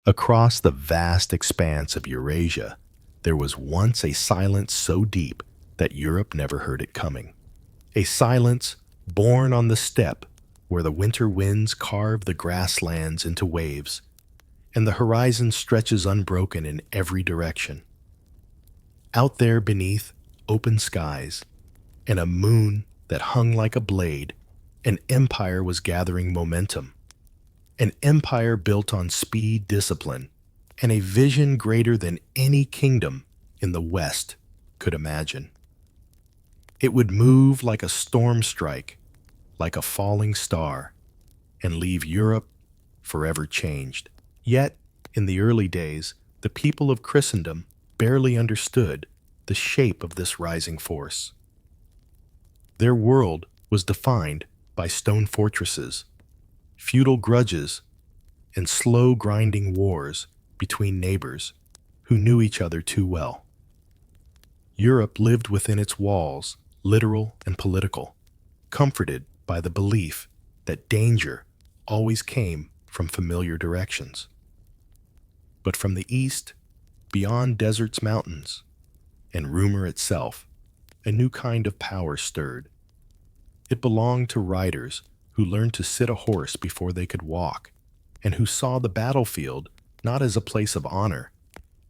Across the vast expanse of Eurasia, there was once a silence so deep that Europe never heard it coming. A silence born on the steppe, where the winter winds carve the grasslands into waves, and the horizon stretches unbroken in every direction. Out there beneath open skies and a moon that hung like a blade, an empire was gathering momentum. An empire built on speed, discipline, and a vision greater than any kingdom in the West could imagine. It would move like a storm strike, like a falling star, and leave Europe forever changed. Yet, in the early days, the people of Christendom barely understood the shape of this rising force. Their world was defined by stone fortresses, feudal grudges, and slow grinding wars between neighbors who knew each other too well. Europe lived within its walls, literal and political, comforted by the belief that danger always came from familiar directions. But from the east, beyond desert's mountains, and rumor itself, a new kind of power stirred. It belonged to riders who learned to sit a horse before they could walk, and who saw the battlefield not as a place of honor,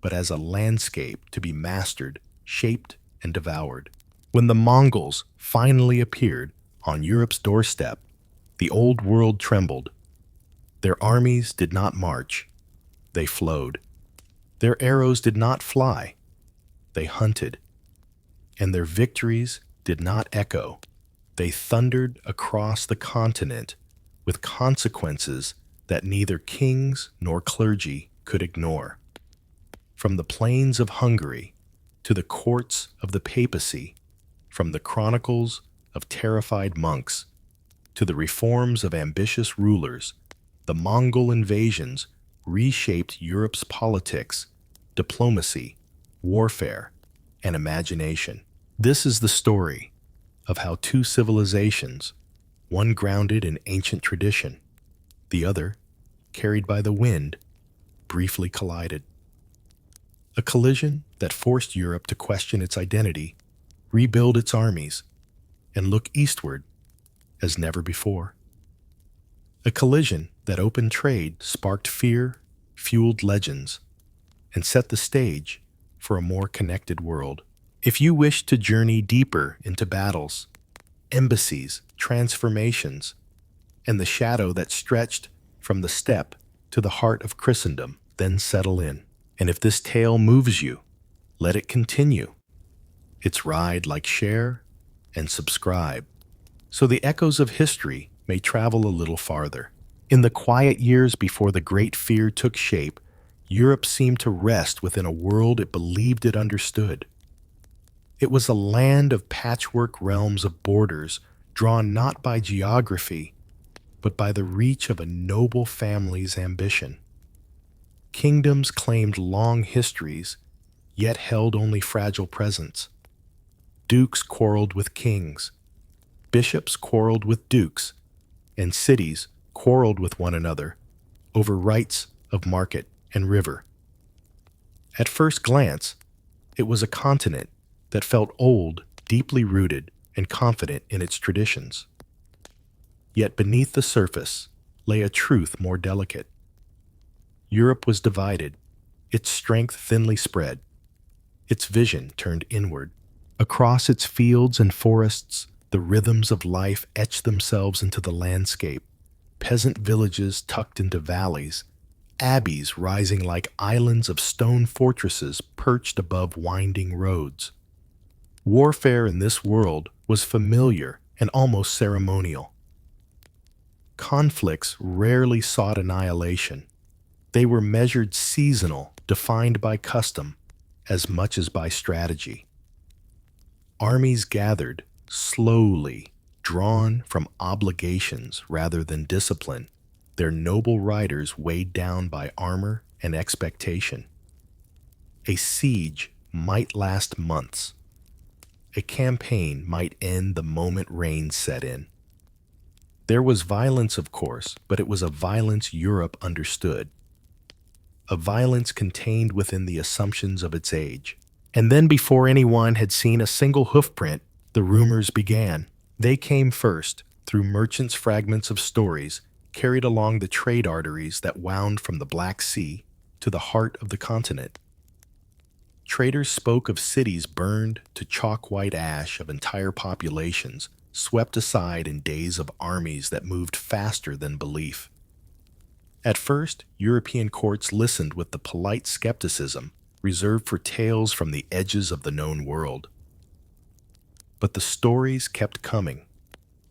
but as a landscape to be mastered, shaped, and devoured. When the Mongols finally appeared on Europe's doorstep, the old world trembled. Their armies did not march, they flowed. Their arrows did not fly, they hunted. And their victories did not echo, they thundered across the continent with consequences that neither kings nor clergy could ignore. From the plains of Hungary to the courts of the papacy, from the chronicles of terrified monks to the reforms of ambitious rulers, the Mongol invasions reshaped Europe's politics, diplomacy, warfare, and imagination. This is the story of how two civilizations, one grounded in ancient tradition, the other, carried by the wind, briefly collided. A collision that forced Europe to question its identity, rebuild its armies, and look eastward as never before. A collision that opened trade, sparked fear, fueled legends, and set the stage for a more connected world. If you wish to journey deeper into battles, embassies, transformations, and the shadow that stretched from the steppe to the heart of Christendom, then settle in. And if this tale moves you, let it continue. Its ride like share and subscribe, so the echoes of history may travel a little farther. In the quiet years before the Great Fear took shape, Europe seemed to rest within a world it believed it understood. It was a land of patchwork realms of borders drawn not by geography, but by the reach of a noble family's ambition. Kingdoms claimed long histories, yet held only fragile presence. Dukes quarreled with kings, bishops quarreled with dukes, and cities quarreled with one another over rights of market and river. At first glance, it was a continent that felt old, deeply rooted, and confident in its traditions. Yet beneath the surface lay a truth more delicate. Europe was divided, its strength thinly spread, its vision turned inward. Across its fields and forests, the rhythms of life etched themselves into the landscape. Peasant villages tucked into valleys, abbeys rising like islands of stone fortresses perched above winding roads. Warfare in this world was familiar and almost ceremonial. Conflicts rarely sought annihilation. They were measured seasonal, defined by custom, as much as by strategy. Armies gathered, slowly, drawn from obligations rather than discipline, their noble riders weighed down by armor and expectation. A siege might last months. A campaign might end the moment rain set in. There was violence, of course, but it was a violence Europe understood. a violence contained within the assumptions of its age. And then before anyone had seen a single hoofprint, the rumors began. They came first, through merchants' fragments of stories carried along the trade arteries that wound from the Black Sea to the heart of the continent. Traders spoke of cities burned to chalk-white ash, of entire populations swept aside in days of armies that moved faster than belief. At first, European courts listened with the polite skepticism reserved for tales from the edges of the known world. But the stories kept coming,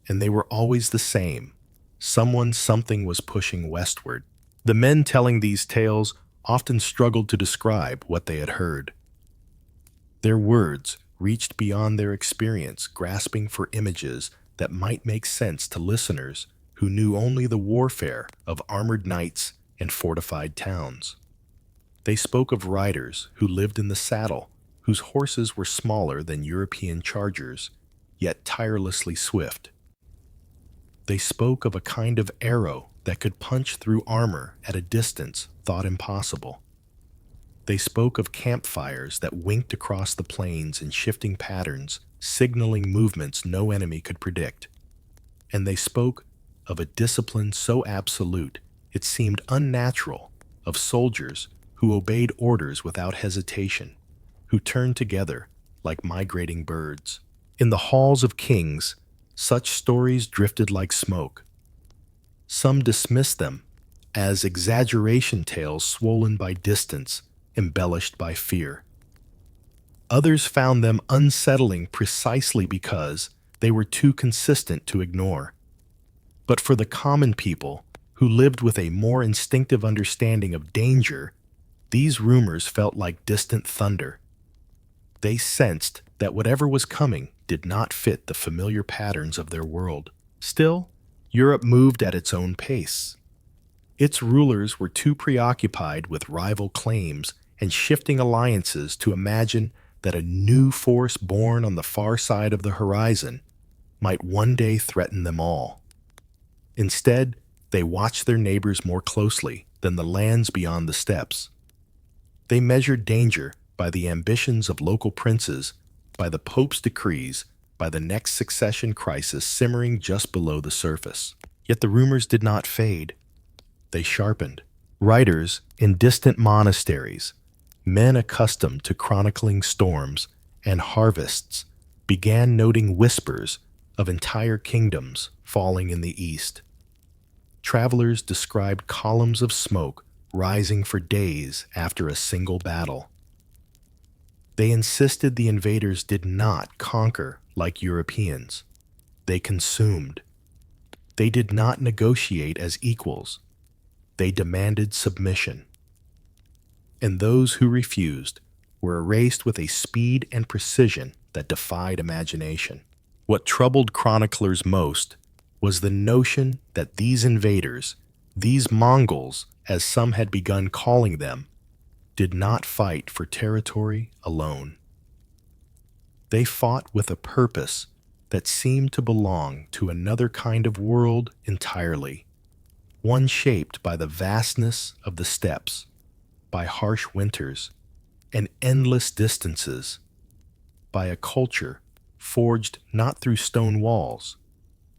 and they were always the same. Something was pushing westward. The men telling these tales often struggled to describe what they had heard. Their words reached beyond their experience, grasping for images that might make sense to listeners who knew only the warfare of armored knights and fortified towns. They spoke of riders who lived in the saddle, whose horses were smaller than European chargers, yet tirelessly swift. They spoke of a kind of arrow that could punch through armor at a distance thought impossible. They spoke of campfires that winked across the plains in shifting patterns, signaling movements no enemy could predict. And they spoke of a discipline so absolute it seemed unnatural, of soldiers who obeyed orders without hesitation, who turned together like migrating birds. In the halls of kings, such stories drifted like smoke. Some dismissed them as exaggeration tales swollen by distance, embellished by fear. Others found them unsettling precisely because they were too consistent to ignore. But for the common people, who lived with a more instinctive understanding of danger, these rumors felt like distant thunder. They sensed that whatever was coming did not fit the familiar patterns of their world. Still, Europe moved at its own pace. Its rulers were too preoccupied with rival claims and shifting alliances to imagine that a new force born on the far side of the horizon might one day threaten them all. Instead, they watched their neighbors more closely than the lands beyond the steppes. They measured danger by the ambitions of local princes, by the Pope's decrees, by the next succession crisis simmering just below the surface. Yet the rumors did not fade. They sharpened. Writers in distant monasteries, men accustomed to chronicling storms and harvests, began noting whispers of entire kingdoms falling in the east. Travelers described columns of smoke rising for days after a single battle. They insisted the invaders did not conquer like Europeans. They consumed. They did not negotiate as equals. They demanded submission. And those who refused were erased with a speed and precision that defied imagination. What troubled chroniclers most was the notion that these invaders, these Mongols, as some had begun calling them, did not fight for territory alone. They fought with a purpose that seemed to belong to another kind of world entirely, one shaped by the vastness of the steppes, by harsh winters and endless distances, by a culture forged not through stone walls,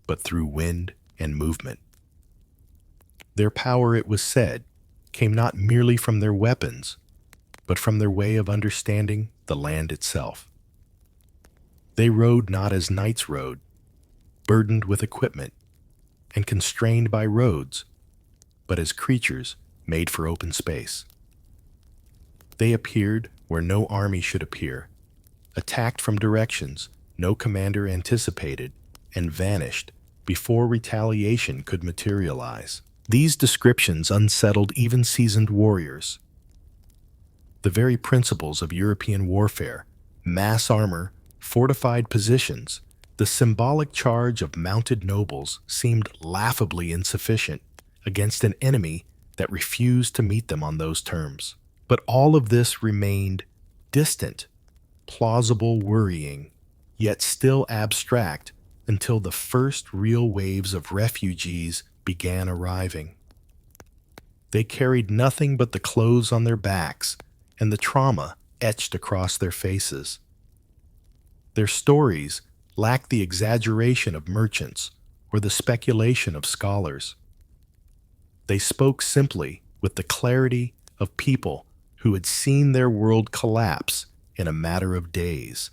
but through wind and movement. Their power, it was said, came not merely from their weapons, but from their way of understanding the land itself. They rode not as knights rode, burdened with equipment and constrained by roads, but as creatures made for open space. They appeared where no army should appear, attacked from directions no commander anticipated, and vanished before retaliation could materialize. These descriptions unsettled even seasoned warriors. The very principles of European warfare, mass armor, fortified positions, the symbolic charge of mounted nobles seemed laughably insufficient against an enemy that refused to meet them on those terms. But all of this remained distant, plausible worrying, yet still abstract until the first real waves of refugees began arriving. They carried nothing but the clothes on their backs and the trauma etched across their faces. Their stories lacked the exaggeration of merchants or the speculation of scholars. They spoke simply with the clarity of people who had seen their world collapse in a matter of days.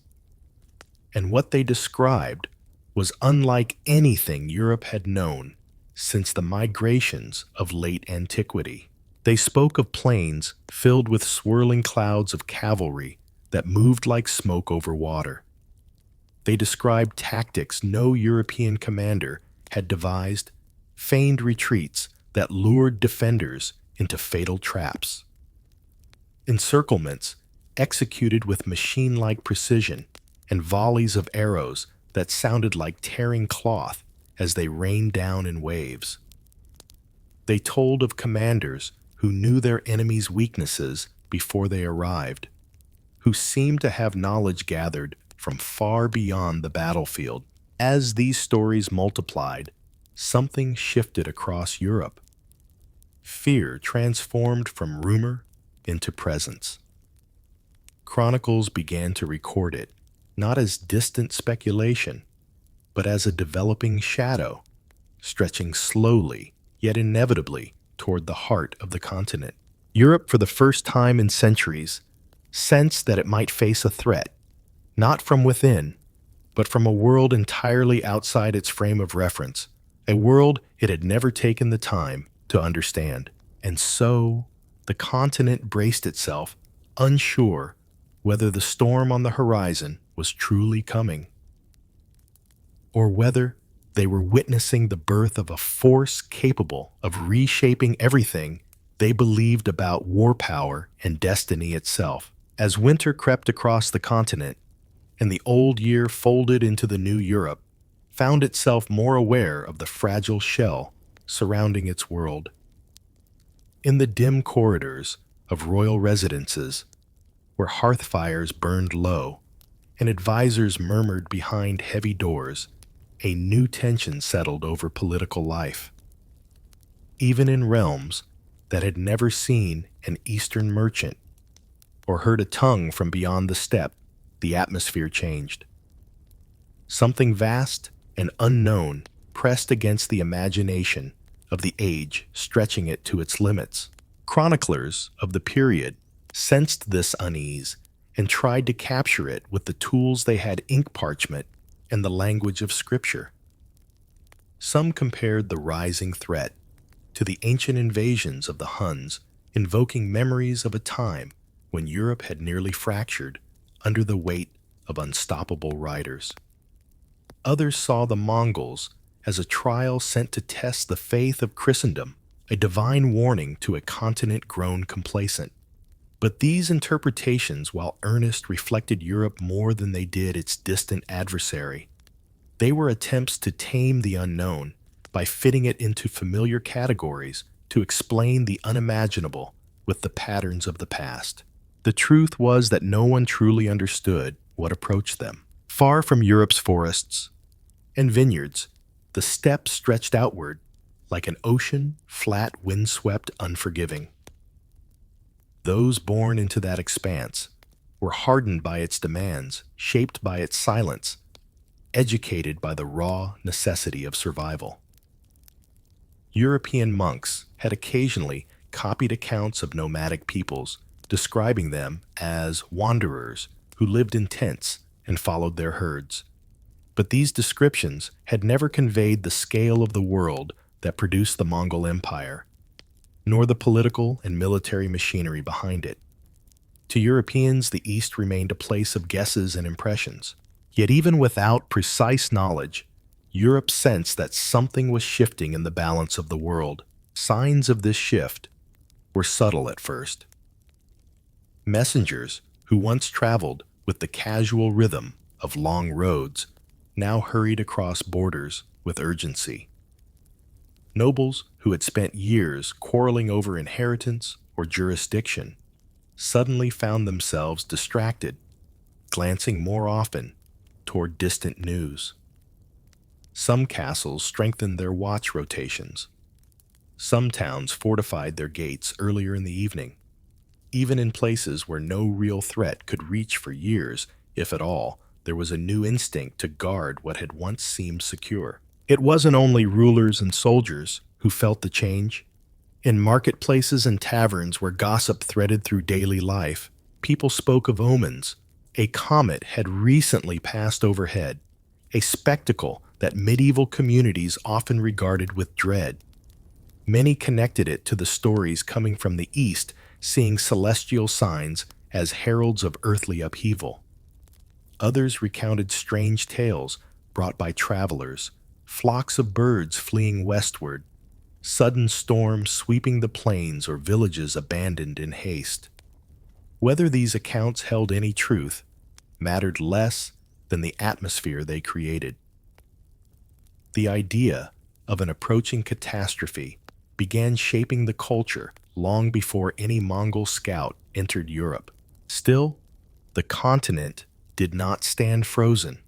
And what they described was unlike anything Europe had known since the migrations of late antiquity. They spoke of plains filled with swirling clouds of cavalry that moved like smoke over water. They described tactics no European commander had devised, feigned retreats that lured defenders into fatal traps. Encirclements executed with machine-like precision and volleys of arrows that sounded like tearing cloth as they rained down in waves. They told of commanders who knew their enemies' weaknesses before they arrived, who seemed to have knowledge gathered from far beyond the battlefield. As these stories multiplied, something shifted across Europe. Fear transformed from rumor into presence. Chronicles began to record it, not as distant speculation, but as a developing shadow, stretching slowly yet inevitably toward the heart of the continent. Europe, for the first time in centuries, sensed that it might face a threat, not from within, but from a world entirely outside its frame of reference, a world it had never taken the time to understand. And so, the continent braced itself, unsure whether the storm on the horizon was truly coming, or whether they were witnessing the birth of a force capable of reshaping everything they believed about war power and destiny itself. As winter crept across the continent, and the old year folded into the new Europe, found itself more aware of the fragile shell surrounding its world. In the dim corridors of royal residences, where hearth fires burned low and advisors murmured behind heavy doors, a new tension settled over political life. Even in realms that had never seen an Eastern merchant or heard a tongue from beyond the steppe, the atmosphere changed. Something vast and unknown pressed against the imagination of the age, stretching it to its limits. Chroniclers of the period sensed this unease and tried to capture it with the tools they had: ink, parchment, and the language of Scripture. Some compared the rising threat to the ancient invasions of the Huns, invoking memories of a time when Europe had nearly fractured under the weight of unstoppable riders. Others saw the Mongols as a trial sent to test the faith of Christendom, a divine warning to a continent grown complacent. But these interpretations, while earnest, reflected Europe more than they did its distant adversary. They were attempts to tame the unknown by fitting it into familiar categories to explain the unimaginable with the patterns of the past. The truth was that no one truly understood what approached them. Far from Europe's forests and vineyards, the steppe stretched outward like an ocean, flat, windswept, unforgiving. Those born into that expanse were hardened by its demands, shaped by its silence, educated by the raw necessity of survival. European monks had occasionally copied accounts of nomadic peoples, describing them as wanderers who lived in tents and followed their herds. But these descriptions had never conveyed the scale of the world that produced the Mongol Empire, nor the political and military machinery behind it. To Europeans, the East remained a place of guesses and impressions. Yet even without precise knowledge, Europe sensed that something was shifting in the balance of the world. Signs of this shift were subtle at first. Messengers who once traveled with the casual rhythm of long roads now hurried across borders with urgency. Nobles who had spent years quarreling over inheritance or jurisdiction suddenly found themselves distracted, glancing more often toward distant news. Some castles strengthened their watch rotations, Some towns fortified their gates earlier in the evening, even in places where no real threat could reach for years, if at all. There was a new instinct to guard what had once seemed secure. It wasn't only rulers and soldiers who felt the change. In marketplaces and taverns where gossip threaded through daily life, people spoke of omens. A comet had recently passed overhead, a spectacle that medieval communities often regarded with dread. Many connected it to the stories coming from the east, seeing celestial signs as heralds of earthly upheaval. Others recounted strange tales brought by travelers, flocks of birds fleeing westward, sudden storms sweeping the plains or villages abandoned in haste. Whether these accounts held any truth mattered less than the atmosphere they created. The idea of an approaching catastrophe began shaping the culture long before any Mongol scout entered Europe. Still, the continent did not stand frozen.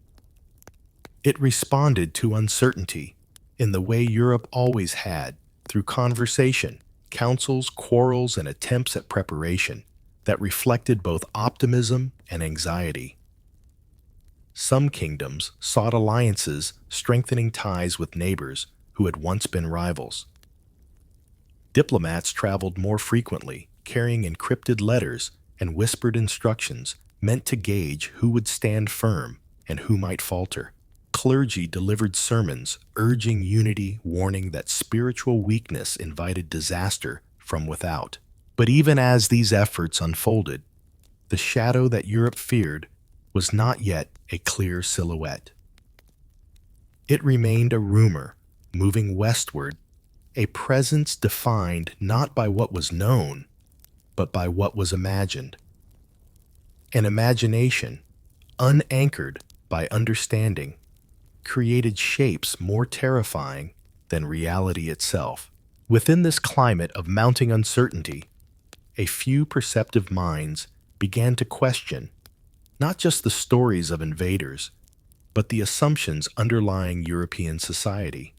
It responded to uncertainty in the way Europe always had, through conversation, councils, quarrels, and attempts at preparation that reflected both optimism and anxiety. Some kingdoms sought alliances, strengthening ties with neighbors who had once been rivals. Diplomats traveled more frequently, carrying encrypted letters and whispered instructions meant to gauge who would stand firm and who might falter. Clergy delivered sermons urging unity, warning that spiritual weakness invited disaster from without. But even as these efforts unfolded, the shadow that Europe feared was not yet a clear silhouette. It remained a rumor, moving westward, a presence defined not by what was known, but by what was imagined. An imagination, unanchored by understanding, created shapes more terrifying than reality itself. Within this climate of mounting uncertainty, a few perceptive minds began to question not just the stories of invaders, but the assumptions underlying European society.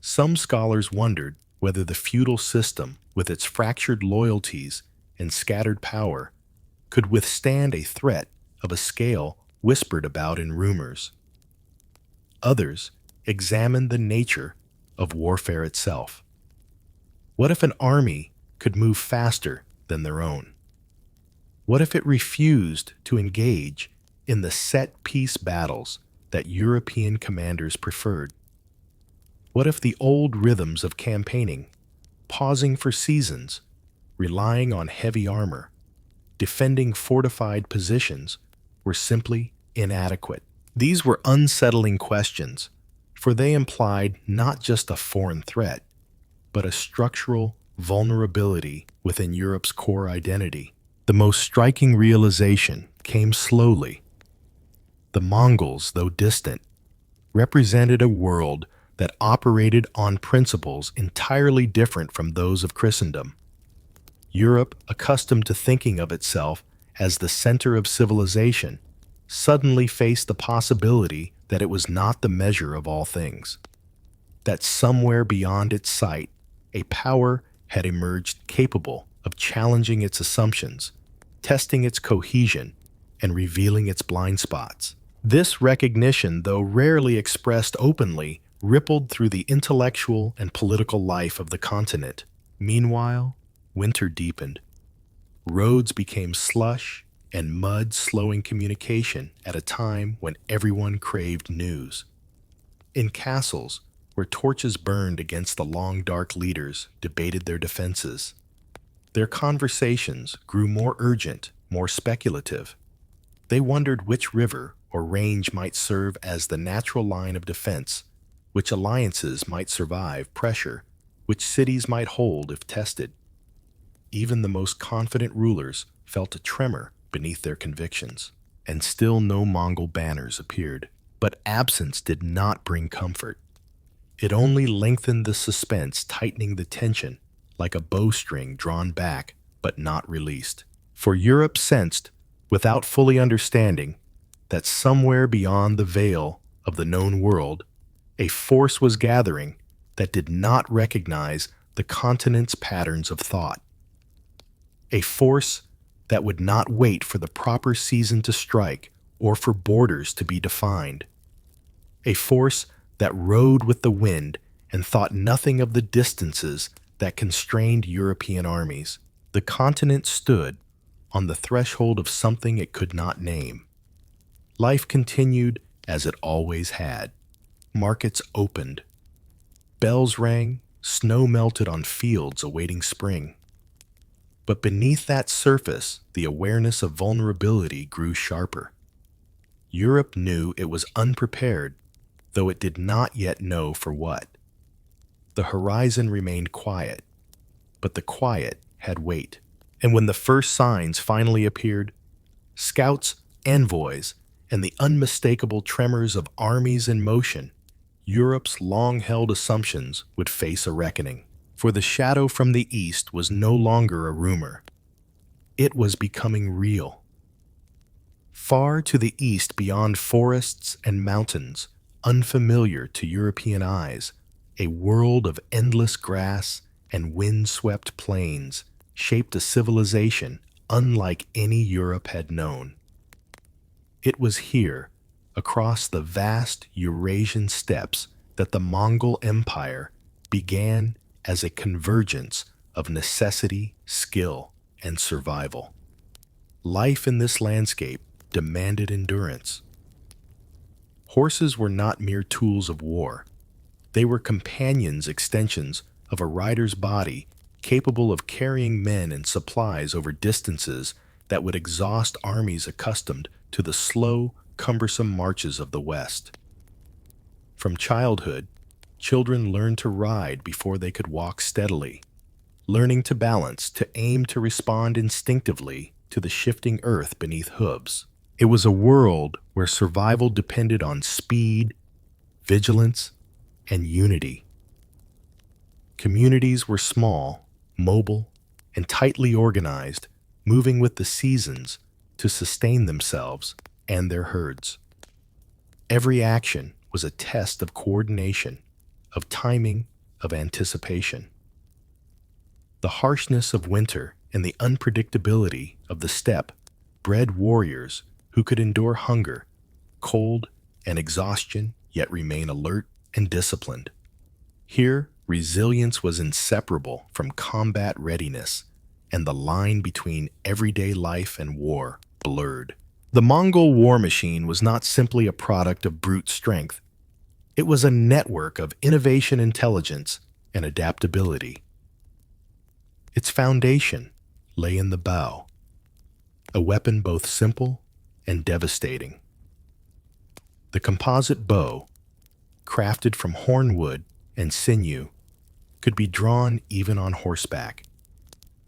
Some scholars wondered whether the feudal system, with its fractured loyalties and scattered power, could withstand a threat of a scale whispered about in rumors. Others examined the nature of warfare itself. What if an army could move faster than their own? What if it refused to engage in the set-piece battles that European commanders preferred? What if the old rhythms of campaigning, pausing for seasons, relying on heavy armor, defending fortified positions, were simply inadequate? These were unsettling questions, for they implied not just a foreign threat, but a structural vulnerability within Europe's core identity. The most striking realization came slowly. The Mongols, though distant, represented a world that operated on principles entirely different from those of Christendom. Europe, accustomed to thinking of itself as the center of civilization, suddenly faced the possibility that it was not the measure of all things, that somewhere beyond its sight, a power had emerged capable of challenging its assumptions, testing its cohesion, and revealing its blind spots. This recognition, though rarely expressed openly, rippled through the intellectual and political life of the continent. Meanwhile, winter deepened. Roads became slush and mud, slowing communication at a time when everyone craved news. In castles, where torches burned against the long dark leaders debated their defenses, their conversations grew more urgent, more speculative. They wondered which river or range might serve as the natural line of defense, which alliances might survive pressure, which cities might hold if tested. Even the most confident rulers felt a tremor beneath their convictions, and still no Mongol banners appeared. But absence did not bring comfort. It only lengthened the suspense, tightening the tension like a bowstring drawn back but not released. For Europe sensed, without fully understanding, that somewhere beyond the veil of the known world, a force was gathering that did not recognize the continent's patterns of thought. A force that would not wait for the proper season to strike or for borders to be defined. A force that rode with the wind and thought nothing of the distances that constrained European armies. The continent stood on the threshold of something it could not name. Life continued as it always had. Markets opened. Bells rang, snow melted on fields awaiting spring. But beneath that surface, the awareness of vulnerability grew sharper. Europe knew it was unprepared, though it did not yet know for what. The horizon remained quiet, but the quiet had weight. And when the first signs finally appeared, scouts, envoys, and the unmistakable tremors of armies in motion, Europe's long-held assumptions would face a reckoning. For the shadow from the east was no longer a rumor. It was becoming real. Far to the east, beyond forests and mountains, unfamiliar to European eyes, a world of endless grass and wind-swept plains shaped a civilization unlike any Europe had known. It was here, across the vast Eurasian steppes, that the Mongol Empire began as a convergence of necessity, skill, and survival. Life in this landscape demanded endurance. Horses were not mere tools of war. They were companions, extensions of a rider's body, capable of carrying men and supplies over distances that would exhaust armies accustomed to the slow, cumbersome marches of the West. From childhood, children learned to ride before they could walk steadily, learning to balance, to aim, to respond instinctively to the shifting earth beneath hooves. It was a world where survival depended on speed, vigilance, and unity. Communities were small, mobile, and tightly organized, moving with the seasons to sustain themselves and their herds. Every action was a test of coordination, of timing, of anticipation. The harshness of winter and the unpredictability of the steppe bred warriors who could endure hunger, cold, and exhaustion, yet remain alert and disciplined. Here, resilience was inseparable from combat readiness, and the line between everyday life and war blurred. The Mongol war machine was not simply a product of brute strength. It was a network of innovation, intelligence, and adaptability. Its foundation lay in the bow, a weapon both simple and devastating. The composite bow, crafted from hornwood and sinew, could be drawn even on horseback,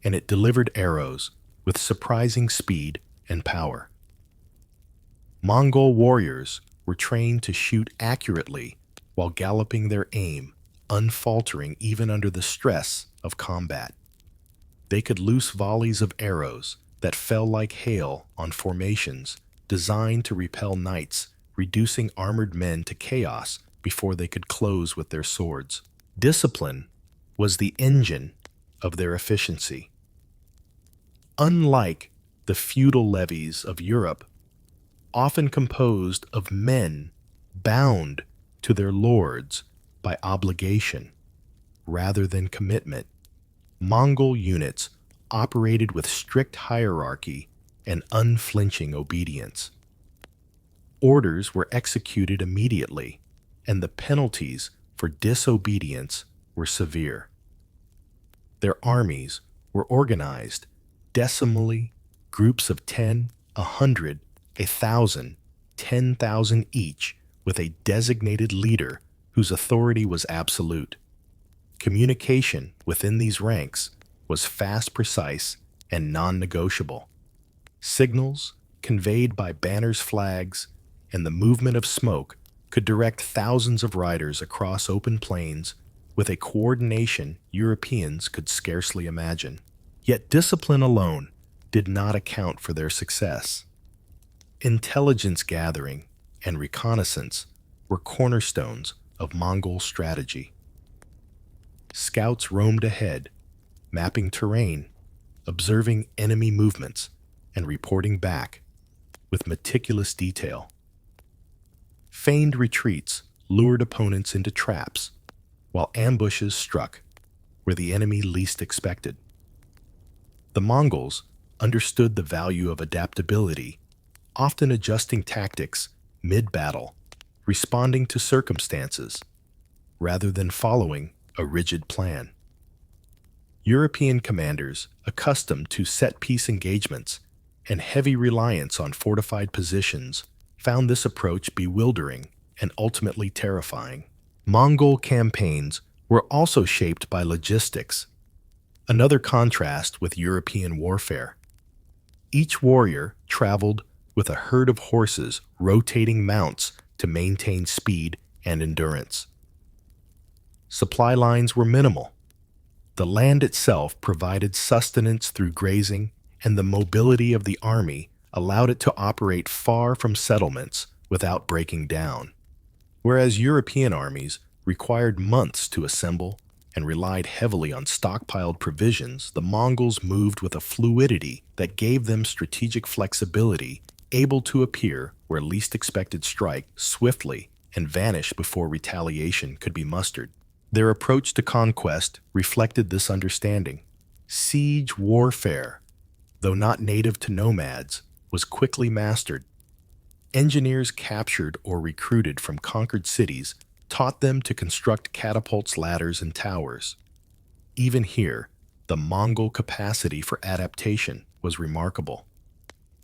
and it delivered arrows with surprising speed and power. Mongol warriors were trained to shoot accurately while galloping, their aim unfaltering even under the stress of combat. They could loose volleys of arrows that fell like hail on formations designed to repel knights, reducing armored men to chaos before they could close with their swords. Discipline was the engine of their efficiency. Unlike the feudal levies of Europe, often composed of men bound to their lords by obligation rather than commitment, Mongol units operated with strict hierarchy and unflinching obedience. Orders were executed immediately, and the penalties for disobedience were severe. Their armies were organized decimally, groups of 10, 100, 1,000, 10,000 each, with a designated leader whose authority was absolute. Communication within these ranks was fast, precise, and non-negotiable. Signals, conveyed by banners, flags, and the movement of smoke, could direct thousands of riders across open plains with a coordination Europeans could scarcely imagine. Yet discipline alone did not account for their success. Intelligence gathering and reconnaissance were cornerstones of Mongol strategy. Scouts roamed ahead, mapping terrain, observing enemy movements, and reporting back with meticulous detail. Feigned retreats lured opponents into traps, while ambushes struck where the enemy least expected. The Mongols understood the value of adaptability, often adjusting tactics mid-battle, responding to circumstances, rather than following a rigid plan. European commanders, accustomed to set-piece engagements and heavy reliance on fortified positions, found this approach bewildering and ultimately terrifying. Mongol campaigns were also shaped by logistics, another contrast with European warfare. Each warrior traveled with a herd of horses rotating mounts to maintain speed and endurance. Supply lines were minimal. The land itself provided sustenance through grazing, and the mobility of the army allowed it to operate far from settlements without breaking down. Whereas European armies required months to assemble and relied heavily on stockpiled provisions, the Mongols moved with a fluidity that gave them strategic flexibility, able to appear where least expected, strike swiftly, and vanish before retaliation could be mustered. Their approach to conquest reflected this understanding. Siege warfare, though not native to nomads, was quickly mastered. Engineers captured or recruited from conquered cities taught them to construct catapults, ladders, and towers. Even here, the Mongol capacity for adaptation was remarkable.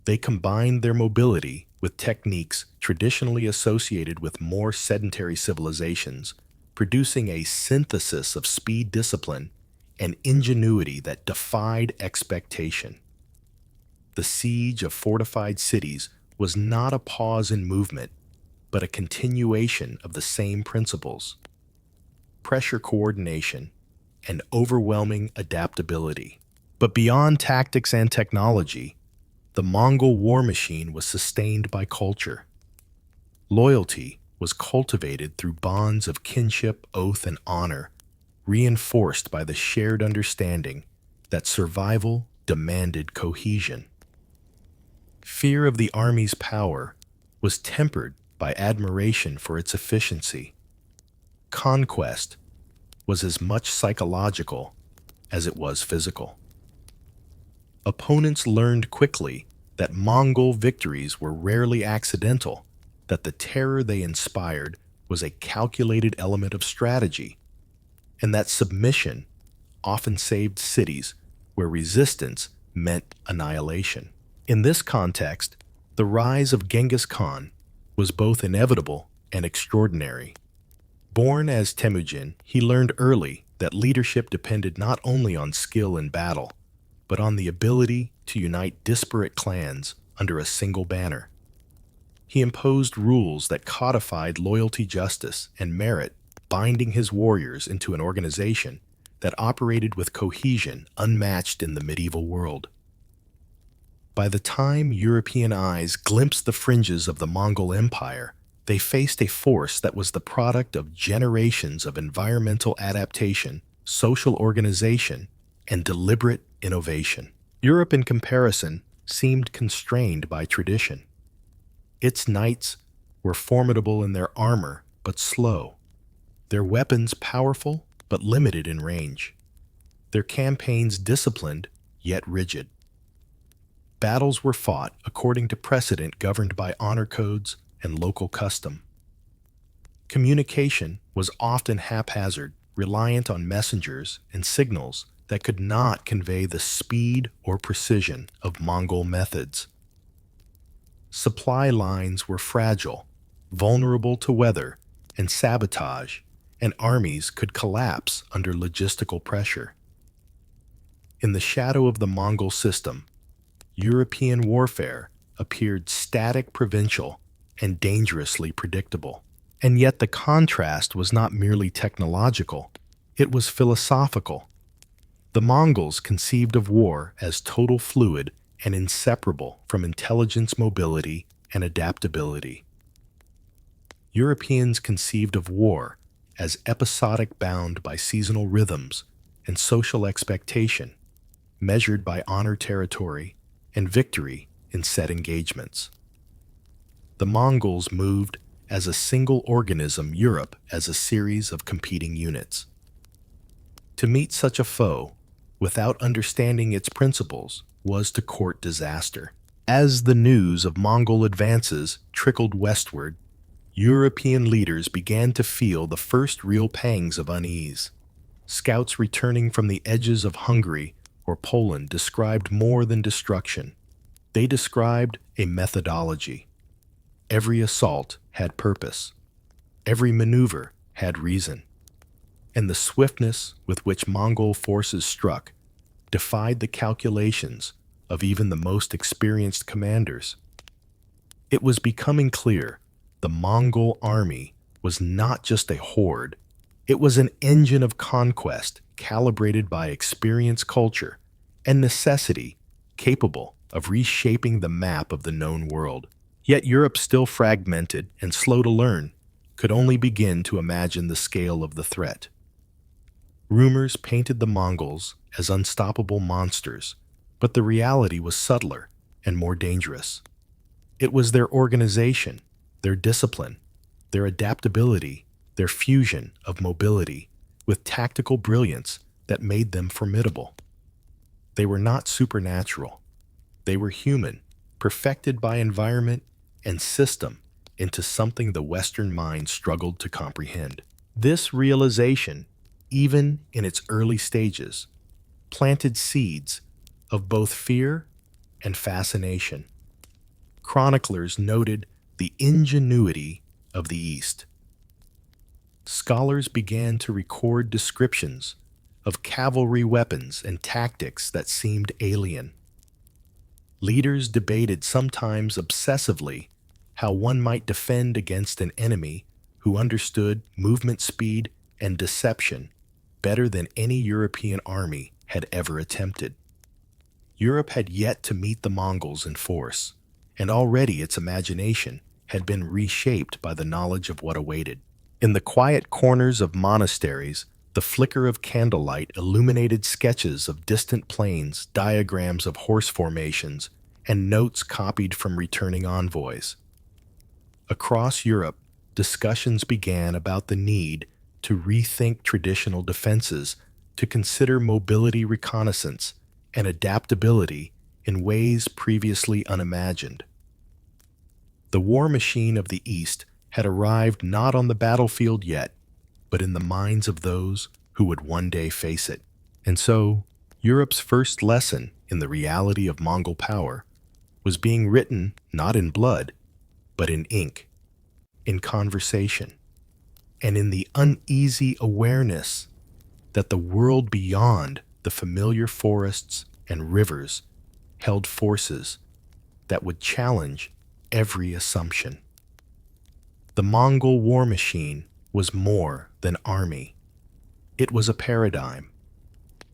They combined their mobility with techniques traditionally associated with more sedentary civilizations, producing a synthesis of speed discipline and ingenuity that defied expectation. The siege of fortified cities was not a pause in movement, but a continuation of the same principles: pressure coordination and overwhelming adaptability. But beyond tactics and technology, the Mongol war machine was sustained by culture. Loyalty was cultivated through bonds of kinship, oath, and honor, reinforced by the shared understanding that survival demanded cohesion. Fear of the army's power was tempered by admiration for its efficiency. Conquest was as much psychological as it was physical. Opponents learned quickly that Mongol victories were rarely accidental, that the terror they inspired was a calculated element of strategy, and that submission often saved cities where resistance meant annihilation. In this context, the rise of Genghis Khan was both inevitable and extraordinary. Born as Temujin, he learned early that leadership depended not only on skill in battle, but on the ability to unite disparate clans under a single banner. He imposed rules that codified loyalty, justice, and merit, binding his warriors into an organization that operated with cohesion unmatched in the medieval world. By the time European eyes glimpsed the fringes of the Mongol Empire, they faced a force that was the product of generations of environmental adaptation, social organization, and deliberate innovation. Europe, in comparison, seemed constrained by tradition. Its knights were formidable in their armor, but slow. Their weapons powerful, but limited in range. Their campaigns disciplined, yet rigid. Battles were fought according to precedent governed by honor codes and local custom. Communication was often haphazard, reliant on messengers and signals that could not convey the speed or precision of Mongol methods. Supply lines were fragile, vulnerable to weather and sabotage, and armies could collapse under logistical pressure. In the shadow of the Mongol system, European warfare appeared static, provincial, and dangerously predictable. And yet the contrast was not merely technological, it was philosophical. The Mongols conceived of war as total fluid and inseparable from intelligence, mobility, and adaptability. Europeans conceived of war as episodic, bound by seasonal rhythms and social expectation, measured by honor territory and victory in set engagements. The Mongols moved as a single organism, Europe as a series of competing units. To meet such a foe, without understanding its principles, was to court disaster. As the news of Mongol advances trickled westward, European leaders began to feel the first real pangs of unease. Scouts returning from the edges of Hungary or Poland described more than destruction. They described a methodology. Every assault had purpose. Every maneuver had reason. And the swiftness with which Mongol forces struck defied the calculations of even the most experienced commanders. It was becoming clear the Mongol army was not just a horde. It was an engine of conquest calibrated by experience, culture, and necessity, capable of reshaping the map of the known world. Yet Europe, still fragmented and slow to learn, could only begin to imagine the scale of the threat. Rumors painted the Mongols as unstoppable monsters, but the reality was subtler and more dangerous. It was their organization, their discipline, their adaptability, their fusion of mobility with tactical brilliance that made them formidable. They were not supernatural. They were human, perfected by environment and system into something the Western mind struggled to comprehend. This realization, even in its early stages, planted seeds of both fear and fascination. Chroniclers noted the ingenuity of the East. Scholars began to record descriptions of cavalry weapons and tactics that seemed alien. Leaders debated, sometimes obsessively, how one might defend against an enemy who understood movement speed and deception better than any European army had ever attempted. Europe had yet to meet the Mongols in force, and already its imagination had been reshaped by the knowledge of what awaited. In the quiet corners of monasteries, the flicker of candlelight illuminated sketches of distant plains, diagrams of horse formations, and notes copied from returning envoys. Across Europe, discussions began about the need to rethink traditional defenses, to consider mobility, reconnaissance, and adaptability in ways previously unimagined. The war machine of the East had arrived not on the battlefield yet, but in the minds of those who would one day face it. And so, Europe's first lesson in the reality of Mongol power was being written not in blood, but in ink, in conversation, and in the uneasy awareness that the world beyond the familiar forests and rivers held forces that would challenge every assumption. The Mongol war machine was more than army. It was a paradigm,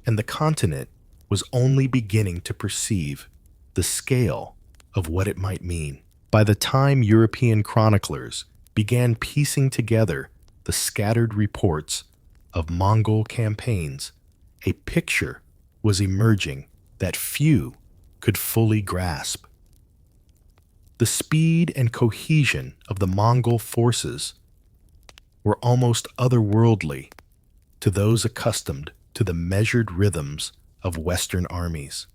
and the continent was only beginning to perceive the scale of what it might mean. By the time European chroniclers began piecing together the scattered reports of Mongol campaigns, a picture was emerging that few could fully grasp. The speed and cohesion of the Mongol forces were almost otherworldly to those accustomed to the measured rhythms of Western armies.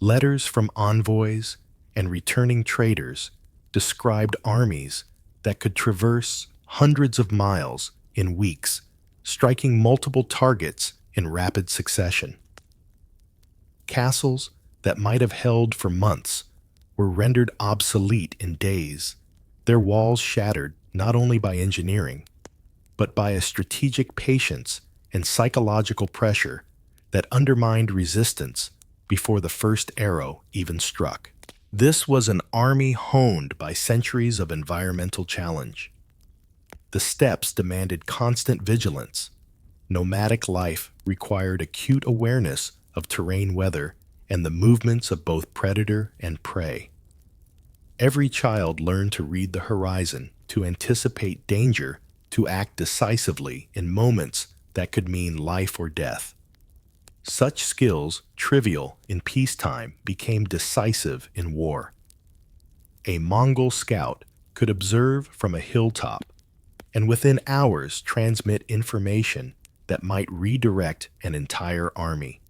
Letters from envoys and returning traders described armies that could traverse hundreds of miles in weeks, striking multiple targets in rapid succession. Castles that might have held for months were rendered obsolete in days, their walls shattered not only by engineering, but by a strategic patience and psychological pressure that undermined resistance before the first arrow even struck. This was an army honed by centuries of environmental challenge. The steppes demanded constant vigilance. Nomadic life required acute awareness of terrain, weather, and the movements of both predator and prey. Every child learned to read the horizon, to anticipate danger, to act decisively in moments that could mean life or death. Such skills, trivial in peacetime, became decisive in war. A Mongol scout could observe from a hilltop and within hours transmit information that might redirect an entire army.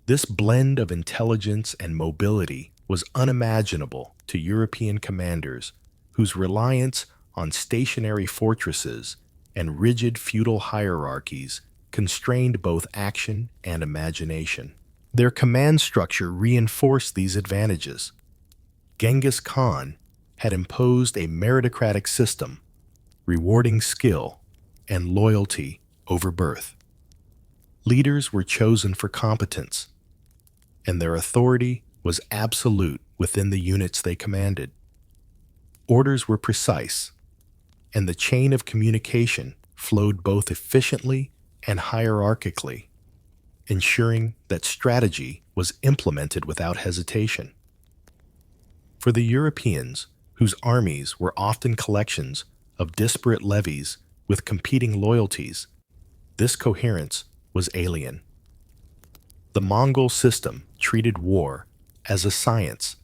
This blend of intelligence and mobility was unimaginable to European commanders whose reliance on stationary fortresses and rigid feudal hierarchies constrained both action and imagination. Their command structure reinforced these advantages. Genghis Khan had imposed a meritocratic system, rewarding skill and loyalty over birth. Leaders were chosen for competence, and their authority was absolute within the units they commanded. Orders were precise, and the chain of communication flowed both efficiently and hierarchically, ensuring that strategy was implemented without hesitation. For the Europeans, whose armies were often collections of disparate levies with competing loyalties, this coherence was alien. The Mongol system treated war as a science,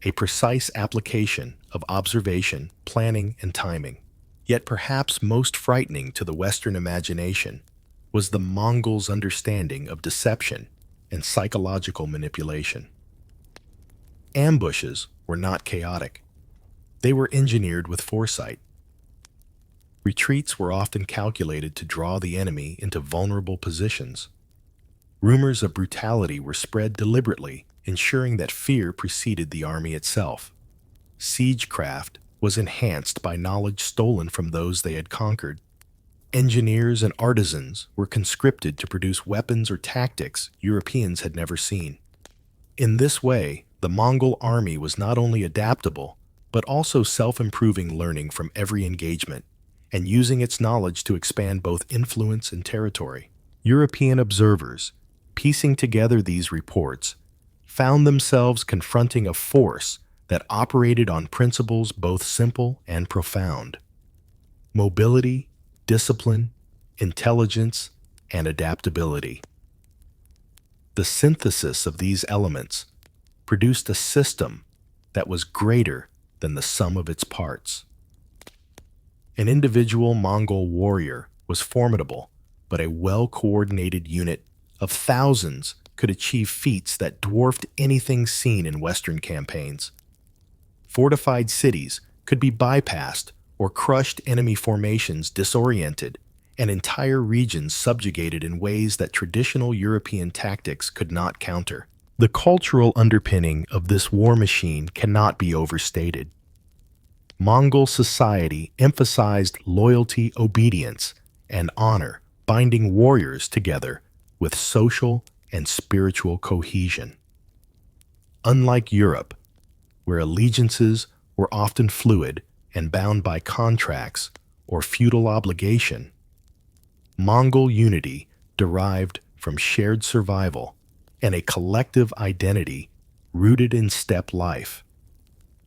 a precise application of observation, planning, and timing. Yet perhaps most frightening to the Western imagination was the Mongols' understanding of deception and psychological manipulation. Ambushes were not chaotic. They were engineered with foresight. Retreats were often calculated to draw the enemy into vulnerable positions. Rumors of brutality were spread deliberately, ensuring that fear preceded the army itself. Siegecraft was enhanced by knowledge stolen from those they had conquered. Engineers and artisans were conscripted to produce weapons or tactics Europeans had never seen. In this way, the Mongol army was not only adaptable, but also self-improving, learning from every engagement and using its knowledge to expand both influence and territory. European observers, piecing together these reports, found themselves confronting a force that operated on principles both simple and profound: mobility, discipline, intelligence, and adaptability. The synthesis of these elements produced a system that was greater than the sum of its parts. An individual Mongol warrior was formidable, but a well-coordinated unit of thousands could achieve feats that dwarfed anything seen in Western campaigns. Fortified cities could be bypassed or crushed, enemy formations disoriented, and entire regions subjugated in ways that traditional European tactics could not counter. The cultural underpinning of this war machine cannot be overstated. Mongol society emphasized loyalty, obedience, and honor, binding warriors together with social and spiritual cohesion. Unlike Europe, where allegiances were often fluid and bound by contracts or feudal obligation, Mongol unity derived from shared survival and a collective identity rooted in steppe life.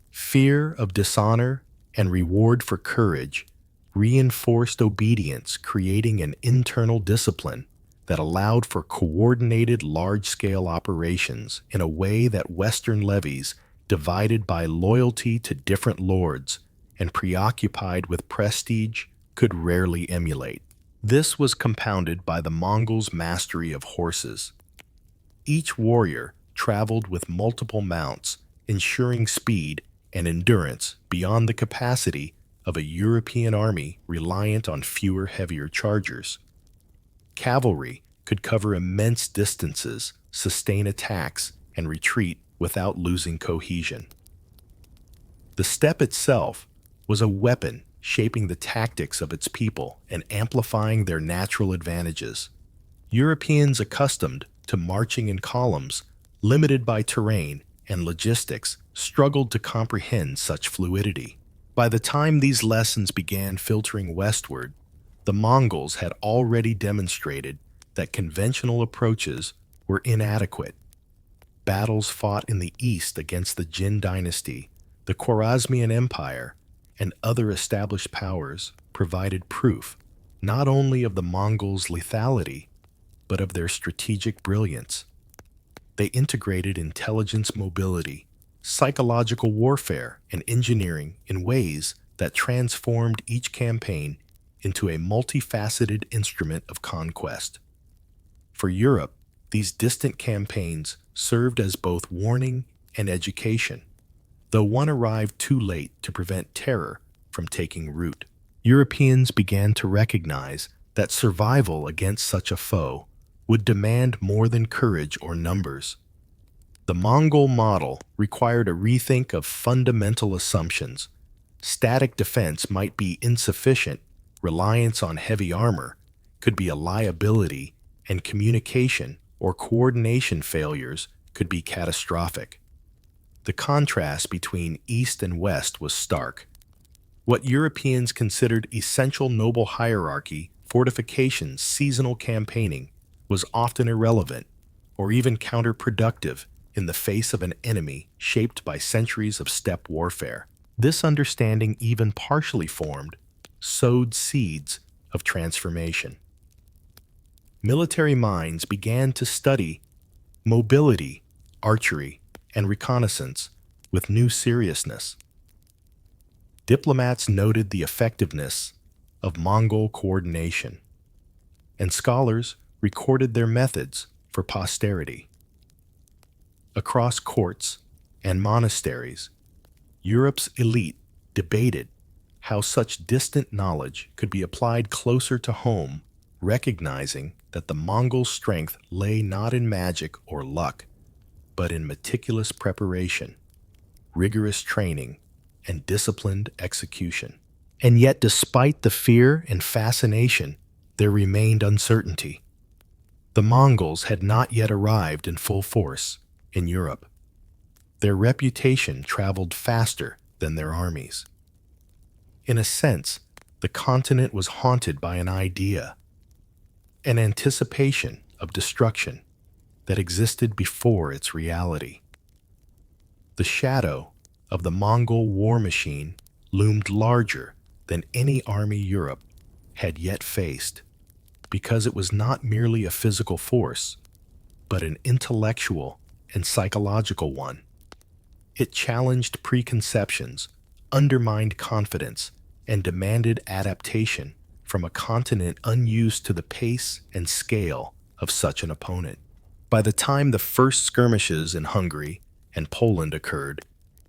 Fear of dishonor and reward for courage reinforced obedience, creating an internal discipline that allowed for coordinated large-scale operations in a way that Western levies, divided by loyalty to different lords and preoccupied with prestige, could rarely emulate. This was compounded by the Mongols' mastery of horses. Each warrior traveled with multiple mounts, ensuring speed and endurance beyond the capacity of a European army reliant on fewer, heavier chargers. Cavalry could cover immense distances, sustain attacks, and retreat without losing cohesion. The steppe itself was a weapon shaping the tactics of its people and amplifying their natural advantages. Europeans accustomed to marching in columns, limited by terrain and logistics, struggled to comprehend such fluidity. By the time these lessons began filtering westward, the Mongols had already demonstrated that conventional approaches were inadequate. Battles fought in the east against the Jin dynasty, the Khwarezmian Empire, and other established powers provided proof not only of the Mongols' lethality, but of their strategic brilliance. They integrated intelligence mobility, psychological warfare, and engineering in ways that transformed each campaign into a multifaceted instrument of conquest. For Europe, these distant campaigns served as both warning and education, though one arrived too late to prevent terror from taking root. Europeans began to recognize that survival against such a foe would demand more than courage or numbers. The Mongol model required a rethink of fundamental assumptions. Static defense might be insufficient, reliance on heavy armor could be a liability, and communication or coordination failures could be catastrophic. The contrast between East and West was stark. What Europeans considered essential noble hierarchy, fortifications, seasonal campaigning, was often irrelevant or even counterproductive in the face of an enemy shaped by centuries of steppe warfare. This understanding, even partially formed, sowed seeds of transformation. Military minds began to study mobility, archery, and reconnaissance with new seriousness. Diplomats noted the effectiveness of Mongol coordination, and scholars recorded their methods for posterity. Across courts and monasteries, Europe's elite debated how such distant knowledge could be applied closer to home, recognizing that the Mongol strength lay not in magic or luck, but in meticulous preparation, rigorous training, and disciplined execution. And yet, despite the fear and fascination, there remained uncertainty. The Mongols had not yet arrived in full force in Europe. Their reputation traveled faster than their armies. In a sense, the continent was haunted by an idea, an anticipation of destruction that existed before its reality. The shadow of the Mongol war machine loomed larger than any army Europe had yet faced, because it was not merely a physical force, but an intellectual and psychological one. It challenged preconceptions, undermined confidence, and demanded adaptation from a continent unused to the pace and scale of such an opponent. By the time the first skirmishes in Hungary and Poland occurred,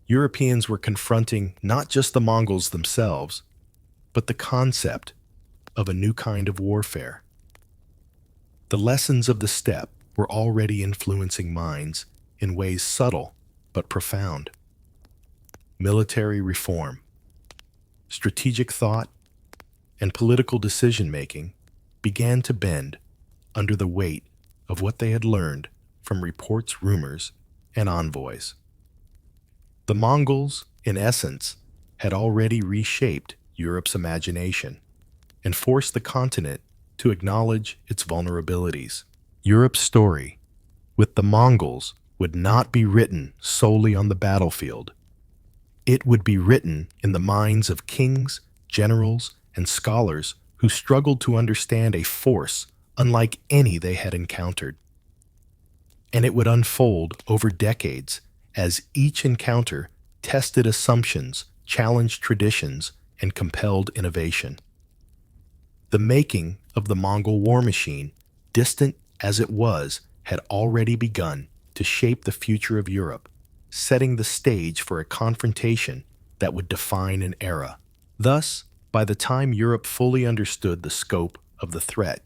Europeans were confronting not just the Mongols themselves, but the concept of a new kind of warfare. The lessons of the steppe were already influencing minds in ways subtle but profound. Military reform, strategic thought, and political decision-making began to bend under the weight of what they had learned from reports, rumors, and envoys. The Mongols, in essence, had already reshaped Europe's imagination and forced the continent to acknowledge its vulnerabilities. Europe's story with the Mongols would not be written solely on the battlefield. It would be written in the minds of kings, generals, and scholars who struggled to understand a force unlike any they had encountered. And it would unfold over decades as each encounter tested assumptions, challenged traditions, and compelled innovation. The making of the Mongol war machine, distant as it was, had already begun to shape the future of Europe, setting the stage for a confrontation that would define an era. Thus, by the time Europe fully understood the scope of the threat,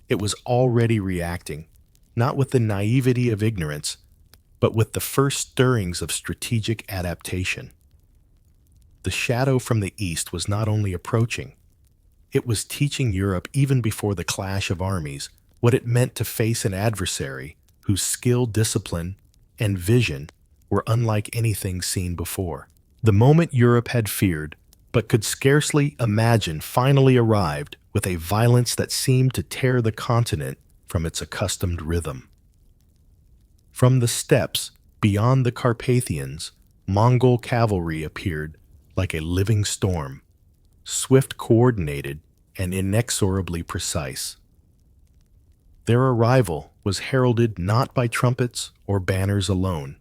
it was already reacting, not with the naivety of ignorance, but with the first stirrings of strategic adaptation. The shadow from the east was not only approaching, it was teaching Europe even before the clash of armies what it meant to face an adversary whose skill, discipline, and vision were unlike anything seen before. The moment Europe had feared, but could scarcely imagine, finally arrived with a violence that seemed to tear the continent from its accustomed rhythm. From the steppes beyond the Carpathians, Mongol cavalry appeared like a living storm, swift, coordinated, and inexorably precise. Their arrival was heralded not by trumpets or banners alone,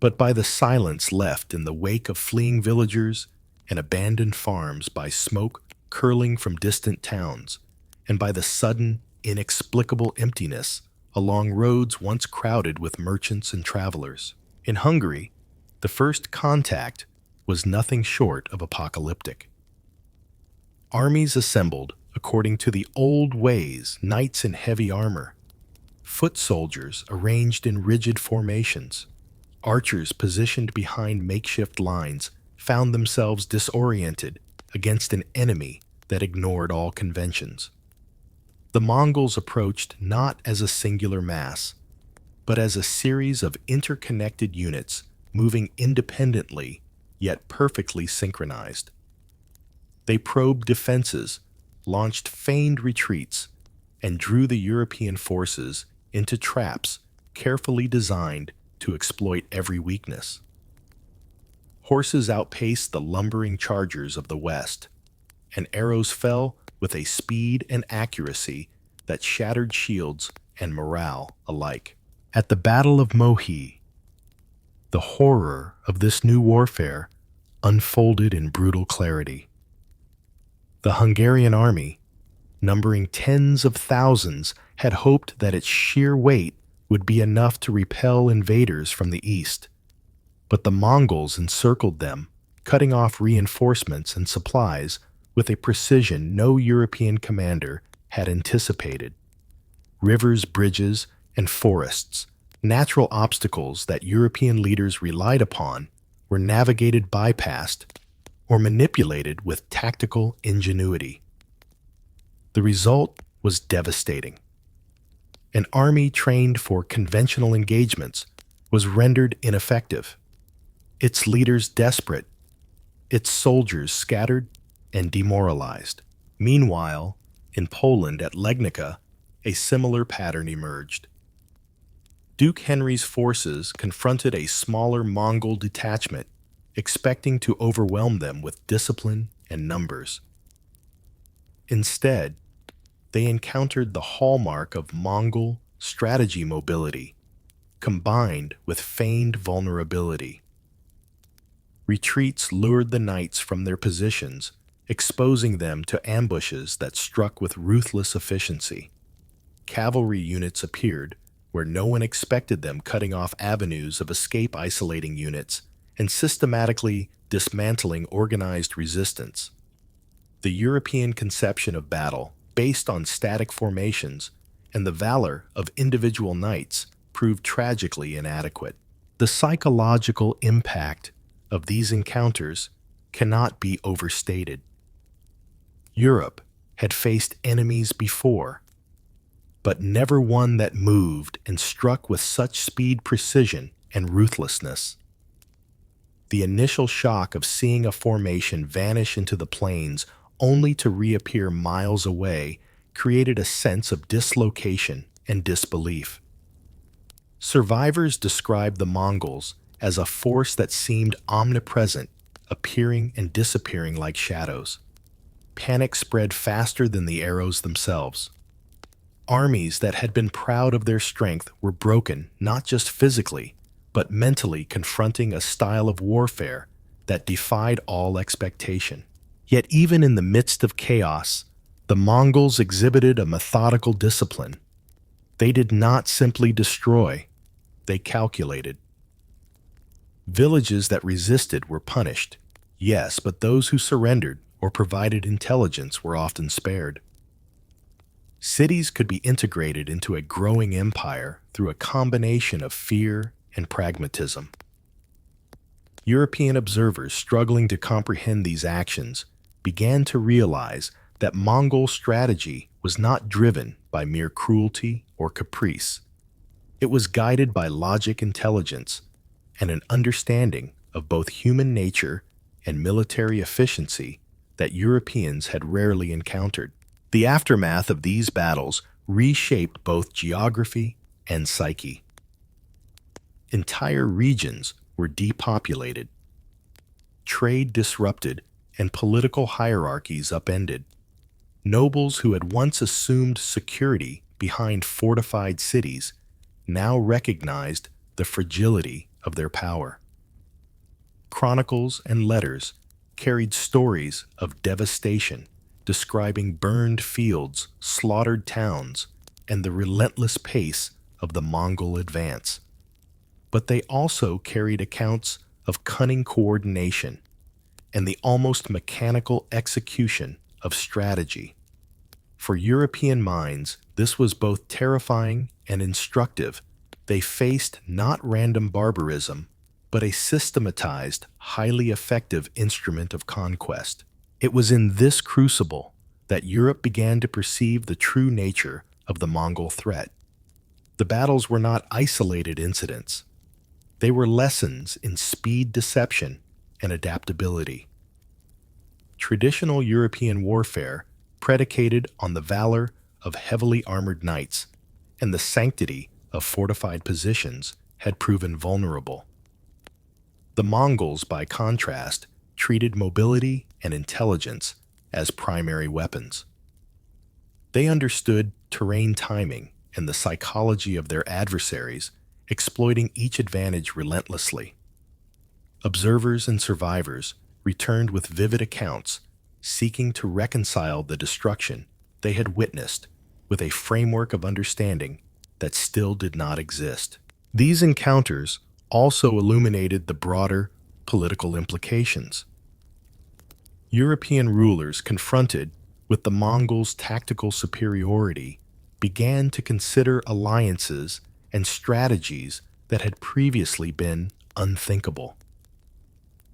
but by the silence left in the wake of fleeing villagers and abandoned farms, by smoke curling from distant towns, and by the sudden, inexplicable emptiness along roads once crowded with merchants and travelers. In Hungary, the first contact was nothing short of apocalyptic. Armies assembled according to the old ways, knights in heavy armor, foot soldiers arranged in rigid formations, archers positioned behind makeshift lines found themselves disoriented against an enemy that ignored all conventions. The Mongols approached not as a singular mass, but as a series of interconnected units moving independently yet perfectly synchronized. They probed defenses, launched feigned retreats, and drew the European forces into traps carefully designed to exploit every weakness. Horses outpaced the lumbering chargers of the West, and arrows fell with a speed and accuracy that shattered shields and morale alike. At the Battle of Mohi, the horror of this new warfare unfolded in brutal clarity. The Hungarian army, numbering tens of thousands, had hoped that its sheer weight would be enough to repel invaders from the east. But the Mongols encircled them, cutting off reinforcements and supplies with a precision no European commander had anticipated. Rivers, bridges, and forests, natural obstacles that European leaders relied upon, were navigated, bypassed, or manipulated with tactical ingenuity. The result was devastating. An army trained for conventional engagements was rendered ineffective, its leaders desperate, its soldiers scattered and demoralized. Meanwhile, in Poland at Legnica, a similar pattern emerged. Duke Henry's forces confronted a smaller Mongol detachment, expecting to overwhelm them with discipline and numbers. Instead, they encountered the hallmark of Mongol strategy: mobility, combined with feigned vulnerability. Retreats lured the knights from their positions, exposing them to ambushes that struck with ruthless efficiency. Cavalry units appeared where no one expected them, cutting off avenues of escape, isolating units, and systematically dismantling organized resistance. The European conception of battle, based on static formations and the valor of individual knights, proved tragically inadequate. The psychological impact of these encounters cannot be overstated. Europe had faced enemies before, but never one that moved and struck with such speed, precision, and ruthlessness. The initial shock of seeing a formation vanish into the plains only to reappear miles away created a sense of dislocation and disbelief. Survivors described the Mongols as a force that seemed omnipresent, appearing and disappearing like shadows. Panic spread faster than the arrows themselves. Armies that had been proud of their strength were broken, not just physically, but mentally, confronting a style of warfare that defied all expectation. Yet even in the midst of chaos, the Mongols exhibited a methodical discipline. They did not simply destroy, they calculated. Villages that resisted were punished, yes, but those who surrendered or provided intelligence were often spared. Cities could be integrated into a growing empire through a combination of fear and pragmatism. European observers struggling to comprehend these actions began to realize that Mongol strategy was not driven by mere cruelty or caprice. It was guided by logic, intelligence, and an understanding of both human nature and military efficiency that Europeans had rarely encountered. The aftermath of these battles reshaped both geography and psyche. Entire regions were depopulated, trade disrupted, and political hierarchies upended. Nobles who had once assumed security behind fortified cities now recognized the fragility of their power. Chronicles and letters carried stories of devastation, describing burned fields, slaughtered towns, and the relentless pace of the Mongol advance. But they also carried accounts of cunning coordination and the almost mechanical execution of strategy. For European minds, this was both terrifying and instructive. They faced not random barbarism, but a systematized, highly effective instrument of conquest. It was in this crucible that Europe began to perceive the true nature of the Mongol threat. The battles were not isolated incidents. They were lessons in speed deception and adaptability. Traditional European warfare predicated on the valor of heavily armored knights and the sanctity of fortified positions had proven vulnerable. The Mongols, by contrast, treated mobility and intelligence as primary weapons. They understood terrain timing and the psychology of their adversaries, exploiting each advantage relentlessly. Observers and survivors returned with vivid accounts, seeking to reconcile the destruction they had witnessed with a framework of understanding that still did not exist. These encounters also illuminated the broader political implications. European rulers confronted with the Mongols' tactical superiority began to consider alliances and strategies that had previously been unthinkable.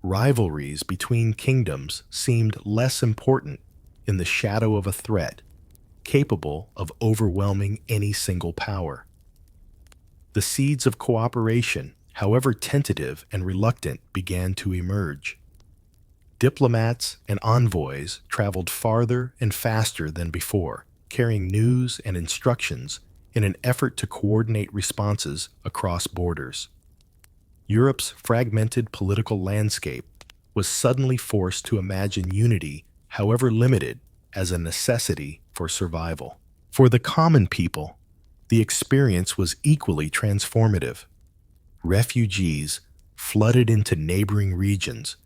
Rivalries between kingdoms seemed less important in the shadow of a threat capable of overwhelming any single power. The seeds of cooperation, however tentative and reluctant, began to emerge. Diplomats and envoys traveled farther and faster than before, carrying news and instructions in an effort to coordinate responses across borders. Europe's fragmented political landscape was suddenly forced to imagine unity, however limited, as a necessity for survival. For the common people, the experience was equally transformative. Refugees flooded into neighboring regions,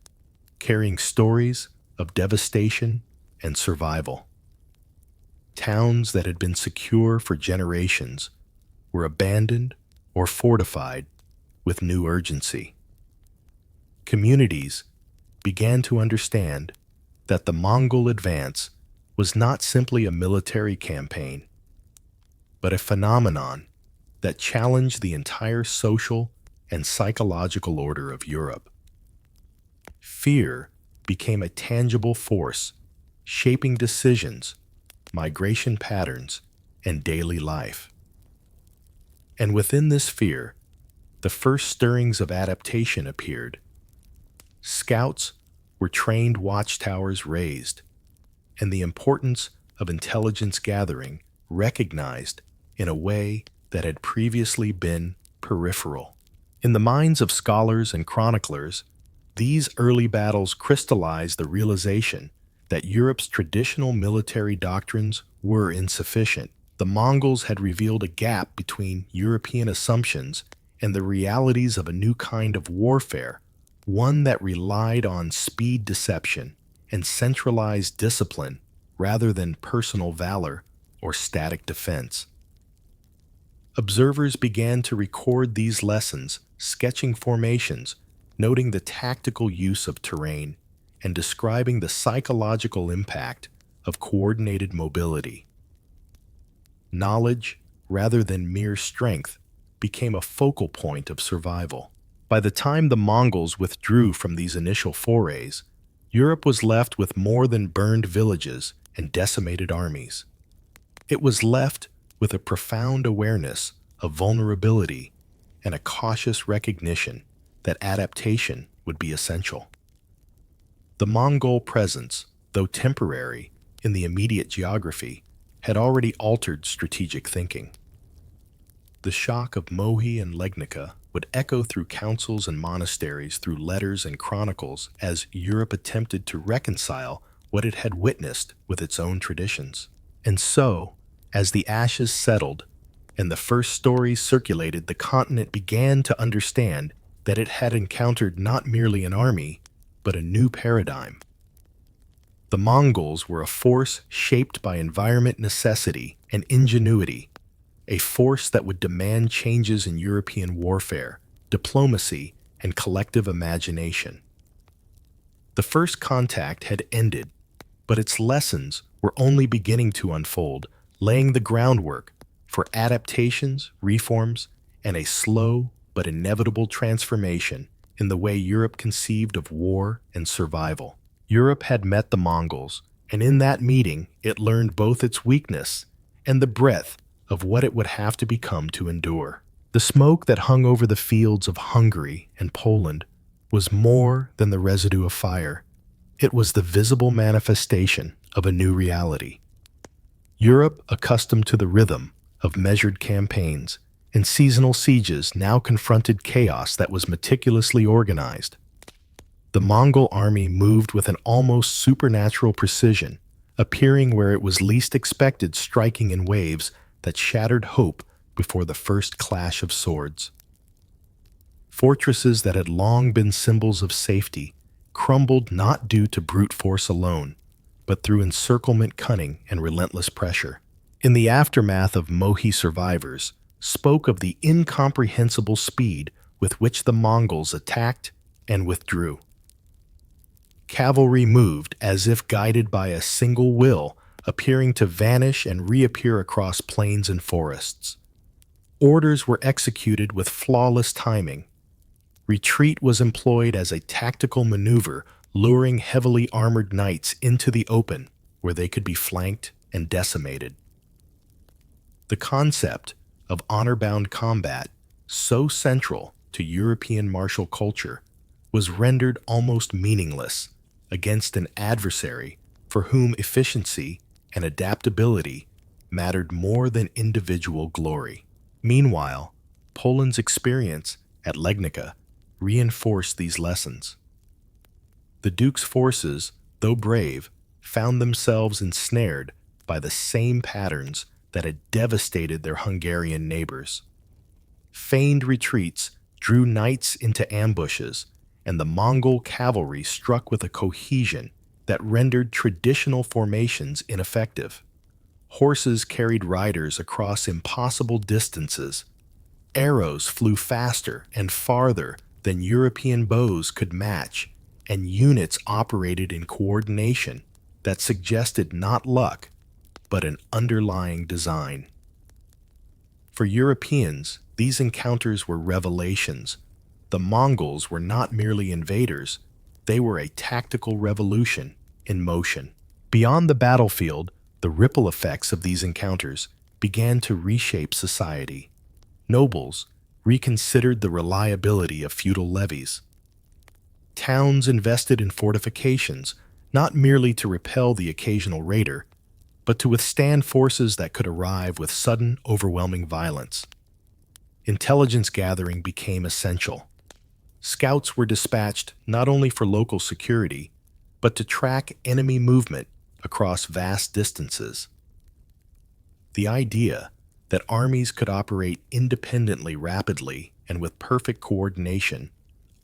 carrying stories of devastation and survival. Towns that had been secure for generations were abandoned or fortified with new urgency. Communities began to understand that the Mongol advance was not simply a military campaign, but a phenomenon that challenged the entire social and psychological order of Europe. Fear became a tangible force, shaping decisions, migration patterns, and daily life. And within this fear, the first stirrings of adaptation appeared. Scouts were trained watchtowers raised, and the importance of intelligence gathering recognized in a way that had previously been peripheral. In the minds of scholars and chroniclers, these early battles crystallized the realization that Europe's traditional military doctrines were insufficient. The Mongols had revealed a gap between European assumptions and the realities of a new kind of warfare, one that relied on speed deception and centralized discipline rather than personal valor or static defense. Observers began to record these lessons, sketching formations, noting the tactical use of terrain, and describing the psychological impact of coordinated mobility. Knowledge, rather than mere strength, became a focal point of survival. By the time the Mongols withdrew from these initial forays, Europe was left with more than burned villages and decimated armies. It was left with a profound awareness of vulnerability and a cautious recognition that adaptation would be essential. The Mongol presence, though temporary in the immediate geography, had already altered strategic thinking. The shock of Mohi and Legnica would echo through councils and monasteries, through letters and chronicles, as Europe attempted to reconcile what it had witnessed with its own traditions. And so, as the ashes settled and the first stories circulated, the continent began to understand that it had encountered not merely an army, but a new paradigm. The Mongols were a force shaped by environment, necessity, and ingenuity, a force that would demand changes in European warfare, diplomacy, and collective imagination. The first contact had ended, but its lessons were only beginning to unfold, laying the groundwork for adaptations, reforms, and a slow but inevitable transformation in the way Europe conceived of war and survival. Europe had met the Mongols, and in that meeting it learned both its weakness and the breadth of what it would have to become to endure. The smoke that hung over the fields of Hungary and Poland was more than the residue of fire. It was the visible manifestation of a new reality. Europe, accustomed to the rhythm of measured campaigns and seasonal sieges, now confronted chaos that was meticulously organized. The Mongol army moved with an almost supernatural precision, appearing where it was least expected, striking in waves that shattered hope before the first clash of swords. Fortresses that had long been symbols of safety crumbled not due to brute force alone, but through encirclement, cunning, and relentless pressure. In the aftermath of Mohi, survivors spoke of the incomprehensible speed with which the Mongols attacked and withdrew. Cavalry moved as if guided by a single will, appearing to vanish and reappear across plains and forests. Orders were executed with flawless timing. Retreat was employed as a tactical maneuver, luring heavily armored knights into the open, where they could be flanked and decimated. The concept of honor-bound combat, so central to European martial culture, was rendered almost meaningless against an adversary for whom efficiency and adaptability mattered more than individual glory. Meanwhile, Poland's experience at Legnica reinforced these lessons. The Duke's forces, though brave, found themselves ensnared by the same patterns that had devastated their Hungarian neighbors. Feigned retreats drew knights into ambushes, and the Mongol cavalry struck with a cohesion that rendered traditional formations ineffective. Horses carried riders across impossible distances. Arrows flew faster and farther than European bows could match, and units operated in coordination that suggested not luck, but an underlying design. For Europeans, these encounters were revelations. The Mongols were not merely invaders, they were a tactical revolution in motion. Beyond the battlefield, the ripple effects of these encounters began to reshape society. Nobles reconsidered the reliability of feudal levies. Towns invested in fortifications, not merely to repel the occasional raider, but to withstand forces that could arrive with sudden, overwhelming violence. Intelligence gathering became essential. Scouts were dispatched not only for local security, but to track enemy movement across vast distances. The idea that armies could operate independently, rapidly, and with perfect coordination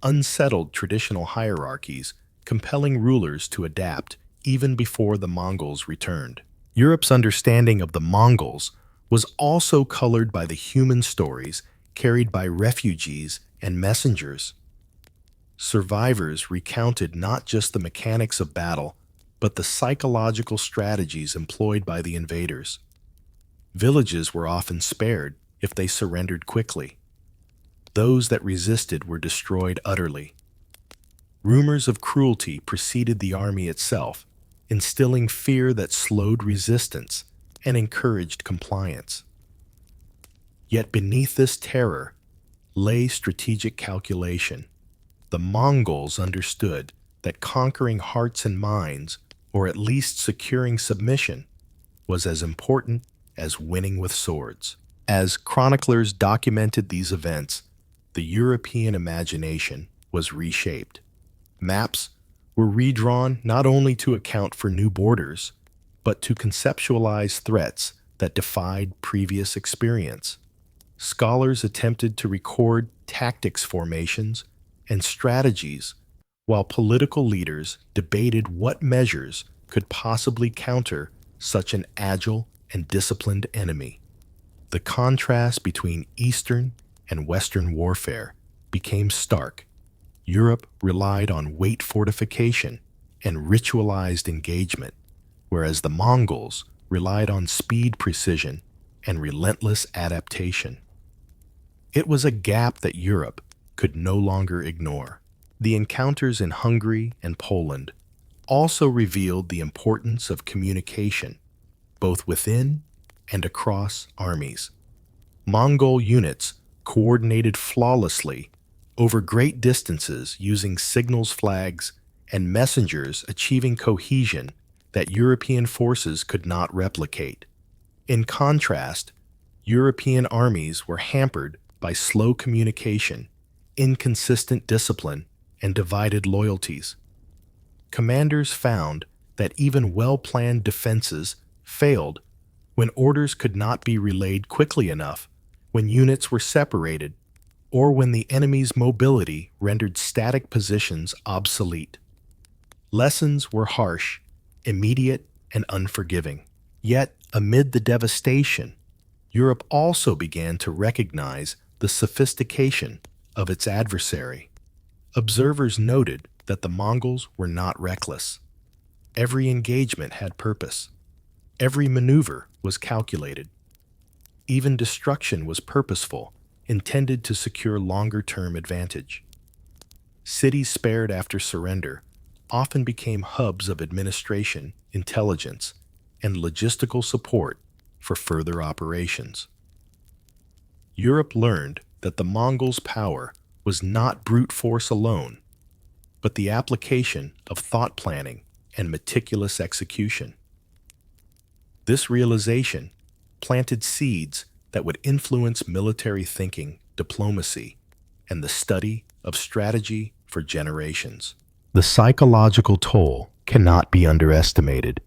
unsettled traditional hierarchies, compelling rulers to adapt even before the Mongols returned. Europe's understanding of the Mongols was also colored by the human stories carried by refugees and messengers. Survivors recounted not just the mechanics of battle, but the psychological strategies employed by the invaders. Villages were often spared if they surrendered quickly. Those that resisted were destroyed utterly. Rumors of cruelty preceded the army itself, instilling fear that slowed resistance and encouraged compliance. Yet beneath this terror lay strategic calculation. The Mongols understood that conquering hearts and minds, or at least securing submission, was as important as winning with swords. As chroniclers documented these events, the European imagination was reshaped. Maps were redrawn not only to account for new borders, but to conceptualize threats that defied previous experience. Scholars attempted to record tactics formations and strategies, while political leaders debated what measures could possibly counter such an agile and disciplined enemy. The contrast between Eastern and Western warfare became stark. Europe relied on weight fortification and ritualized engagement, whereas the Mongols relied on speed precision and relentless adaptation. It was a gap that Europe could no longer ignore. The encounters in Hungary and Poland also revealed the importance of communication, both within and across armies. Mongol units coordinated flawlessly over great distances using signals flags and messengers, achieving cohesion that European forces could not replicate. In contrast, European armies were hampered by slow communication, inconsistent discipline, and divided loyalties. Commanders found that even well-planned defenses failed when orders could not be relayed quickly enough, when units were separated, or when the enemy's mobility rendered static positions obsolete. Lessons were harsh, immediate, and unforgiving. Yet, amid the devastation, Europe also began to recognize the sophistication of its adversary. Observers noted that the Mongols were not reckless. Every engagement had purpose. Every maneuver was calculated. Even destruction was purposeful, intended to secure longer-term advantage. Cities spared after surrender often became hubs of administration, intelligence, and logistical support for further operations. Europe learned that the Mongols' power was not brute force alone, but the application of thought planning and meticulous execution. This realization planted seeds that would influence military thinking, diplomacy, and the study of strategy for generations. The psychological toll cannot be underestimated.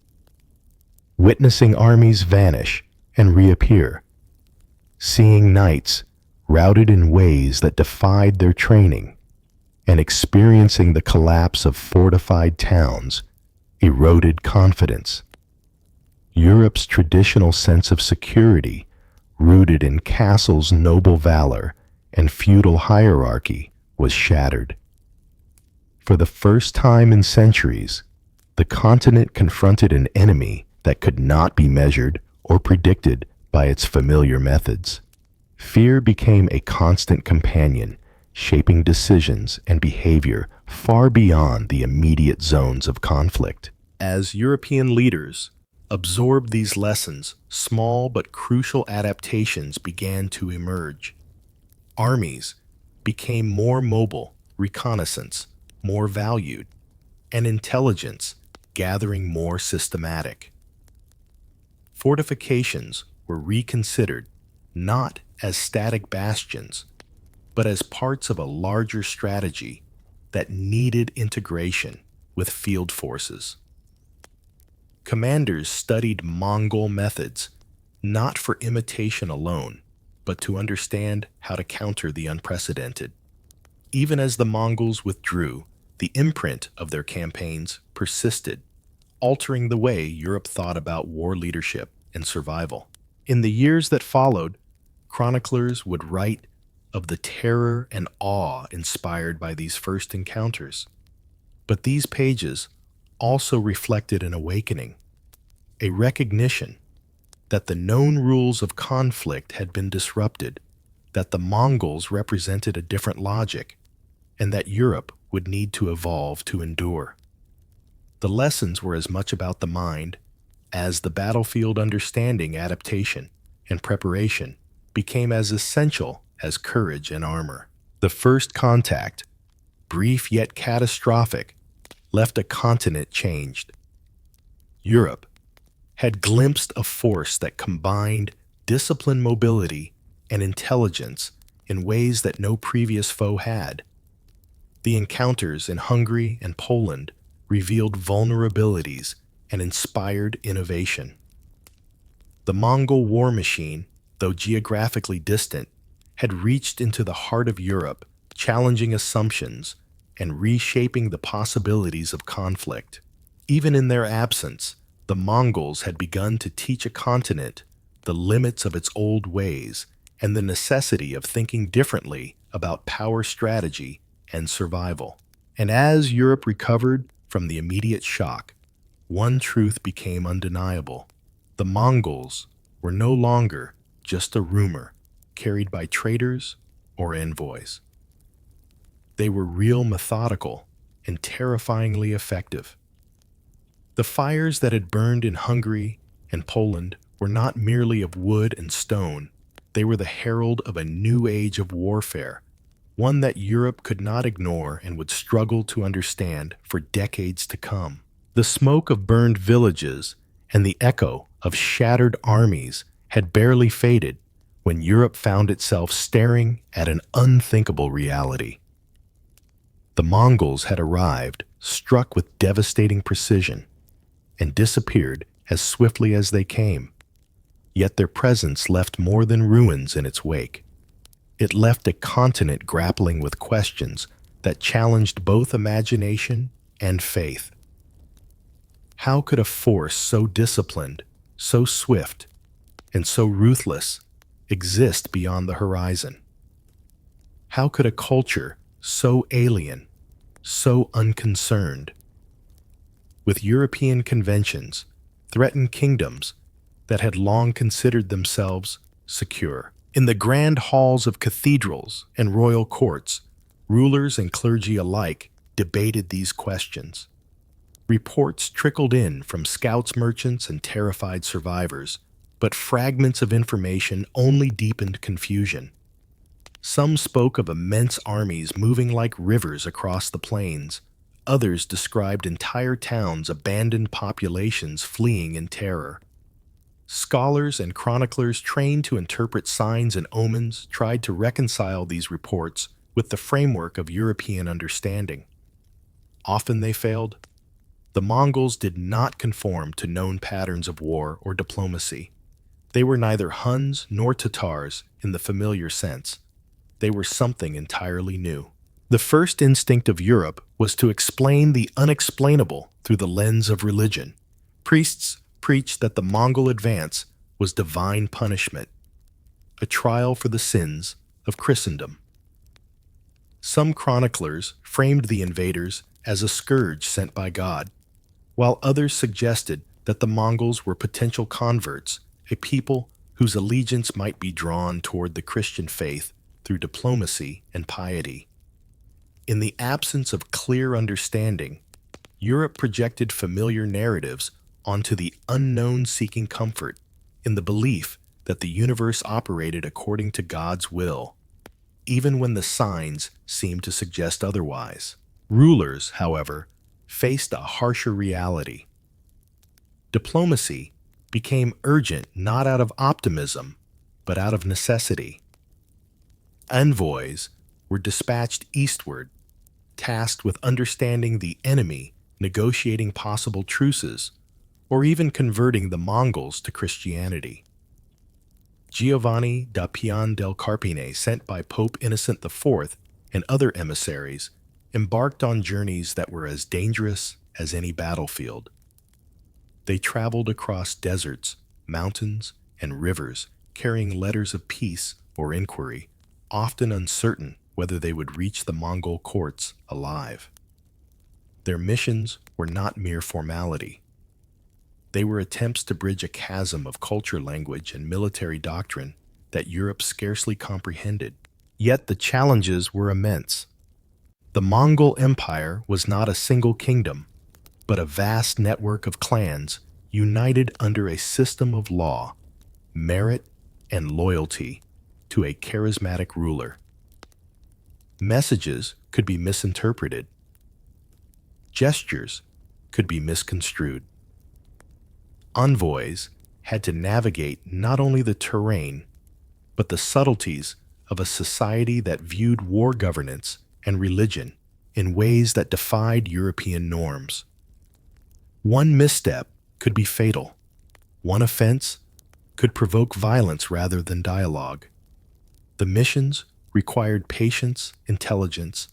Witnessing armies vanish and reappear, seeing knights routed in ways that defied their training, and experiencing the collapse of fortified towns eroded confidence. Europe's traditional sense of security, rooted in castles' noble valor and feudal hierarchy, was shattered. For the first time in centuries, the continent confronted an enemy that could not be measured or predicted by its familiar methods. Fear became a constant companion, shaping decisions and behavior far beyond the immediate zones of conflict. As European leaders absorbed these lessons, small but crucial adaptations began to emerge. Armies became more mobile, reconnaissance more valued, and intelligence gathering more systematic. Fortifications were reconsidered not as static bastions, but as parts of a larger strategy that needed integration with field forces. Commanders studied Mongol methods not for imitation alone, but to understand how to counter the unprecedented. Even as the Mongols withdrew, the imprint of their campaigns persisted, altering the way Europe thought about war leadership and survival. In the years that followed, chroniclers would write of the terror and awe inspired by these first encounters. But these pages also reflected an awakening, a recognition that the known rules of conflict had been disrupted, that the Mongols represented a different logic, and that Europe would need to evolve to endure. The lessons were as much about the mind as the battlefield. Understanding, adaptation, and preparation became as essential as courage and armor. The first contact, brief yet catastrophic, left a continent changed. Europe had glimpsed a force that combined disciplined mobility and intelligence in ways that no previous foe had. The encounters in Hungary and Poland revealed vulnerabilities and inspired innovation. The Mongol war machine, though geographically distant, had reached into the heart of Europe, challenging assumptions and reshaping the possibilities of conflict. Even in their absence, the Mongols had begun to teach a continent the limits of its old ways and the necessity of thinking differently about power strategy and survival. And as Europe recovered from the immediate shock, one truth became undeniable. The Mongols were no longer just a rumor carried by traders or envoys. They were real, methodical, and terrifyingly effective. The fires that had burned in Hungary and Poland were not merely of wood and stone. They were the herald of a new age of warfare, one that Europe could not ignore and would struggle to understand for decades to come. The smoke of burned villages and the echo of shattered armies had barely faded when Europe found itself staring at an unthinkable reality. The Mongols had arrived, struck with devastating precision, and disappeared as swiftly as they came. Yet their presence left more than ruins in its wake. It left a continent grappling with questions that challenged both imagination and faith. How could a force so disciplined, so swift, and so ruthless exist beyond the horizon? How could a culture so alien, so unconcerned, with European conventions, threaten kingdoms that had long considered themselves secure? In the grand halls of cathedrals and royal courts, rulers and clergy alike debated these questions. Reports trickled in from scouts, merchants, and terrified survivors, but fragments of information only deepened confusion. Some spoke of immense armies moving like rivers across the plains. Others described entire towns, abandoned populations fleeing in terror. Scholars and chroniclers trained to interpret signs and omens tried to reconcile these reports with the framework of European understanding. Often they failed. The Mongols did not conform to known patterns of war or diplomacy. They were neither Huns nor Tatars in the familiar sense. They were something entirely new. The first instinct of Europe was to explain the unexplainable through the lens of religion. Priests preached that the Mongol advance was divine punishment, a trial for the sins of Christendom. Some chroniclers framed the invaders as a scourge sent by God, while others suggested that the Mongols were potential converts, a people whose allegiance might be drawn toward the Christian faith through diplomacy and piety. In the absence of clear understanding, Europe projected familiar narratives onto the unknown, seeking comfort in the belief that the universe operated according to God's will, even when the signs seemed to suggest otherwise. Rulers, however, faced a harsher reality. Diplomacy became urgent not out of optimism, but out of necessity. Envoys were dispatched eastward, tasked with understanding the enemy, negotiating possible truces, or even converting the Mongols to Christianity. Giovanni da Pian del Carpine, sent by Pope Innocent IV and other emissaries, embarked on journeys that were as dangerous as any battlefield. They traveled across deserts, mountains, and rivers, carrying letters of peace or inquiry, often uncertain whether they would reach the Mongol courts alive. Their missions were not mere formality. They were attempts to bridge a chasm of culture, language, and military doctrine that Europe scarcely comprehended. Yet the challenges were immense. The Mongol Empire was not a single kingdom, but a vast network of clans united under a system of law, merit, and loyalty to a charismatic ruler. Messages could be misinterpreted. Gestures could be misconstrued. Envoys had to navigate not only the terrain, but the subtleties of a society that viewed war governance and religion in ways that defied European norms. One misstep could be fatal. One offense could provoke violence rather than dialogue. The missions required patience, intelligence,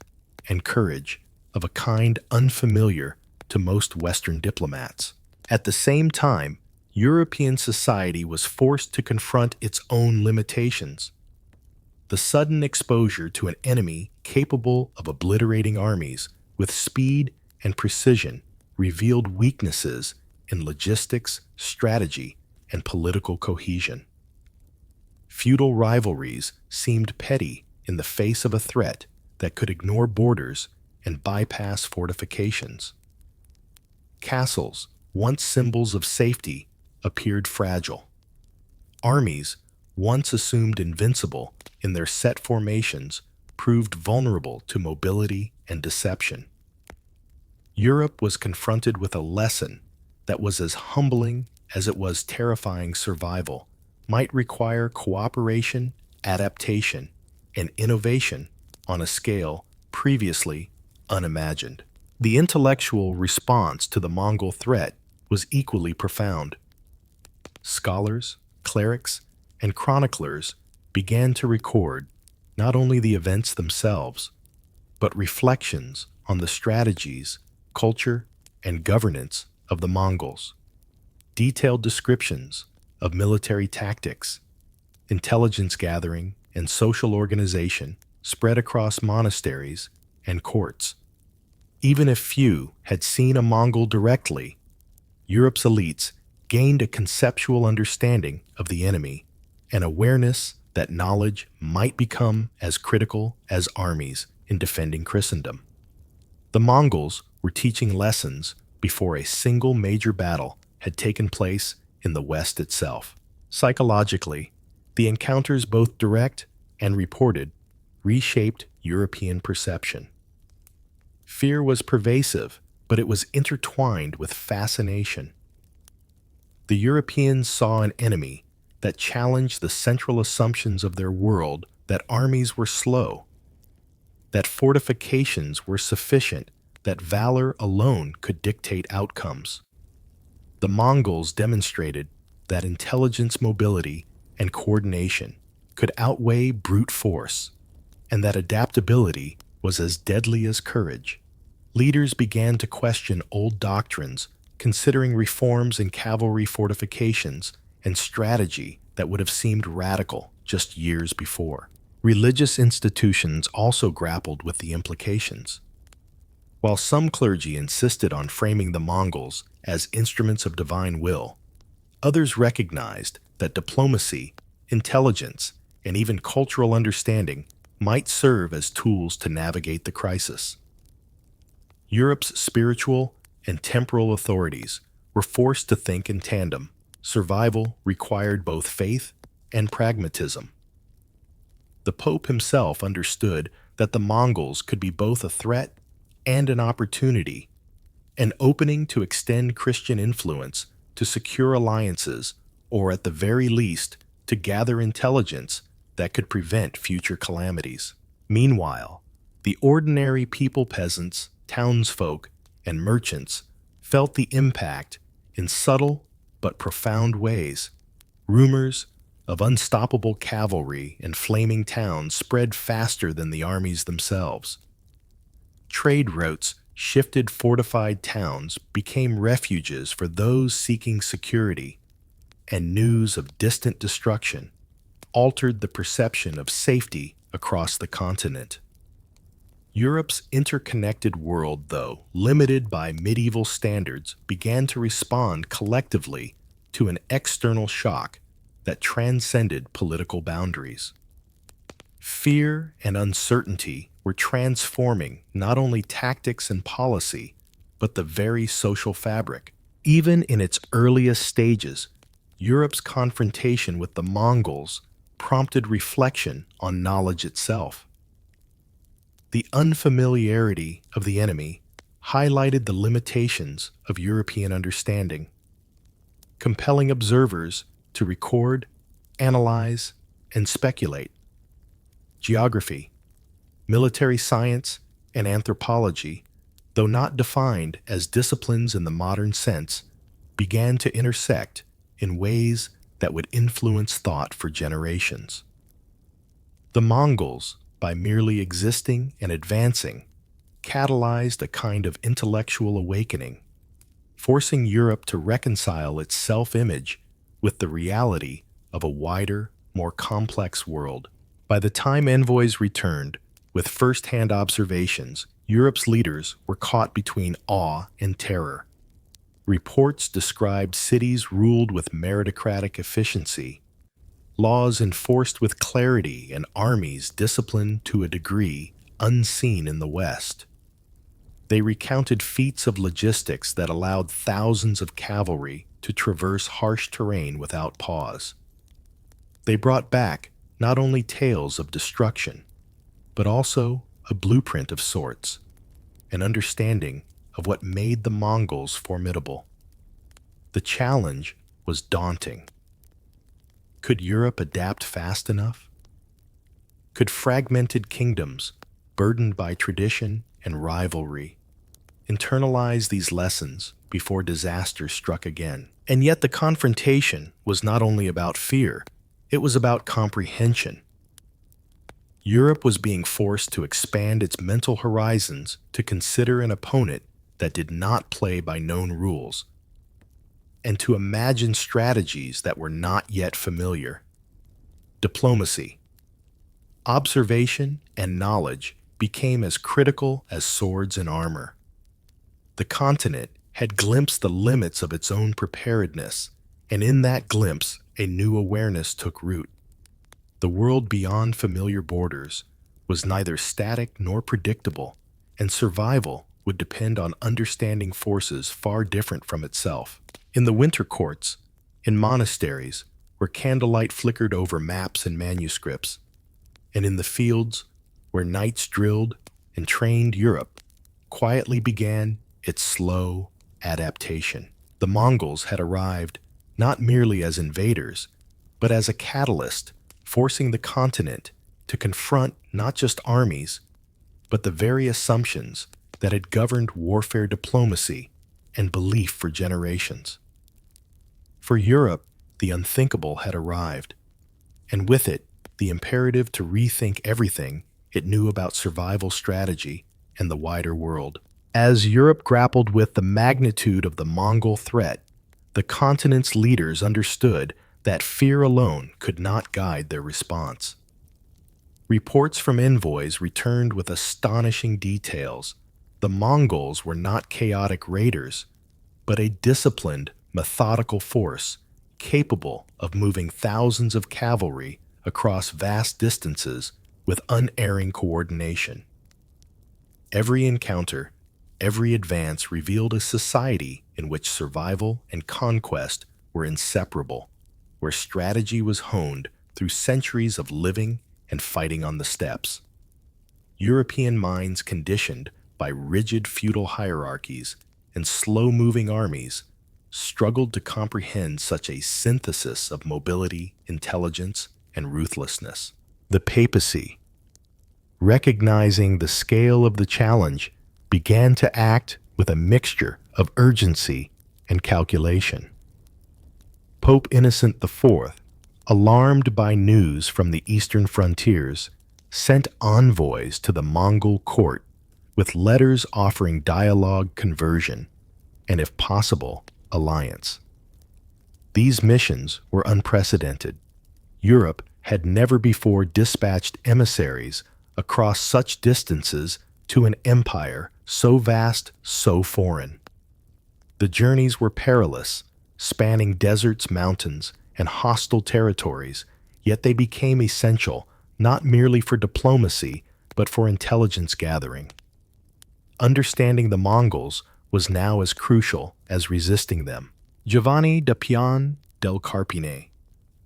and courage of a kind unfamiliar to most Western diplomats. At the same time, European society was forced to confront its own limitations. The sudden exposure to an enemy capable of obliterating armies with speed and precision revealed weaknesses in logistics, strategy, and political cohesion. Feudal rivalries seemed petty in the face of a threat that could ignore borders and bypass fortifications. Castles, once symbols of safety, appeared fragile. Armies, once assumed invincible in their set formations, proved vulnerable to mobility and deception. Europe was confronted with a lesson that was as humbling as it was terrifying. Survival might require cooperation, adaptation, and innovation on a scale previously unimagined. The intellectual response to the Mongol threat was equally profound. Scholars, clerics, and chroniclers began to record not only the events themselves, but reflections on the strategies, culture, and governance of the Mongols. Detailed descriptions of military tactics, intelligence gathering, and social organization spread across monasteries and courts. Even if few had seen a Mongol directly, Europe's elites gained a conceptual understanding of the enemy, an awareness that knowledge might become as critical as armies in defending Christendom. The Mongols were teaching lessons before a single major battle had taken place in the West itself. Psychologically, the encounters, both direct and reported, reshaped European perception. Fear was pervasive, but it was intertwined with fascination. The Europeans saw an enemy that challenged the central assumptions of their world, that armies were slow, that fortifications were sufficient, that valor alone could dictate outcomes. The Mongols demonstrated that intelligence, mobility, and coordination could outweigh brute force, and that adaptability was as deadly as courage. Leaders began to question old doctrines, considering reforms in cavalry fortifications and strategy that would have seemed radical just years before. Religious institutions also grappled with the implications. While some clergy insisted on framing the Mongols as instruments of divine will, others recognized that diplomacy, intelligence, and even cultural understanding might serve as tools to navigate the crisis. Europe's spiritual and temporal authorities were forced to think in tandem. Survival required both faith and pragmatism. The Pope himself understood that the Mongols could be both a threat and an opportunity, an opening to extend Christian influence, to secure alliances, or at the very least, to gather intelligence that could prevent future calamities. Meanwhile, the ordinary people, peasants, townsfolk, and merchants felt the impact in subtle but profound ways. Rumors of unstoppable cavalry and flaming towns spread faster than the armies themselves. Trade routes shifted, fortified towns became refuges for those seeking security, and news of distant destruction altered the perception of safety across the continent. Europe's interconnected world, though limited by medieval standards, began to respond collectively to an external shock that transcended political boundaries. Fear and uncertainty were transforming not only tactics and policy, but the very social fabric. Even in its earliest stages, Europe's confrontation with the Mongols prompted reflection on knowledge itself. The unfamiliarity of the enemy highlighted the limitations of European understanding, compelling observers to record, analyze, and speculate. geography, military science, and anthropology, though not defined as disciplines in the modern sense, began to intersect in ways that would influence thought for generations. The Mongols, by merely existing and advancing, catalyzed a kind of intellectual awakening, forcing Europe to reconcile its self-image with the reality of a wider, more complex world. By the time envoys returned with first-hand observations, Europe's leaders were caught between awe and terror. Reports described cities ruled with meritocratic efficiency, laws enforced with clarity, and armies disciplined to a degree unseen in the West. They recounted feats of logistics that allowed thousands of cavalry to traverse harsh terrain without pause. They brought back not only tales of destruction, but also a blueprint of sorts, an understanding of what made the Mongols formidable. The challenge was daunting. Could Europe adapt fast enough? Could fragmented kingdoms, burdened by tradition and rivalry, internalize these lessons before disaster struck again? And yet the confrontation was not only about fear, it was about comprehension. Europe was being forced to expand its mental horizons to consider an opponent that did not play by known rules, and to imagine strategies that were not yet familiar. Diplomacy, observation, and knowledge became as critical as swords and armor. The continent had glimpsed the limits of its own preparedness, and in that glimpse, a new awareness took root. The world beyond familiar borders was neither static nor predictable, and survival would depend on understanding forces far different from itself. In the winter courts, in monasteries, where candlelight flickered over maps and manuscripts, and in the fields, where knights drilled and trained, Europe quietly began its slow adaptation. The Mongols had arrived not merely as invaders, but as a catalyst, forcing the continent to confront not just armies, but the very assumptions that had governed warfare diplomacy and belief for generations. For Europe, the unthinkable had arrived, and with it, the imperative to rethink everything it knew about survival strategy and the wider world. As Europe grappled with the magnitude of the Mongol threat, the continent's leaders understood that fear alone could not guide their response. Reports from envoys returned with astonishing details. The Mongols were not chaotic raiders, but a disciplined, methodical force capable of moving thousands of cavalry across vast distances with unerring coordination. Every encounter, every advance revealed a society in which survival and conquest were inseparable, where strategy was honed through centuries of living and fighting on the steppes. European minds conditioned by rigid feudal hierarchies and slow-moving armies struggled to comprehend such a synthesis of mobility, intelligence, and ruthlessness. The papacy, recognizing the scale of the challenge, began to act with a mixture of urgency and calculation. Pope Innocent IV, alarmed by news from the eastern frontiers, sent envoys to the Mongol court with letters offering dialogue, conversion, and, if possible, alliance. These missions were unprecedented. Europe had never before dispatched emissaries across such distances to an empire so vast, so foreign. The journeys were perilous, spanning deserts, mountains, and hostile territories, yet they became essential not merely for diplomacy, but for intelligence gathering. Understanding the Mongols was now as crucial as resisting them. Giovanni da Pian del Carpine,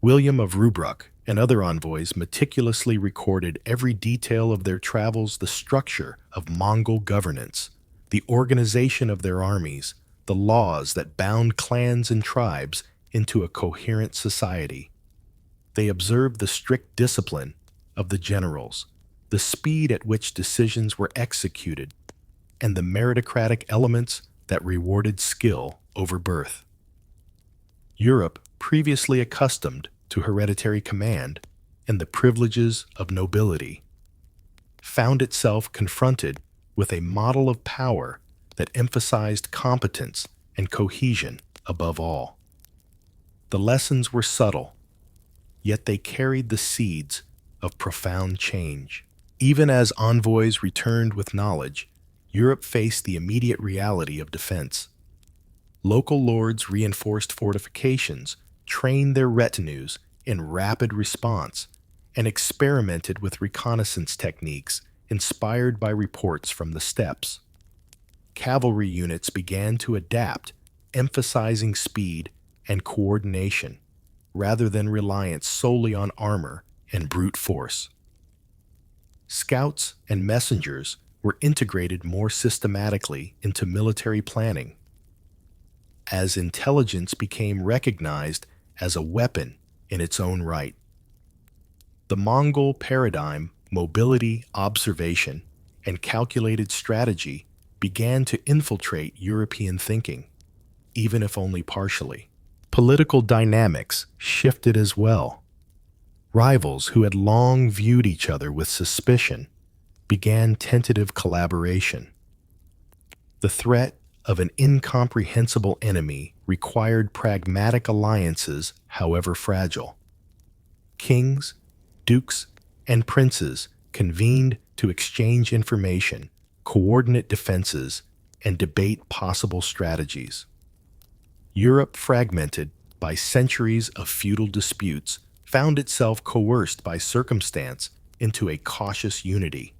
William of Rubruck, and other envoys meticulously recorded every detail of their travels, the structure of Mongol governance, the organization of their armies, the laws that bound clans and tribes into a coherent society. They observed the strict discipline of the generals, the speed at which decisions were executed, and the meritocratic elements that rewarded skill over birth. Europe, previously accustomed to hereditary command and the privileges of nobility, found itself confronted with a model of power that emphasized competence and cohesion above all. The lessons were subtle, yet they carried the seeds of profound change. Even as envoys returned with knowledge, Europe faced the immediate reality of defense. Local lords reinforced fortifications, trained their retinues in rapid response, and experimented with reconnaissance techniques inspired by reports from the steppes. Cavalry units began to adapt, emphasizing speed and coordination, rather than reliance solely on armor and brute force. Scouts and messengers were integrated more systematically into military planning, as intelligence became recognized as a weapon in its own right. The Mongol paradigm, mobility, observation, and calculated strategy began to infiltrate European thinking, even if only partially. Political dynamics shifted as well. Rivals who had long viewed each other with suspicion began tentative collaboration. The threat of an incomprehensible enemy required pragmatic alliances, however fragile. Kings, dukes, and princes convened to exchange information, coordinate defenses, and debate possible strategies. Europe, fragmented by centuries of feudal disputes, found itself coerced by circumstance into a cautious unity.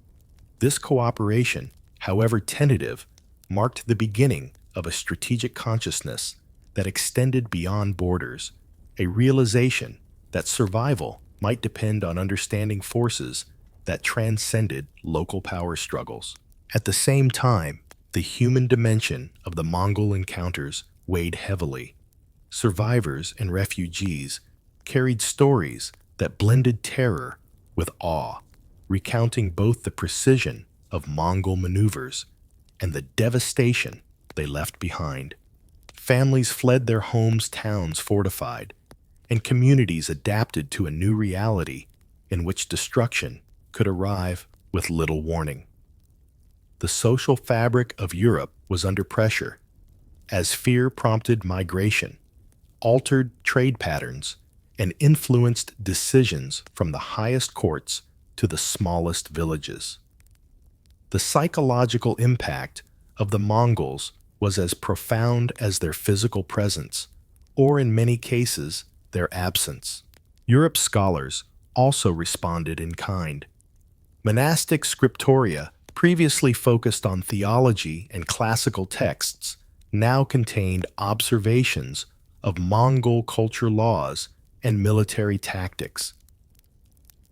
This cooperation, however tentative, marked the beginning of a strategic consciousness that extended beyond borders, a realization that survival might depend on understanding forces that transcended local power struggles. At the same time, the human dimension of the Mongol encounters weighed heavily. Survivors and refugees carried stories that blended terror with awe, recounting both the precision of Mongol maneuvers and the devastation they left behind. Families fled their homes, towns fortified, and communities adapted to a new reality in which destruction could arrive with little warning. The social fabric of Europe was under pressure, as fear prompted migration, altered trade patterns, and influenced decisions from the highest courts to the smallest villages. The psychological impact of the Mongols was as profound as their physical presence, or in many cases, their absence. Europe's scholars also responded in kind. Monastic scriptoria, previously focused on theology and classical texts, now contained observations of Mongol culture laws and military tactics.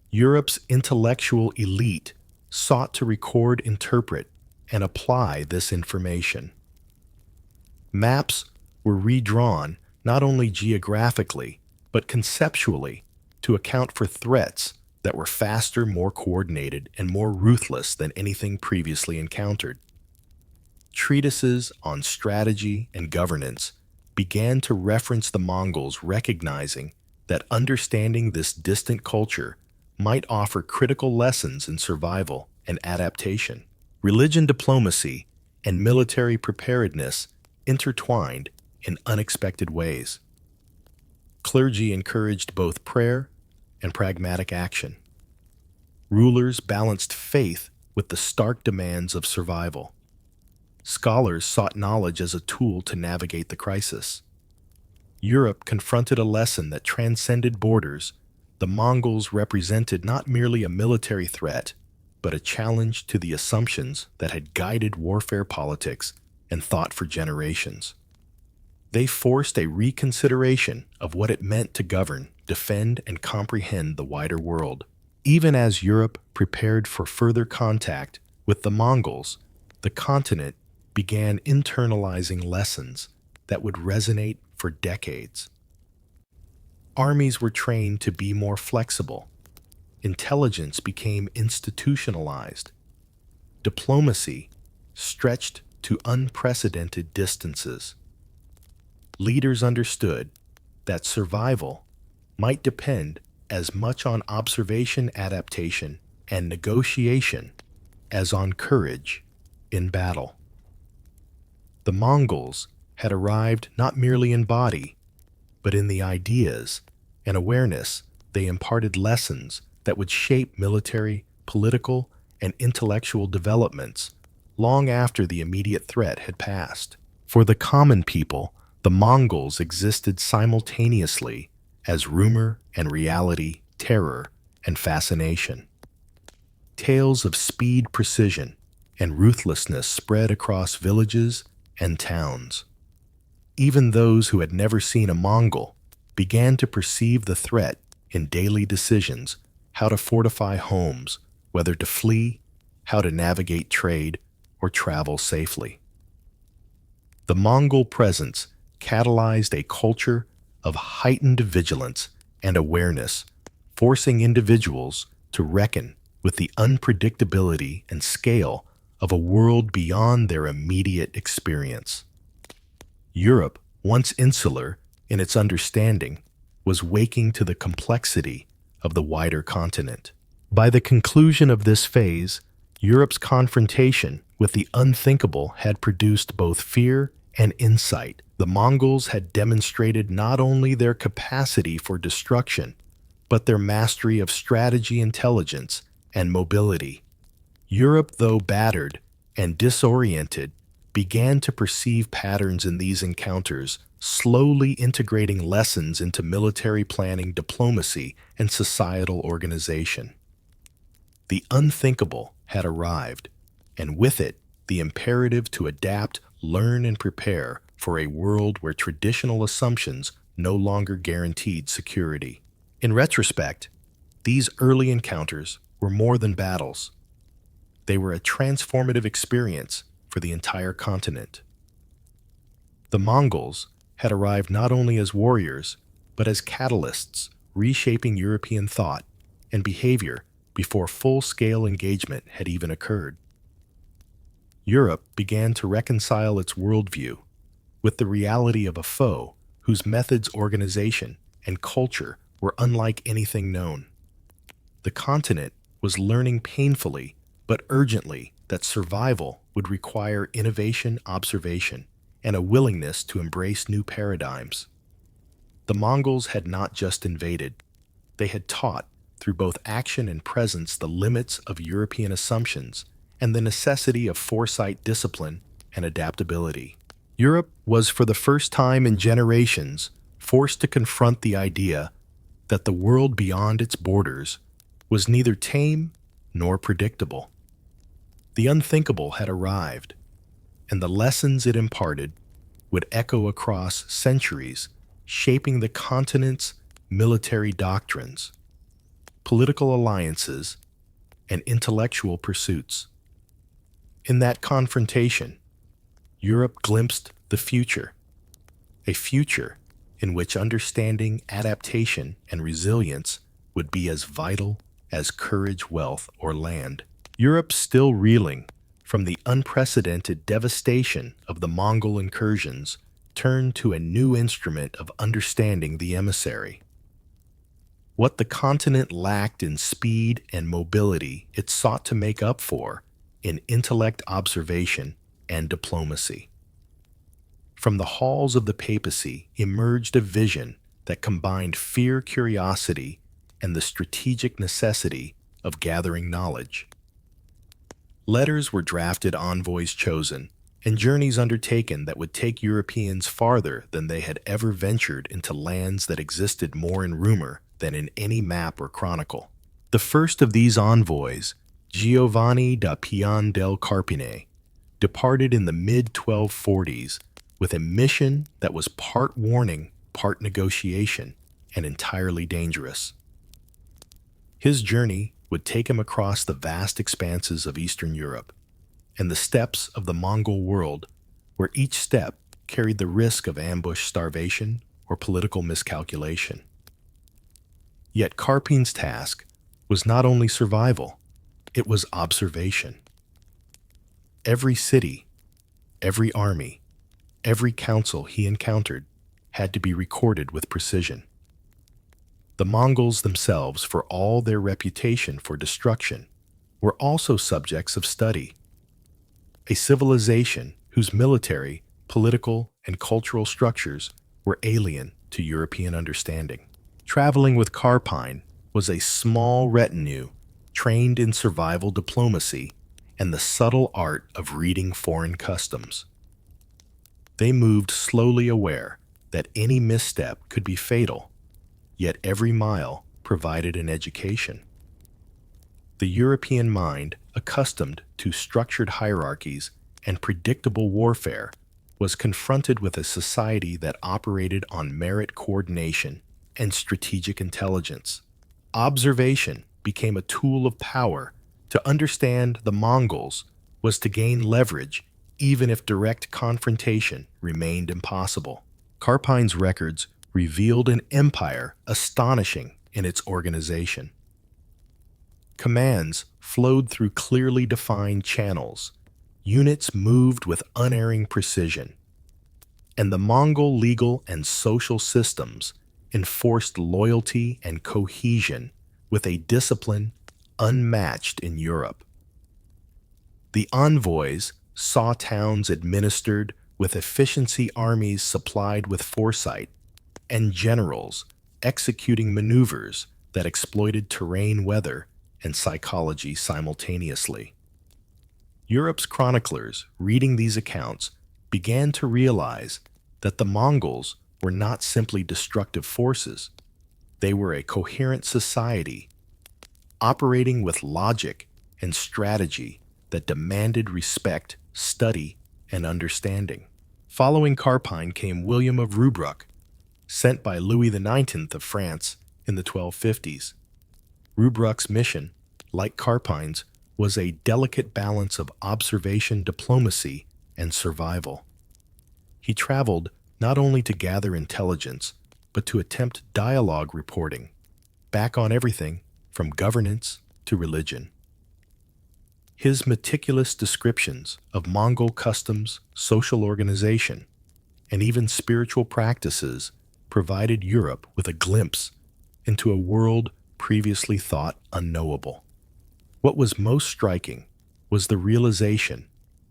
Europe's intellectual elite sought to record, interpret, and apply this information. Maps were redrawn not only geographically, but conceptually to account for threats that were faster, more coordinated, and more ruthless than anything previously encountered. Treatises on strategy and governance began to reference the Mongols, recognizing that understanding this distant culture might offer critical lessons in survival and adaptation. Religion diplomacy and military preparedness intertwined in unexpected ways. Clergy encouraged both prayer and pragmatic action. Rulers balanced faith with the stark demands of survival. Scholars sought knowledge as a tool to navigate the crisis. Europe confronted a lesson that transcended borders. The Mongols represented not merely a military threat, but a challenge to the assumptions that had guided warfare politics and thought for generations. They forced a reconsideration of what it meant to govern, defend, and comprehend the wider world. Even as Europe prepared for further contact with the Mongols, the continent began internalizing lessons that would resonate for decades. Armies were trained to be more flexible, intelligence became institutionalized. Diplomacy stretched to unprecedented distances. Leaders understood that survival might depend as much on observation, adaptation, and negotiation as on courage in battle. The Mongols had arrived not merely in body, but in the ideas and awareness. They imparted lessons that would shape military, political, and intellectual developments long after the immediate threat had passed. For the common people, the Mongols existed simultaneously as rumor and reality, terror and fascination. Tales of speed, precision, and ruthlessness spread across villages and towns. Even those who had never seen a Mongol began to perceive the threat in daily decisions: how to fortify homes, whether to flee, how to navigate trade, or travel safely. The Mongol presence catalyzed a culture of heightened vigilance and awareness, forcing individuals to reckon with the unpredictability and scale of a world beyond their immediate experience. Europe, once insular in its understanding, was waking to the complexity of the wider continent. By the conclusion of this phase, Europe's confrontation with the unthinkable had produced both fear and insight. The Mongols had demonstrated not only their capacity for destruction, but their mastery of strategy, intelligence, and mobility. Europe, though battered and disoriented, began to perceive patterns in these encounters, slowly integrating lessons into military planning, diplomacy, and societal organization. The unthinkable had arrived, and with it, the imperative to adapt, learn, and prepare for a world where traditional assumptions no longer guaranteed security. In retrospect, these early encounters were more than battles. They were a transformative experience for the entire continent. The Mongols had arrived not only as warriors, but as catalysts, reshaping European thought and behavior before full-scale engagement had even occurred. Europe began to reconcile its worldview with the reality of a foe whose methods, organization, and culture were unlike anything known. The continent was learning painfully but urgently that survival would require innovation, observation, and a willingness to embrace new paradigms. The Mongols had not just invaded, they had taught, through both action and presence, the limits of European assumptions and the necessity of foresight, discipline, and adaptability. Europe was, for the first time in generations, forced to confront the idea that the world beyond its borders was neither tame nor predictable. The unthinkable had arrived, and the lessons it imparted would echo across centuries, shaping the continent's military doctrines, political alliances, and intellectual pursuits. In that confrontation, Europe glimpsed the future, a future in which understanding, adaptation, and resilience would be as vital as courage, wealth, or land. Europe, still reeling from the unprecedented devastation of the Mongol incursions, turned to a new instrument of understanding: the emissary. What the continent lacked in speed and mobility, it sought to make up for in intellect, observation, and diplomacy. From the halls of the papacy emerged a vision that combined fear, curiosity, and the strategic necessity of gathering knowledge. Letters were drafted, envoys chosen, and journeys undertaken that would take Europeans farther than they had ever ventured into lands that existed more in rumor than in any map or chronicle. The first of these envoys, Giovanni da Pian del Carpine, departed in the mid-1240s with a mission that was part warning, part negotiation, and entirely dangerous. His journey would take him across the vast expanses of Eastern Europe and the steppes of the Mongol world, where each step carried the risk of ambush, starvation, or political miscalculation. Yet Carpine's task was not only survival, it was observation. Every city, every army, every council he encountered had to be recorded with precision. The Mongols themselves, for all their reputation for destruction, were also subjects of study, a civilization whose military, political, and cultural structures were alien to European understanding. Traveling with Carpine was a small retinue trained in survival diplomacy and the subtle art of reading foreign customs. They moved slowly, aware that any misstep could be fatal, yet every mile provided an education. The European mind, accustomed to structured hierarchies and predictable warfare, was confronted with a society that operated on merit coordination and strategic intelligence. Observation became a tool of power. To understand the Mongols was to gain leverage, even if direct confrontation remained impossible. Carpine's records revealed an empire astonishing in its organization. Commands flowed through clearly defined channels. Units moved with unerring precision. And the Mongol legal and social systems enforced loyalty and cohesion with a discipline unmatched in Europe. The envoys saw towns administered with efficiency, armies supplied with foresight, and generals executing maneuvers that exploited terrain, weather, and psychology simultaneously. Europe's chroniclers, reading these accounts, began to realize that the Mongols were not simply destructive forces. They were a coherent society, operating with logic and strategy that demanded respect, study, and understanding. Following Carpine came William of Rubruck, sent by Louis XIX of France in the 1250s. Rubruck's mission, like Carpine's, was a delicate balance of observation, diplomacy, and survival. He traveled not only to gather intelligence, but to attempt dialogue reporting, back on everything from governance to religion. His meticulous descriptions of Mongol customs, social organization, and even spiritual practices provided Europe with a glimpse into a world previously thought unknowable. What was most striking was the realization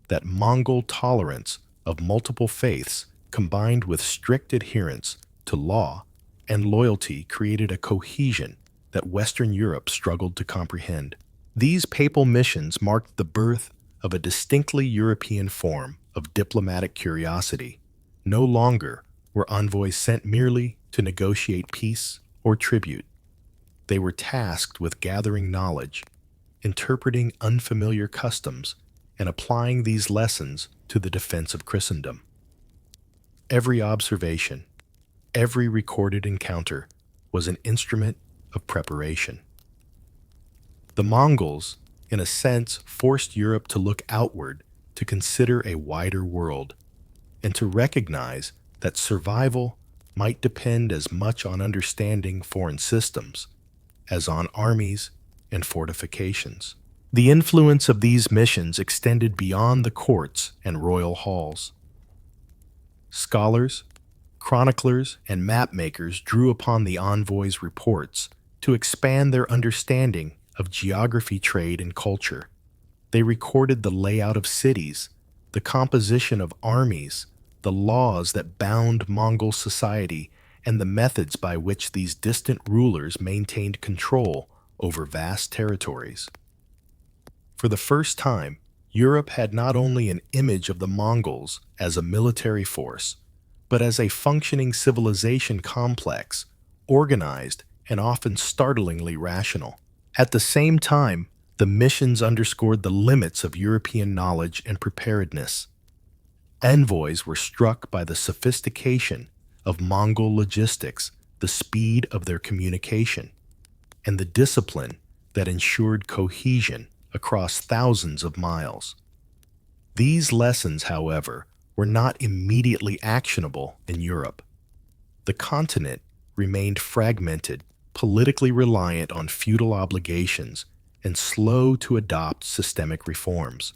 that Mongol tolerance of multiple faiths combined with strict adherence to law and loyalty created a cohesion that Western Europe struggled to comprehend. These papal missions marked the birth of a distinctly European form of diplomatic curiosity. No longer were envoys sent merely to negotiate peace or tribute. They were tasked with gathering knowledge, interpreting unfamiliar customs, and applying these lessons to the defense of Christendom. Every observation, every recorded encounter was an instrument of preparation. The Mongols, in a sense, forced Europe to look outward, to consider a wider world, and to recognize that survival might depend as much on understanding foreign systems as on armies and fortifications. The influence of these missions extended beyond the courts and royal halls. Scholars, chroniclers, and mapmakers drew upon the envoys' reports to expand their understanding of geography, trade, and culture. They recorded the layout of cities, the composition of armies, the laws that bound Mongol society, and the methods by which these distant rulers maintained control over vast territories. For the first time, Europe had not only an image of the Mongols as a military force, but as a functioning civilization complex, organized and often startlingly rational. At the same time, the missions underscored the limits of European knowledge and preparedness. Envoys were struck by the sophistication of Mongol logistics, the speed of their communication, and the discipline that ensured cohesion across thousands of miles. These lessons, however, were not immediately actionable in Europe. The continent remained fragmented, politically reliant on feudal obligations, and slow to adopt systemic reforms.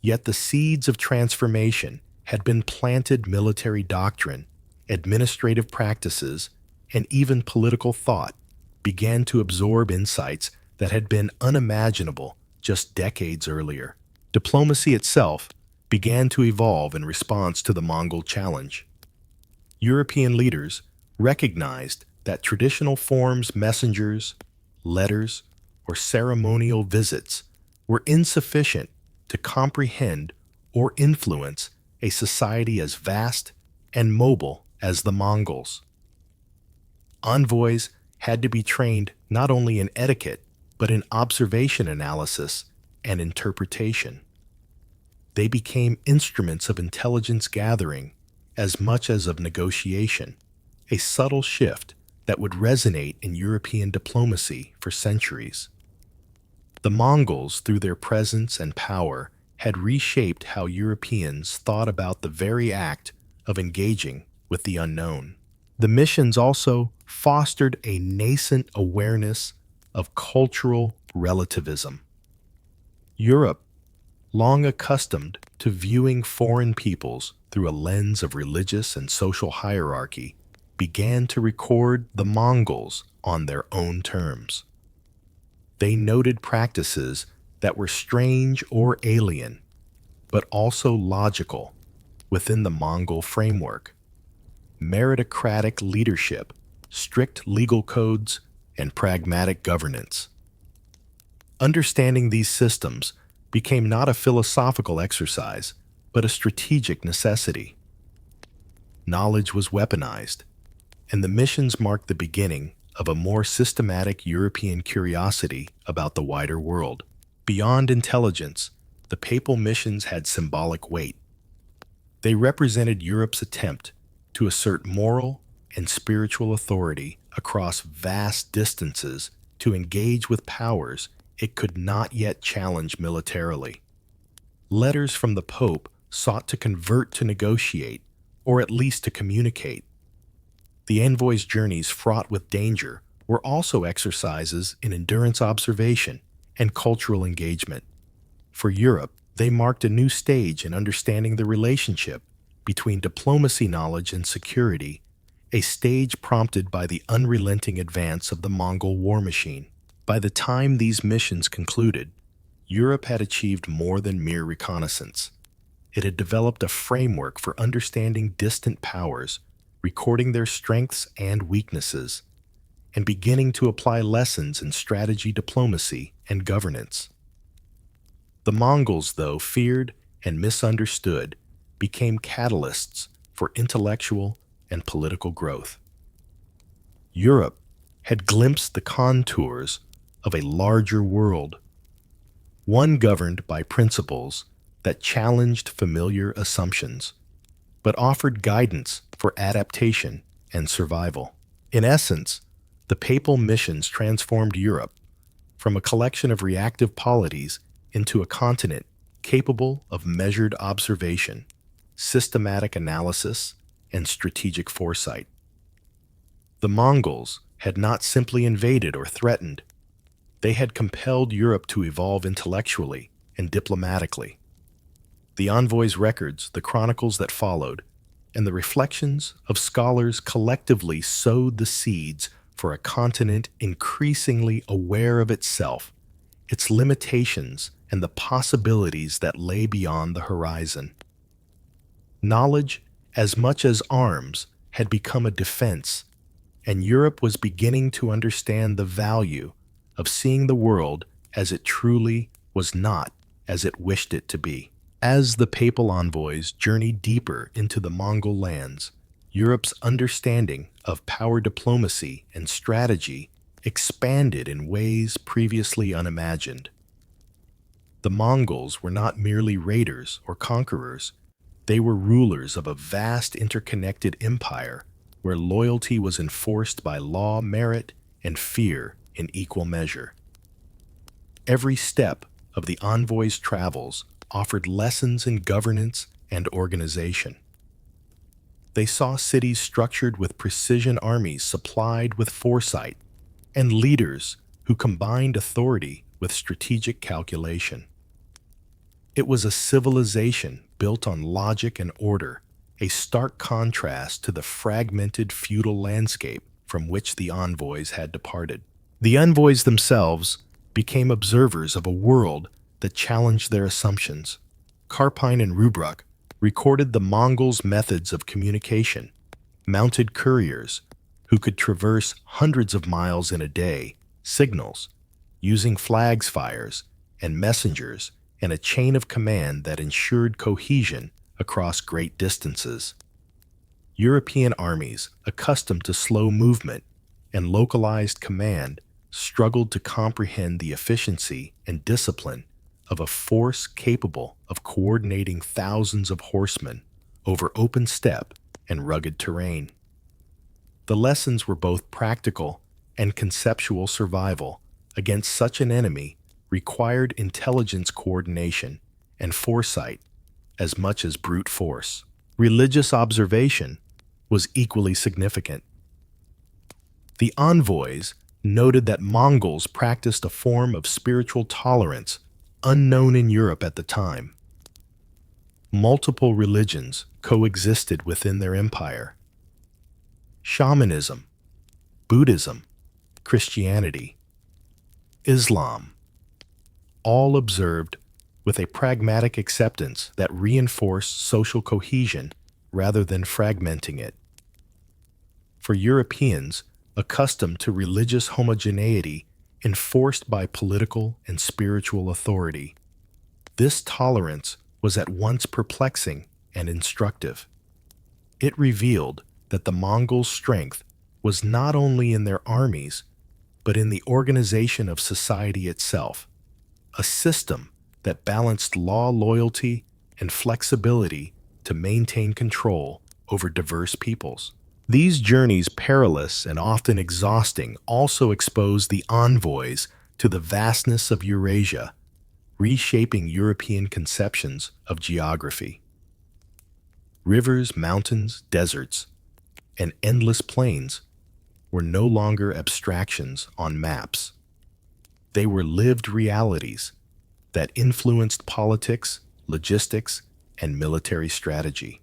Yet the seeds of transformation had been planted. Military doctrine, administrative practices, and even political thought began to absorb insights that had been unimaginable just decades earlier. Diplomacy itself began to evolve in response to the Mongol challenge. European leaders recognized that traditional forms, messengers, letters, or ceremonial visits were insufficient to comprehend or influence a society as vast and mobile as the Mongols. Envoys had to be trained not only in etiquette, but in observation analysis and interpretation. They became instruments of intelligence gathering as much as of negotiation, a subtle shift that would resonate in European diplomacy for centuries. The Mongols, through their presence and power, had reshaped how Europeans thought about the very act of engaging with the unknown. The missions also fostered a nascent awareness of cultural relativism. Europe, long accustomed to viewing foreign peoples through a lens of religious and social hierarchy, began to record the Mongols on their own terms. They noted practices that were strange or alien, but also logical within the Mongol framework. Meritocratic leadership, strict legal codes, and pragmatic governance. Understanding these systems became not a philosophical exercise, but a strategic necessity. Knowledge was weaponized, and the missions marked the beginning of a more systematic European curiosity about the wider world. Beyond intelligence, the papal missions had symbolic weight. They represented Europe's attempt to assert moral and spiritual authority across vast distances to engage with powers it could not yet challenge militarily. Letters from the Pope sought to convert to negotiate, or at least to communicate. The envoys' journeys fraught with danger were also exercises in endurance observation and cultural engagement. For Europe, they marked a new stage in understanding the relationship between diplomacy knowledge and security, a stage prompted by the unrelenting advance of the Mongol war machine. By the time these missions concluded, Europe had achieved more than mere reconnaissance. It had developed a framework for understanding distant powers, recording their strengths and weaknesses, and beginning to apply lessons in strategy, diplomacy, and governance. The Mongols, though feared and misunderstood, became catalysts for intellectual and political growth. Europe had glimpsed the contours of a larger world, one governed by principles that challenged familiar assumptions, but offered guidance for adaptation and survival. In essence, the papal missions transformed Europe from a collection of reactive polities into a continent capable of measured observation, systematic analysis, and strategic foresight. The Mongols had not simply invaded or threatened. They had compelled Europe to evolve intellectually and diplomatically. The envoys' records, the chronicles that followed, and the reflections of scholars collectively sowed the seeds for a continent increasingly aware of itself, its limitations, and the possibilities that lay beyond the horizon. Knowledge, as much as arms, had become a defense, and Europe was beginning to understand the value of seeing the world as it truly was, not as it wished it to be. As the papal envoys journeyed deeper into the Mongol lands, Europe's understanding of power diplomacy and strategy expanded in ways previously unimagined. The Mongols were not merely raiders or conquerors. They were rulers of a vast interconnected empire where loyalty was enforced by law, merit, and fear in equal measure. Every step of the envoys' travels offered lessons in governance and organization. They saw cities structured with precision, armies supplied with foresight, and leaders who combined authority with strategic calculation. It was a civilization built on logic and order, a stark contrast to the fragmented feudal landscape from which the envoys had departed. The envoys themselves became observers of a world that challenged their assumptions. Carpine and Rubruk recorded the Mongols' methods of communication, mounted couriers who could traverse hundreds of miles in a day, signals, using flags fires and messengers, and a chain of command that ensured cohesion across great distances. European armies, accustomed to slow movement and localized command, struggled to comprehend the efficiency and discipline of a force capable of coordinating thousands of horsemen over open steppe and rugged terrain. The lessons were both practical and conceptual. Survival against such an enemy required intelligence, coordination, and foresight as much as brute force. Religious observation was equally significant. The envoys noted that Mongols practiced a form of spiritual tolerance unknown in Europe at the time. Multiple religions coexisted within their empire. Shamanism, Buddhism, Christianity, Islam, all observed with a pragmatic acceptance that reinforced social cohesion rather than fragmenting it. For Europeans, accustomed to religious homogeneity enforced by political and spiritual authority, this tolerance was at once perplexing and instructive. It revealed that the Mongols' strength was not only in their armies, but in the organization of society itself, a system that balanced law, loyalty, and flexibility to maintain control over diverse peoples. These journeys, perilous and often exhausting, also exposed the envoys to the vastness of Eurasia, reshaping European conceptions of geography. Rivers, mountains, deserts, and endless plains were no longer abstractions on maps. They were lived realities that influenced politics, logistics, and military strategy.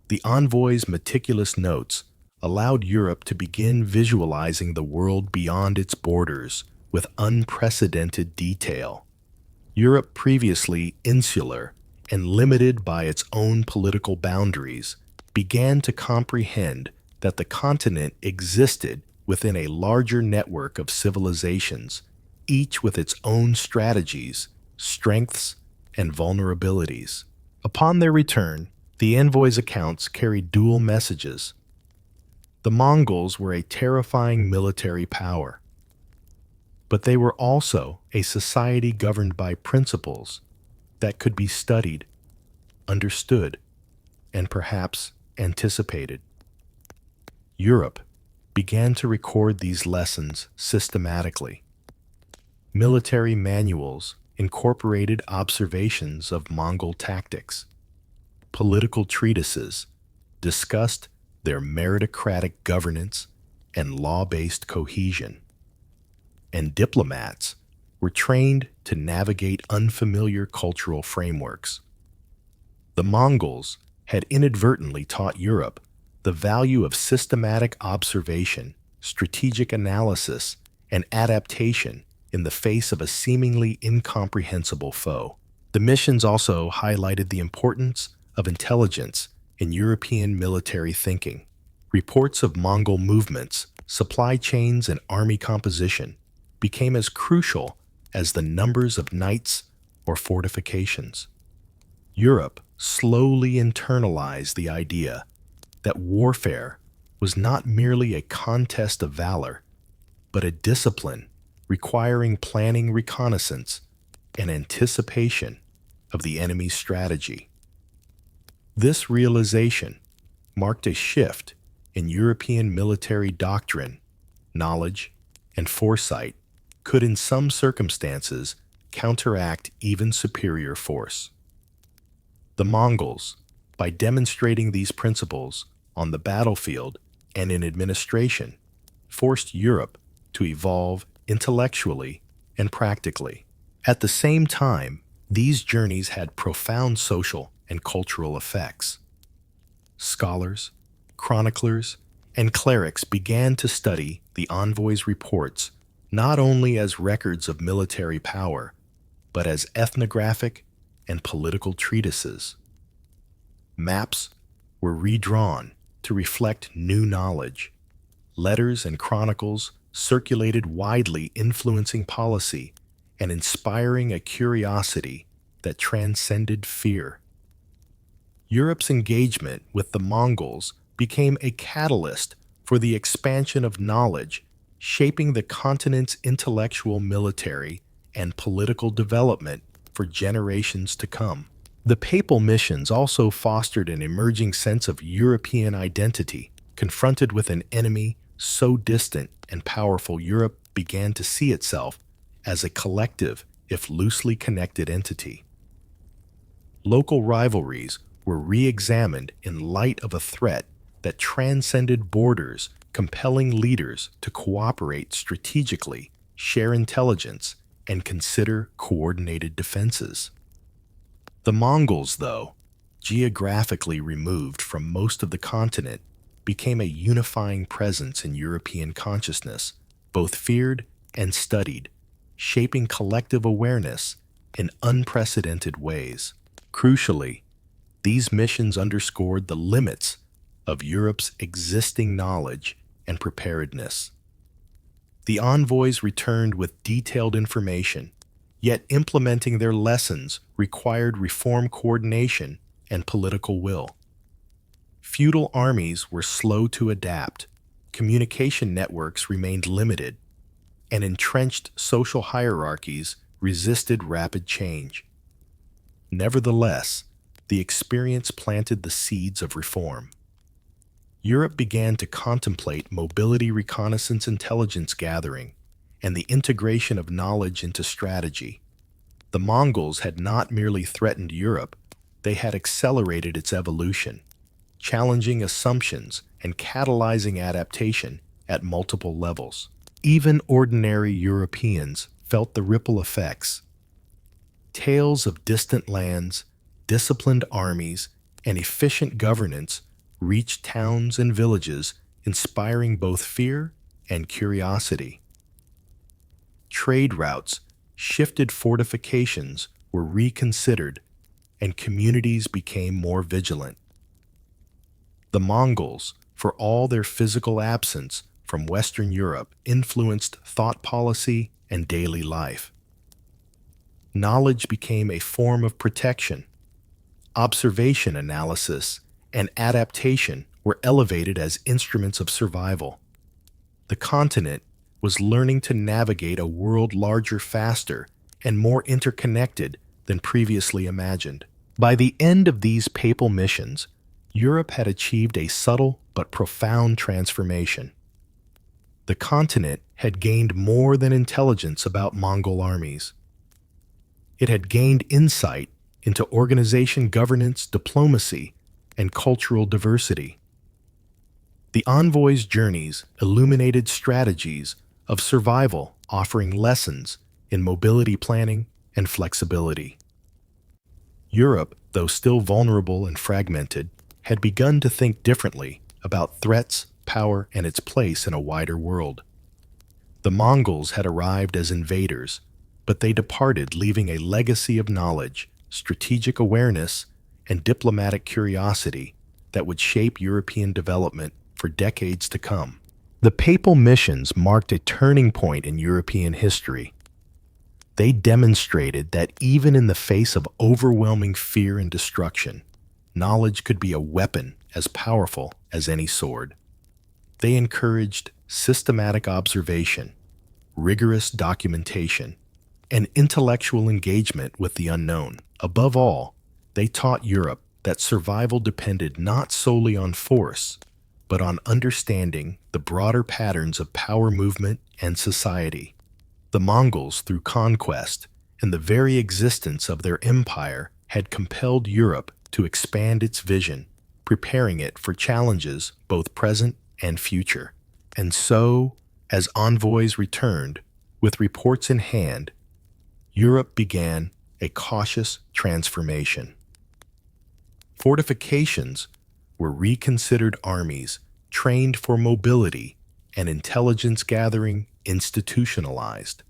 The envoys' meticulous notes allowed Europe to begin visualizing the world beyond its borders with unprecedented detail. Europe, previously insular and limited by its own political boundaries, began to comprehend that the continent existed within a larger network of civilizations, each with its own strategies, strengths, and vulnerabilities. Upon their return, the envoys' accounts carried dual messages. The Mongols were a terrifying military power, but they were also a society governed by principles that could be studied, understood, and perhaps anticipated. Europe began to record these lessons systematically. Military manuals incorporated observations of Mongol tactics. Political treatises discussed their meritocratic governance and law-based cohesion. And diplomats were trained to navigate unfamiliar cultural frameworks. The Mongols had inadvertently taught Europe the value of systematic observation, strategic analysis, and adaptation in the face of a seemingly incomprehensible foe. The missions also highlighted the importance of intelligence in European military thinking. Reports of Mongol movements, supply chains, and army composition became as crucial as the numbers of knights or fortifications. Europe slowly internalized the idea that warfare was not merely a contest of valor, but a discipline requiring planning, reconnaissance, and anticipation of the enemy's strategy. This realization marked a shift in European military doctrine. Knowledge and foresight could in some circumstances counteract even superior force. The Mongols, by demonstrating these principles on the battlefield and in administration, forced Europe to evolve intellectually and practically. At the same time, these journeys had profound social and cultural effects. Scholars, chroniclers, and clerics began to study the envoys' reports not only as records of military power, but as ethnographic and political treatises. Maps were redrawn to reflect new knowledge. Letters and chronicles circulated widely, influencing policy and inspiring a curiosity that transcended fear. Europe's engagement with the Mongols became a catalyst for the expansion of knowledge, shaping the continent's intellectual, military, and political development for generations to come. The papal missions also fostered an emerging sense of European identity. Confronted with an enemy so distant and powerful, Europe began to see itself as a collective, if loosely connected entity. Local rivalries were re-examined in light of a threat that transcended borders, compelling leaders to cooperate strategically, share intelligence, and consider coordinated defenses. The Mongols, though, geographically removed from most of the continent, became a unifying presence in European consciousness, both feared and studied, shaping collective awareness in unprecedented ways. Crucially, these missions underscored the limits of Europe's existing knowledge and preparedness. The envoys returned with detailed information, yet implementing their lessons required reform, coordination, and political will. Feudal armies were slow to adapt, communication networks remained limited, and entrenched social hierarchies resisted rapid change. Nevertheless, the experience planted the seeds of reform. Europe began to contemplate mobility, reconnaissance, intelligence gathering, and the integration of knowledge into strategy. The Mongols had not merely threatened Europe, they had accelerated its evolution, challenging assumptions and catalyzing adaptation at multiple levels. Even ordinary Europeans felt the ripple effects. Tales of distant lands, disciplined armies, and efficient governance reached towns and villages, inspiring both fear and curiosity. Trade routes shifted, fortifications were reconsidered, and communities became more vigilant. The Mongols, for all their physical absence from Western Europe, influenced thought, policy, and daily life. Knowledge became a form of protection. Observation, analysis, and adaptation were elevated as instruments of survival. The continent was learning to navigate a world larger, faster, and more interconnected than previously imagined. By the end of these papal missions, Europe had achieved a subtle but profound transformation. The continent had gained more than intelligence about Mongol armies. It had gained insight into organization, governance, diplomacy, and cultural diversity. The envoys' journeys illuminated strategies of survival, offering lessons in mobility planning and flexibility. Europe, though still vulnerable and fragmented, had begun to think differently about threats, power, and its place in a wider world. The Mongols had arrived as invaders, but they departed leaving a legacy of knowledge, strategic awareness, and diplomatic curiosity that would shape European development for decades to come. The papal missions marked a turning point in European history. They demonstrated that even in the face of overwhelming fear and destruction, knowledge could be a weapon as powerful as any sword. They encouraged systematic observation, rigorous documentation, and intellectual engagement with the unknown. Above all, they taught Europe that survival depended not solely on force, but on understanding the broader patterns of power, movement, and society. The Mongols, through conquest and the very existence of their empire, had compelled Europe to expand its vision, preparing it for challenges both present and future. And so, As envoys returned, with reports in hand, Europe began a cautious transformation. Fortifications were reconsidered armies trained for mobility and intelligence gathering institutionalized.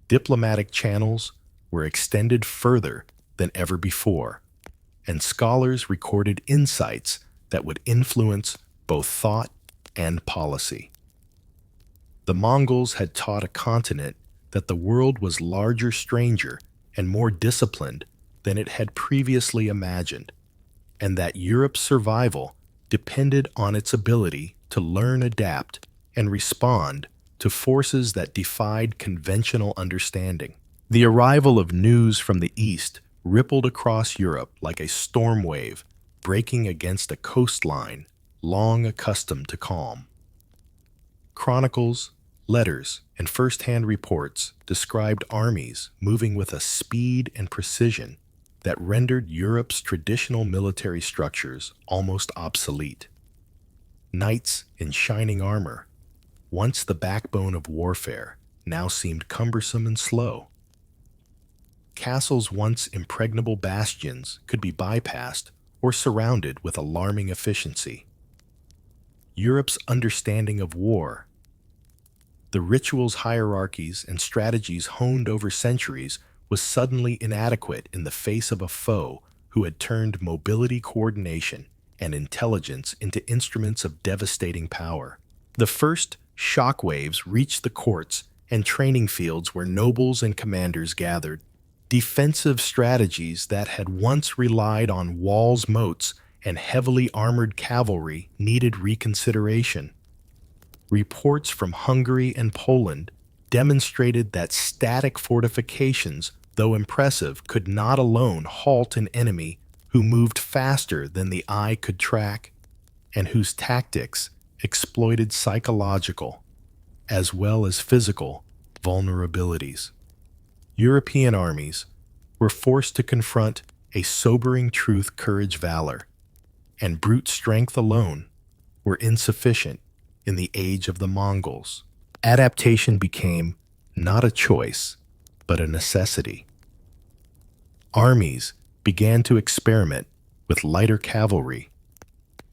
Diplomatic channels were extended further than ever before, and scholars recorded insights that would influence both thought and policy. The Mongols had taught a continent that the world was larger, stranger, and more disciplined than it had previously imagined, and that Europe's survival depended on its ability to learn, adapt, and respond to forces that defied conventional understanding. The arrival of news from the East rippled across Europe like a storm wave breaking against a coastline long accustomed to calm. Chronicles, letters, and first-hand reports described armies moving with a speed and precision that rendered Europe's traditional military structures almost obsolete. Knights in shining armor, once the backbone of warfare, now seemed cumbersome and slow. Castles once impregnable bastions could be bypassed or surrounded with alarming efficiency. Europe's understanding of war, the rituals, hierarchies, and strategies honed over centuries, was suddenly inadequate in the face of a foe who had turned mobility, coordination, and intelligence into instruments of devastating power. The first shock waves reached the courts and training fields where nobles and commanders gathered. Defensive strategies that had once relied on walls, moats, and heavily armored cavalry needed reconsideration. Reports from Hungary and Poland demonstrated that static fortifications, though impressive, could not alone halt an enemy who moved faster than the eye could track, and whose tactics exploited psychological as well as physical vulnerabilities. European armies were forced to confront a sobering truth: courage, valor, and brute strength alone were insufficient in the age of the Mongols. Adaptation became not a choice, but a necessity. Armies began to experiment with lighter cavalry,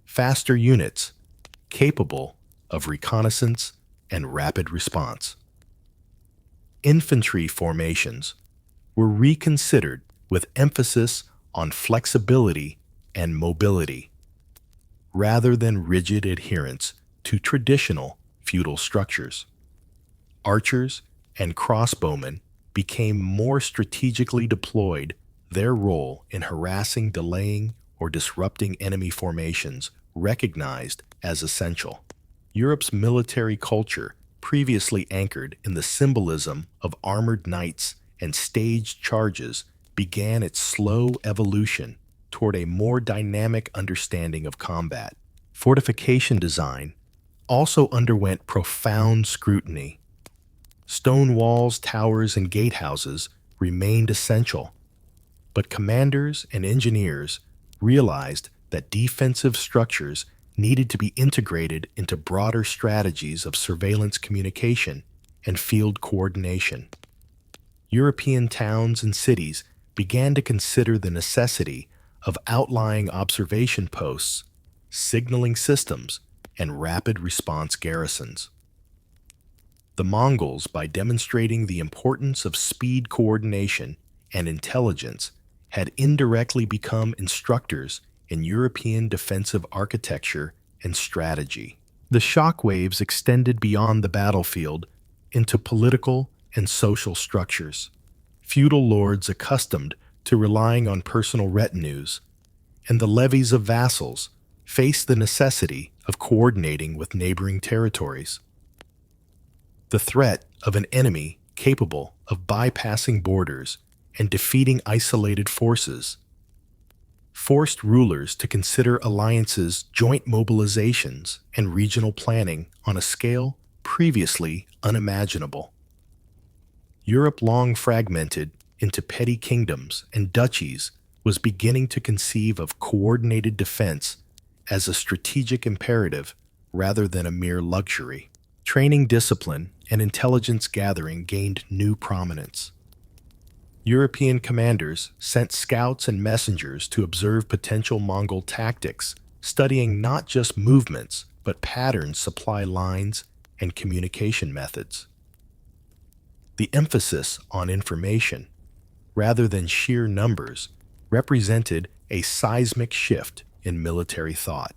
faster units capable of reconnaissance and rapid response. Infantry formations were reconsidered with emphasis on flexibility and mobility, rather than rigid adherence to traditional feudal structures. Archers and crossbowmen became more strategically deployed, their role in harassing, delaying, or disrupting enemy formations recognized as essential. Europe's military culture, previously anchored in the symbolism of armored knights and staged charges, began its slow evolution toward a more dynamic understanding of combat. Fortification design also underwent profound scrutiny. Stone walls, towers, and gatehouses remained essential, but commanders and engineers realized that defensive structures needed to be integrated into broader strategies of surveillance, communication, and field coordination. European towns and cities began to consider the necessity of outlying observation posts, signaling systems, and rapid response garrisons. The Mongols, by demonstrating the importance of speed, coordination, and intelligence, had indirectly become instructors in European defensive architecture and strategy. The shockwaves extended beyond the battlefield into political and social structures. Feudal lords accustomed to relying on personal retinues and the levies of vassals faced the necessity of coordinating with neighboring territories. The threat of an enemy capable of bypassing borders and defeating isolated forces forced rulers to consider alliances, joint mobilizations, and regional planning on a scale previously unimaginable. Europe, long fragmented into petty kingdoms and duchies, was beginning to conceive of coordinated defense as a strategic imperative rather than a mere luxury. Training discipline and intelligence gathering gained new prominence. European commanders sent scouts and messengers to observe potential Mongol tactics, studying not just movements, but patterns, supply lines, and communication methods. The emphasis on information, rather than sheer numbers, represented a seismic shift in military thought.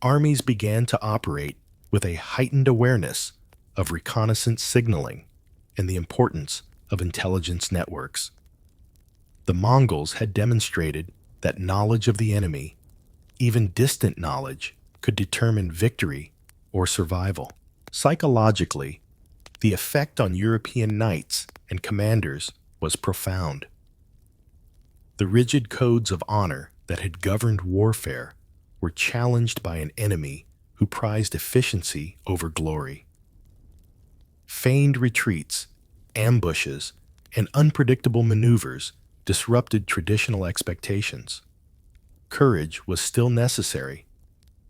Armies began to operate with a heightened awareness of reconnaissance signaling and the importance of intelligence networks. The Mongols had demonstrated that knowledge of the enemy, even distant knowledge, could determine victory or survival. Psychologically, the effect on European knights and commanders was profound. The rigid codes of honor that had governed warfare were challenged by an enemy who prized efficiency over glory. Feigned retreats, ambushes, and unpredictable maneuvers disrupted traditional expectations. Courage was still necessary,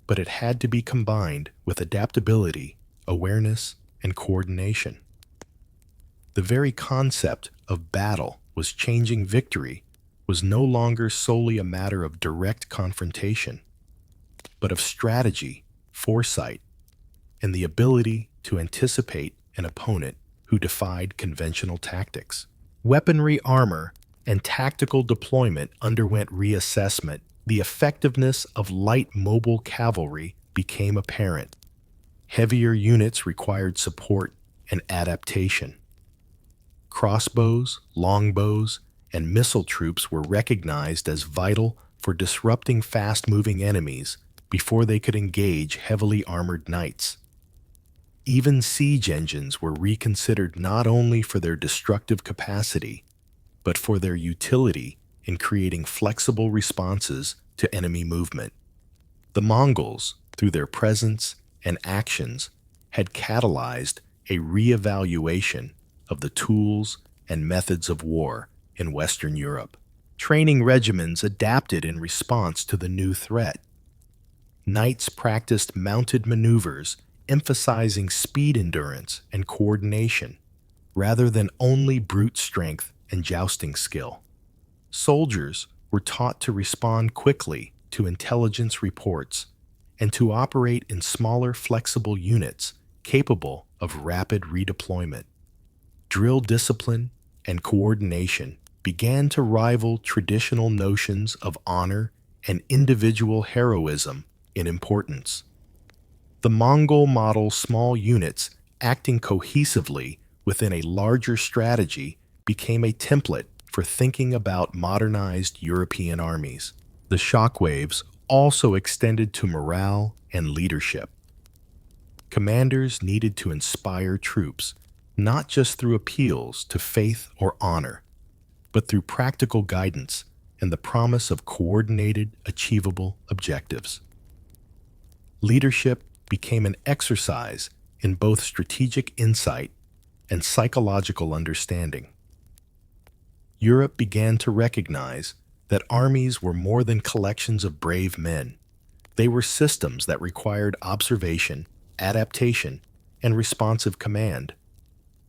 but it had to be combined with adaptability, awareness, and coordination. The very concept of battle was changing. Victory was no longer solely a matter of direct confrontation, but of strategy, foresight, and the ability to anticipate an opponent who defied conventional tactics. Weaponry, armor, and tactical deployment underwent reassessment. The effectiveness of light mobile cavalry became apparent. Heavier units required support and adaptation. Crossbows, longbows, and missile troops were recognized as vital for disrupting fast-moving enemies before they could engage heavily armored knights. Even siege engines were reconsidered not only for their destructive capacity, but for their utility in creating flexible responses to enemy movement. The Mongols, through their presence and actions, had catalyzed a reevaluation of the tools and methods of war in Western Europe. Training regimens adapted in response to the new threat. Knights practiced mounted maneuvers, emphasizing speed, endurance, and coordination, rather than only brute strength and jousting skill. Soldiers were taught to respond quickly to intelligence reports and to operate in smaller, flexible units capable of rapid redeployment. Drill discipline and coordination began to rival traditional notions of honor and individual heroism in importance. The Mongol model, small units acting cohesively within a larger strategy, became a template for thinking about modernized European armies. The shockwaves also extended to morale and leadership. Commanders needed to inspire troops, not just through appeals to faith or honor, but through practical guidance and the promise of coordinated, achievable objectives. Leadership became an exercise in both strategic insight and psychological understanding. Europe began to recognize that armies were more than collections of brave men. They were systems that required observation, adaptation, and responsive command.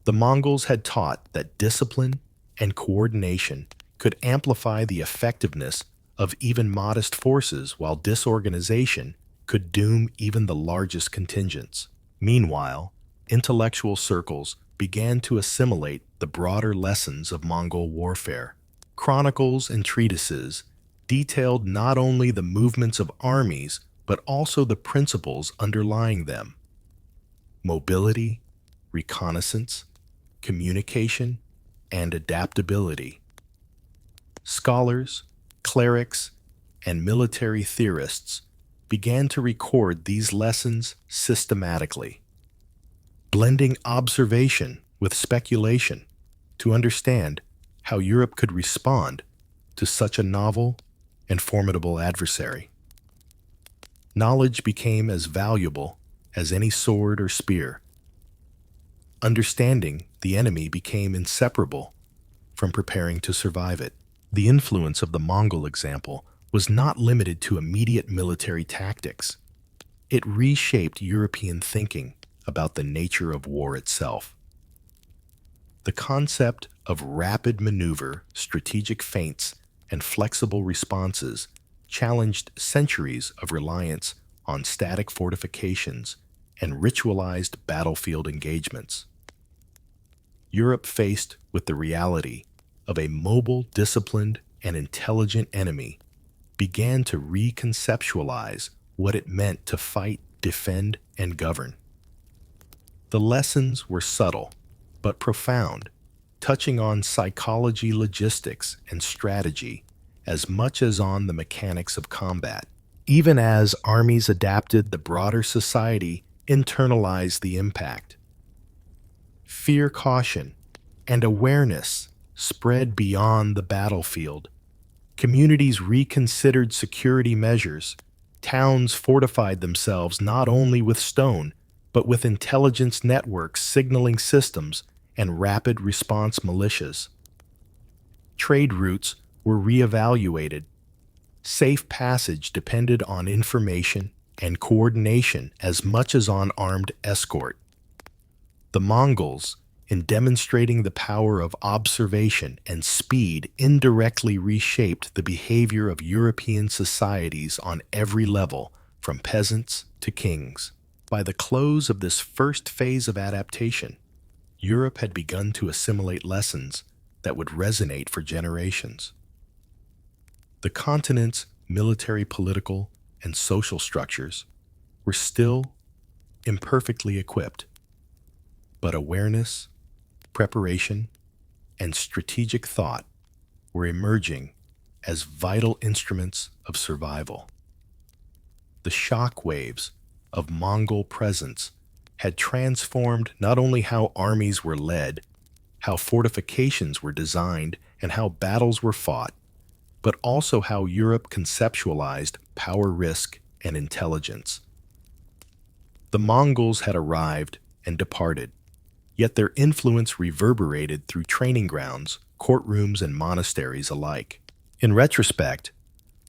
The Mongols had taught that discipline and coordination could amplify the effectiveness of even modest forces, while disorganization could doom even the largest contingents. Meanwhile, intellectual circles began to assimilate the broader lessons of Mongol warfare. Chronicles and treatises detailed not only the movements of armies, but also the principles underlying them: mobility, reconnaissance, communication, and adaptability. Scholars, clerics, and military theorists began to record these lessons systematically, blending observation with speculation to understand how Europe could respond to such a novel and formidable adversary. Knowledge became as valuable as any sword or spear. Understanding the enemy became inseparable from preparing to survive it. The influence of the Mongol example was not limited to immediate military tactics. It reshaped European thinking about the nature of war itself. The concept of rapid maneuver, strategic feints, and flexible responses challenged centuries of reliance on static fortifications and ritualized battlefield engagements. Europe faced with the reality of a mobile, disciplined, and intelligent enemy began to reconceptualize what it meant to fight, defend, and govern. The lessons were subtle, but profound, touching on psychology, logistics, and strategy as much as on the mechanics of combat. Even as armies adapted, the broader society internalized the impact. Fear, caution, and awareness spread beyond the battlefield. Communities reconsidered security measures. Towns fortified themselves not only with stone, but with intelligence networks, signaling systems, and rapid response militias. Trade routes were reevaluated. Safe passage depended on information and coordination as much as on armed escort. The Mongols, in demonstrating the power of observation and speed, indirectly reshaped the behavior of European societies on every level, from peasants to kings. By the close of this first phase of adaptation, Europe had begun to assimilate lessons that would resonate for generations. The continent's military, political, and social structures were still imperfectly equipped, but awareness, preparation, and strategic thought were emerging as vital instruments of survival. The shock waves of Mongol presence had transformed not only how armies were led, how fortifications were designed, and how battles were fought, but also how Europe conceptualized power, risk, and intelligence. The Mongols had arrived and departed, yet their influence reverberated through training grounds, courtrooms, and monasteries alike. In retrospect,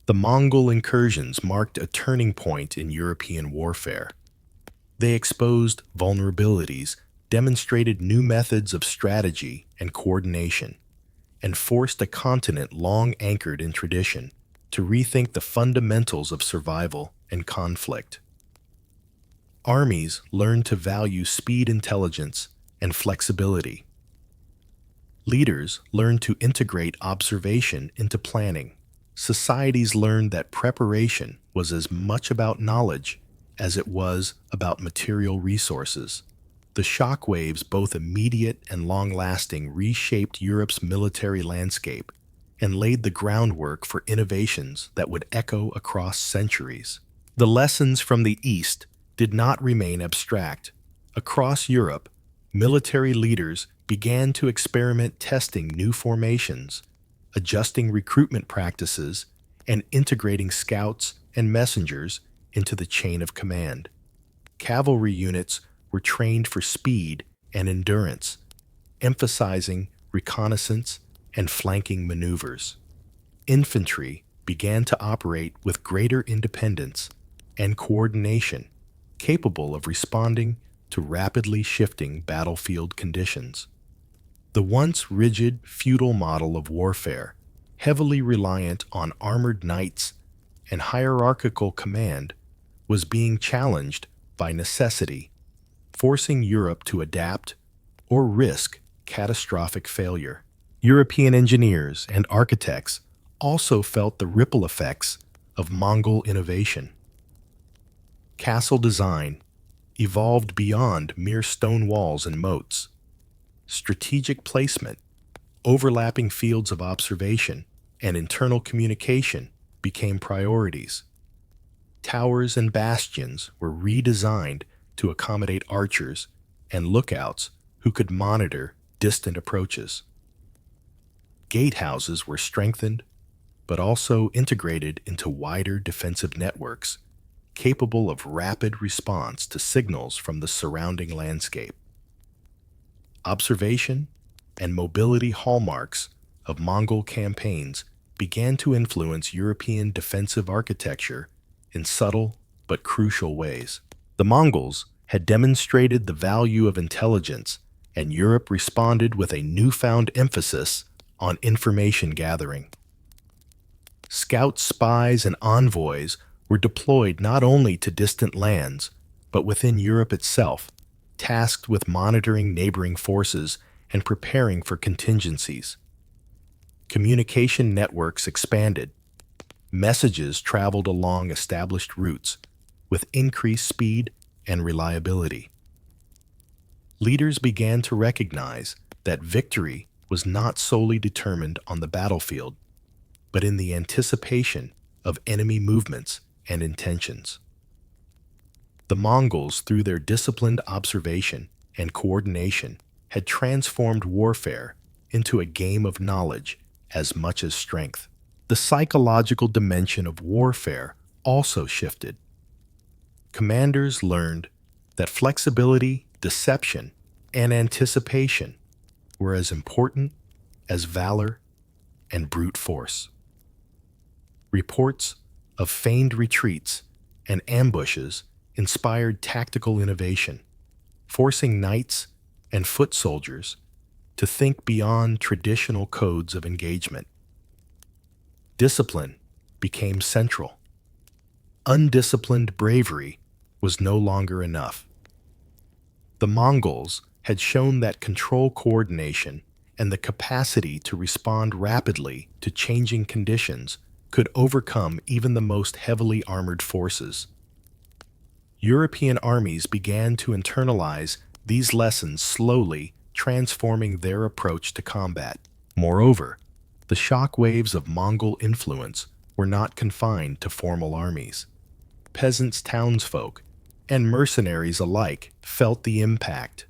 the Mongol incursions marked a turning point in European warfare. They exposed vulnerabilities, demonstrated new methods of strategy and coordination, and forced a continent long anchored in tradition to rethink the fundamentals of survival and conflict. Armies learned to value speed, intelligence, and flexibility. Leaders learned to integrate observation into planning. Societies learned that preparation was as much about knowledge as it was about material resources. The shockwaves, both immediate and long-lasting, reshaped Europe's military landscape and laid the groundwork for innovations that would echo across centuries. The lessons from the East did not remain abstract. Across Europe, military leaders began to experiment, testing new formations, adjusting recruitment practices, and integrating scouts and messengers into the chain of command. Cavalry units were trained for speed and endurance, emphasizing reconnaissance and flanking maneuvers. Infantry began to operate with greater independence and coordination, capable of responding to rapidly shifting battlefield conditions. The once rigid, feudal model of warfare, heavily reliant on armored knights and hierarchical command, was being challenged by necessity, forcing Europe to adapt or risk catastrophic failure. European engineers and architects also felt the ripple effects of Mongol innovation. Castle design evolved beyond mere stone walls and moats. Strategic placement, overlapping fields of observation, and internal communication became priorities. Towers and bastions were redesigned to accommodate archers and lookouts who could monitor distant approaches. Gatehouses were strengthened, but also integrated into wider defensive networks, capable of rapid response to signals from the surrounding landscape. Observation and mobility hallmarks of Mongol campaigns began to influence European defensive architecture in subtle but crucial ways. The Mongols had demonstrated the value of intelligence, and Europe responded with a newfound emphasis on information gathering. Scouts, spies, and envoys were deployed not only to distant lands, but within Europe itself, tasked with monitoring neighboring forces and preparing for contingencies. Communication networks expanded. Messages traveled along established routes with increased speed and reliability. Leaders began to recognize that victory was not solely determined on the battlefield, but in the anticipation of enemy movements and intentions. The Mongols, through their disciplined observation and coordination, had transformed warfare into a game of knowledge as much as strength. The psychological dimension of warfare also shifted. Commanders learned that flexibility, deception, and anticipation were as important as valor and brute force. Reports of feigned retreats and ambushes inspired tactical innovation, forcing knights and foot soldiers to think beyond traditional codes of engagement. Discipline became central. Undisciplined bravery was no longer enough. The Mongols had shown that control coordination and the capacity to respond rapidly to changing conditions could overcome even the most heavily armored forces. European armies began to internalize these lessons, slowly transforming their approach to combat. Moreover, the shock waves of Mongol influence were not confined to formal armies. Peasants, townsfolk, and mercenaries alike felt the impact.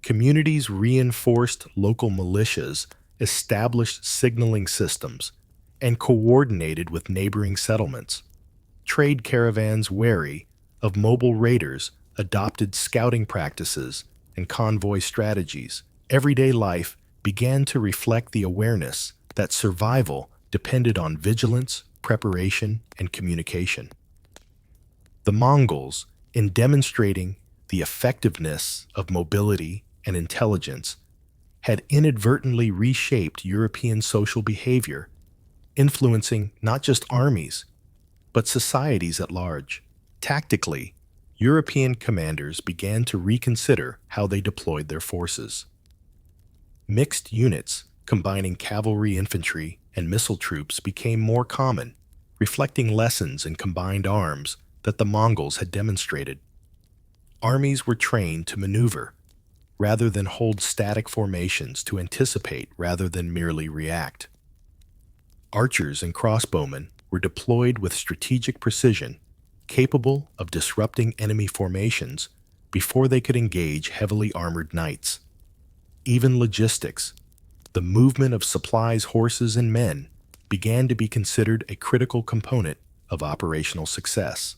Communities reinforced local militias, established signaling systems, and coordinated with neighboring settlements. Trade caravans, wary of mobile raiders, adopted scouting practices and convoy strategies. Everyday life began to reflect the awareness that survival depended on vigilance, preparation, and communication. The Mongols, in demonstrating the effectiveness of mobility and intelligence, had inadvertently reshaped European social behavior, influencing not just armies, but societies at large. Tactically, European commanders began to reconsider how they deployed their forces. Mixed units, combining cavalry, infantry, and missile troops, became more common, reflecting lessons in combined arms that the Mongols had demonstrated. Armies were trained to maneuver, rather than hold static formations, to anticipate rather than merely react. Archers and crossbowmen were deployed with strategic precision, capable of disrupting enemy formations before they could engage heavily armored knights. Even logistics, the movement of supplies, horses, and men, began to be considered a critical component of operational success.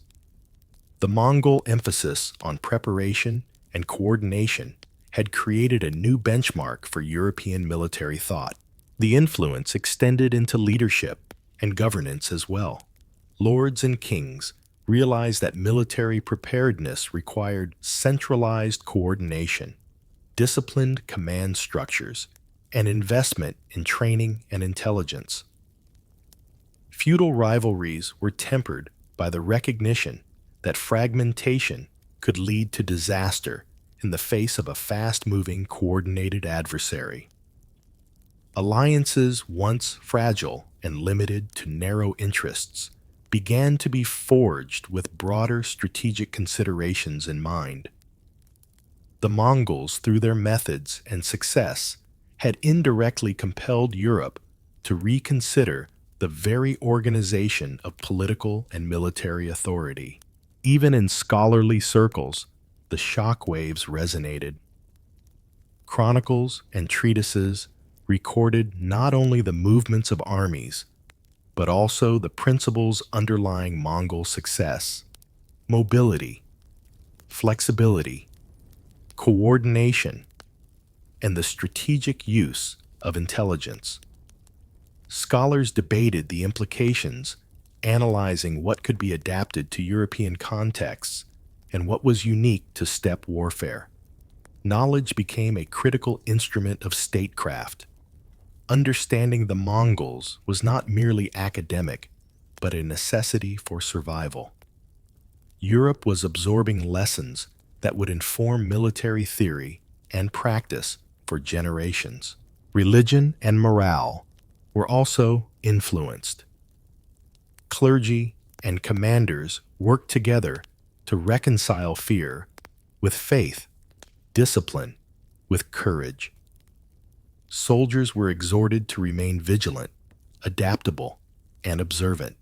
The Mongol emphasis on preparation and coordination had created a new benchmark for European military thought. The influence extended into leadership and governance as well. Lords and kings realized that military preparedness required centralized coordination, disciplined command structures, and investment in training and intelligence. Feudal rivalries were tempered by the recognition that fragmentation could lead to disaster in the face of a fast-moving, coordinated adversary. Alliances, once fragile and limited to narrow interests, began to be forged with broader strategic considerations in mind. The Mongols, through their methods and success, had indirectly compelled Europe to reconsider the very organization of political and military authority. Even in scholarly circles, the shock waves resonated. Chronicles and treatises recorded not only the movements of armies, but also the principles underlying Mongol success: mobility, flexibility, coordination, and the strategic use of intelligence. Scholars debated the implications, analyzing what could be adapted to European contexts and what was unique to steppe warfare. Knowledge became a critical instrument of statecraft. Understanding the Mongols was not merely academic, but a necessity for survival. Europe was absorbing lessons that would inform military theory and practice for generations. Religion and morale were also influenced. Clergy and commanders worked together to reconcile fear with faith, discipline with courage. Soldiers were exhorted to remain vigilant, adaptable, and observant,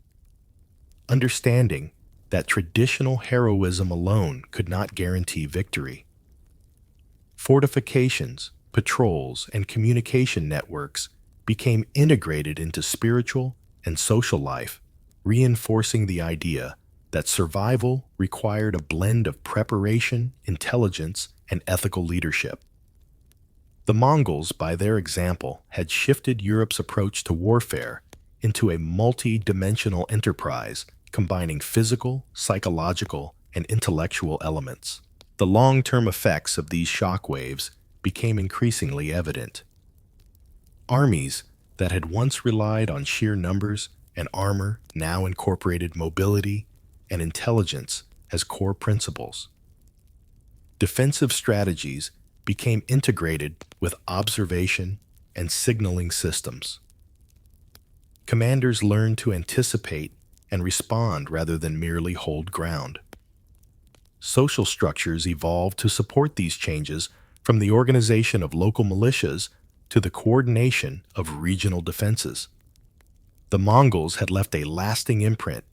understanding that traditional heroism alone could not guarantee victory. Fortifications, patrols, and communication networks became integrated into spiritual and social life, reinforcing the idea that survival required a blend of preparation, intelligence, and ethical leadership. The Mongols, by their example, had shifted Europe's approach to warfare into a multi-dimensional enterprise combining physical, psychological, and intellectual elements. The long-term effects of these shock waves became increasingly evident. Armies that had once relied on sheer numbers and armor now incorporated mobility and intelligence as core principles. Defensive strategies became integrated with observation and signaling systems. Commanders learned to anticipate and respond rather than merely hold ground. Social structures evolved to support these changes, from the organization of local militias to the coordination of regional defenses. The Mongols had left a lasting imprint,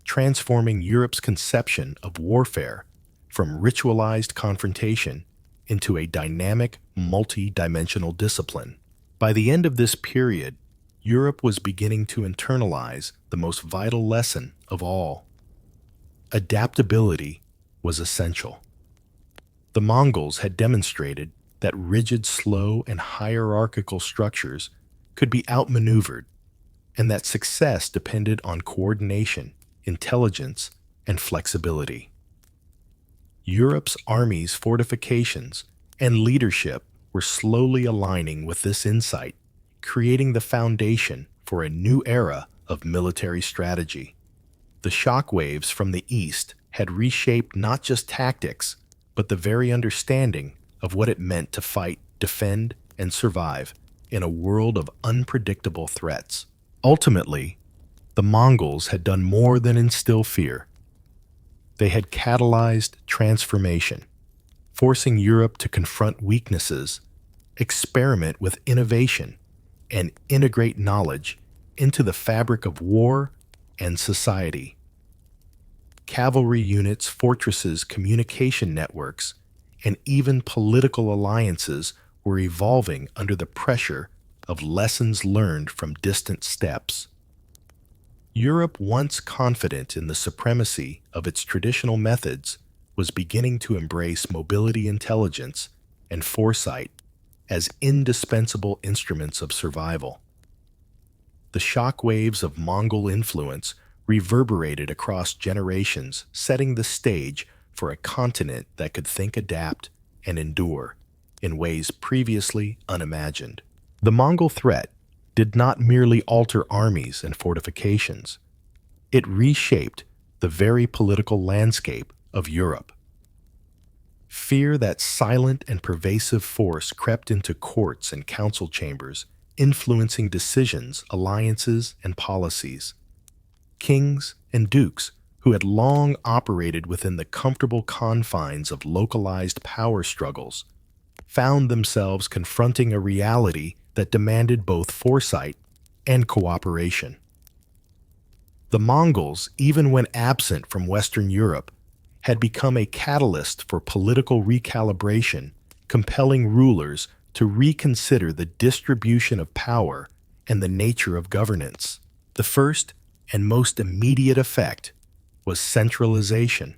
transforming Europe's conception of warfare from ritualized confrontation into a dynamic, multi-dimensional discipline. By the end of this period, Europe was beginning to internalize the most vital lesson of all. Adaptability was essential. The Mongols had demonstrated that rigid, slow, and hierarchical structures could be outmaneuvered, and that success depended on coordination, intelligence, and flexibility. Europe's armies, fortifications, and leadership were slowly aligning with this insight, creating the foundation for a new era of military strategy. The shockwaves from the East had reshaped not just tactics, but the very understanding of what it meant to fight, defend, and survive in a world of unpredictable threats. Ultimately, the Mongols had done more than instill fear. They had catalyzed transformation, forcing Europe to confront weaknesses, experiment with innovation, and integrate knowledge into the fabric of war and society. Cavalry units, fortresses, communication networks, and even political alliances were evolving under the pressure of lessons learned from distant steppes. Europe, once confident in the supremacy of its traditional methods, was beginning to embrace mobility, intelligence, and foresight as indispensable instruments of survival. The shock waves of Mongol influence reverberated across generations, setting the stage for a continent that could think, adapt, and endure in ways previously unimagined. The Mongol threat did not merely alter armies and fortifications. It reshaped the very political landscape of Europe. Fear, that silent and pervasive force, crept into courts and council chambers, influencing decisions, alliances, and policies. Kings and dukes, who had long operated within the comfortable confines of localized power struggles, found themselves confronting a reality that demanded both foresight and cooperation. The Mongols, even when absent from Western Europe, had become a catalyst for political recalibration, compelling rulers to reconsider the distribution of power and the nature of governance. The first and most immediate effect was centralization.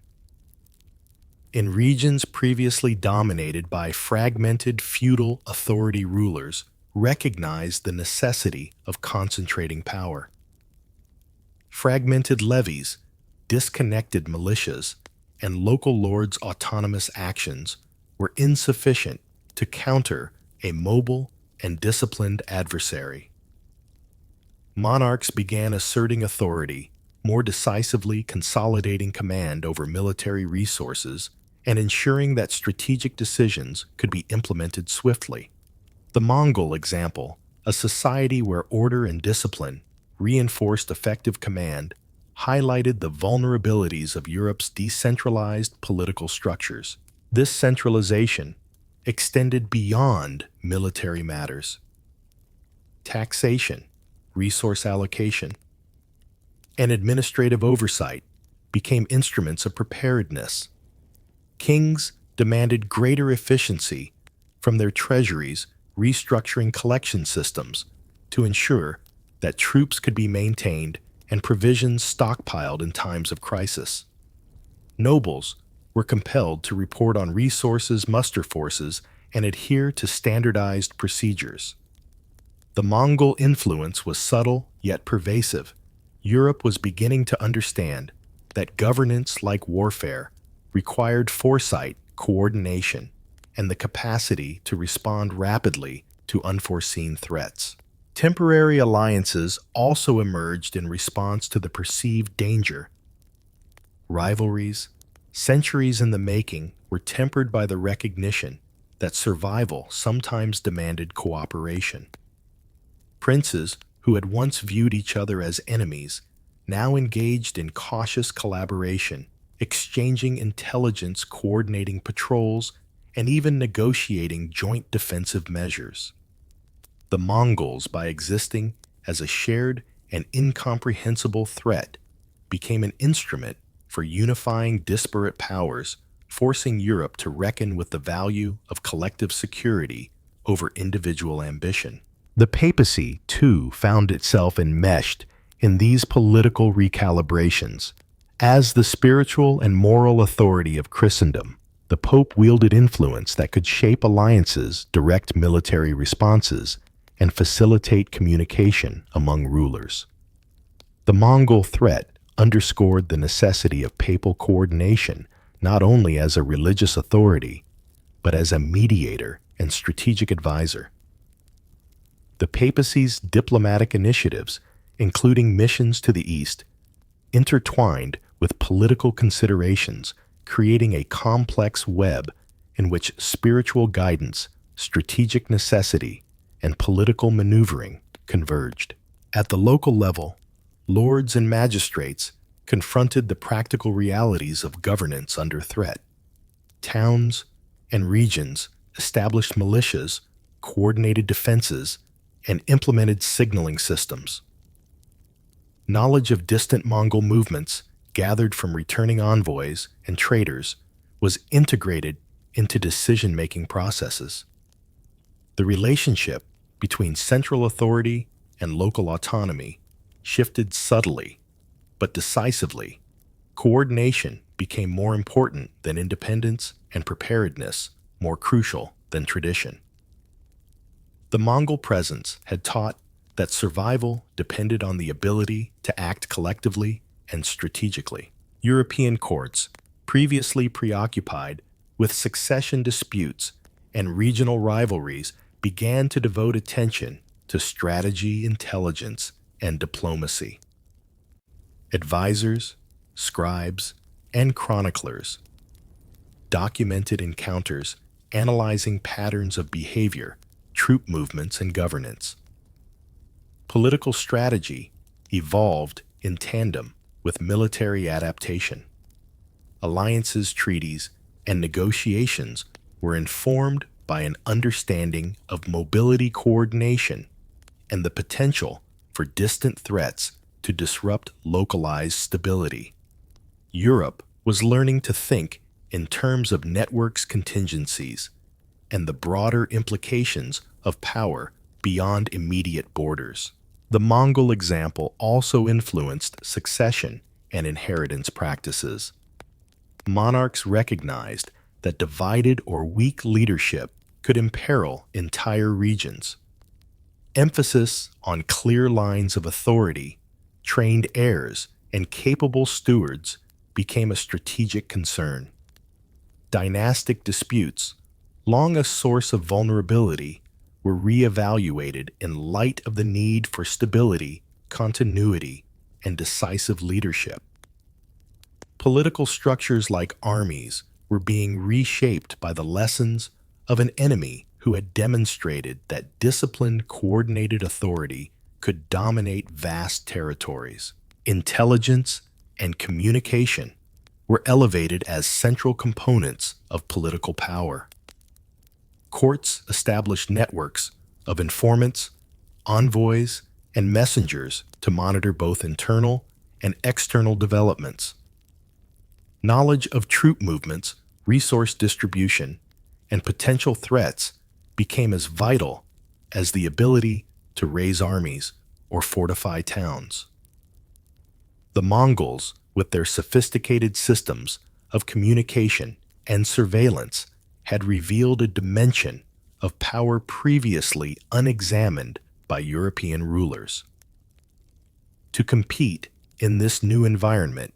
In regions previously dominated by fragmented feudal authority, rulers recognized the necessity of concentrating power. Fragmented levies, disconnected militias, and local lords' autonomous actions were insufficient to counter a mobile and disciplined adversary. Monarchs began asserting authority, more decisively consolidating command over military resources and ensuring that strategic decisions could be implemented swiftly. The Mongol example, a society where order and discipline reinforced effective command, highlighted the vulnerabilities of Europe's decentralized political structures. This centralization extended beyond military matters. Taxation, resource allocation, and administrative oversight became instruments of preparedness. Kings demanded greater efficiency from their treasuries, restructuring collection systems to ensure that troops could be maintained and provisions stockpiled in times of crisis. Nobles were compelled to report on resources, muster forces, and adhere to standardized procedures. The Mongol influence was subtle yet pervasive. Europe was beginning to understand that governance, like warfare, required foresight, coordination, and the capacity to respond rapidly to unforeseen threats. Temporary alliances also emerged in response to the perceived danger. Rivalries, centuries in the making, were tempered by the recognition that survival sometimes demanded cooperation. Princes who had once viewed each other as enemies now engaged in cautious collaboration, exchanging intelligence, coordinating patrols, and even negotiating joint defensive measures. The Mongols, by existing as a shared and incomprehensible threat, became an instrument for unifying disparate powers, forcing Europe to reckon with the value of collective security over individual ambition. The papacy, too, found itself enmeshed in these political recalibrations. As the spiritual and moral authority of Christendom, the Pope wielded influence that could shape alliances, direct military responses, and facilitate communication among rulers. The Mongol threat underscored the necessity of papal coordination not only as a religious authority, but as a mediator and strategic advisor. The papacy's diplomatic initiatives, including missions to the East, intertwined with political considerations, creating a complex web in which spiritual guidance, strategic necessity, and political maneuvering converged. At the local level, lords and magistrates confronted the practical realities of governance under threat. Towns and regions established militias, coordinated defenses, and implemented signaling systems. Knowledge of distant Mongol movements, gathered from returning envoys and traders, was integrated into decision-making processes. The relationship between central authority and local autonomy shifted subtly but decisively. Coordination became more important than independence and preparedness more crucial than tradition. The Mongol presence had taught that survival depended on the ability to act collectively and strategically. European courts, previously preoccupied with succession disputes and regional rivalries, began to devote attention to strategy, intelligence, and diplomacy. Advisors, scribes, and chroniclers documented encounters, analyzing patterns of behavior, troop movements, and governance. Political strategy evolved in tandem with military adaptation. Alliances, treaties, and negotiations were informed by an understanding of mobility coordination and the potential for distant threats to disrupt localized stability. Europe was learning to think in terms of networks contingencies and the broader implications of power beyond immediate borders. The Mongol example also influenced succession and inheritance practices. Monarchs recognized that divided or weak leadership could imperil entire regions. Emphasis on clear lines of authority, trained heirs, and capable stewards became a strategic concern. Dynastic disputes, long a source of vulnerability, were reevaluated in light of the need for stability, continuity, and decisive leadership. Political structures like armies were being reshaped by the lessons of an enemy who had demonstrated that disciplined, coordinated authority could dominate vast territories. Intelligence and communication were elevated as central components of political power. Courts established networks of informants, envoys, and messengers to monitor both internal and external developments. Knowledge of troop movements, resource distribution, and potential threats became as vital as the ability to raise armies or fortify towns. The Mongols, with their sophisticated systems of communication and surveillance, had revealed a dimension of power previously unexamined by European rulers. To compete in this new environment,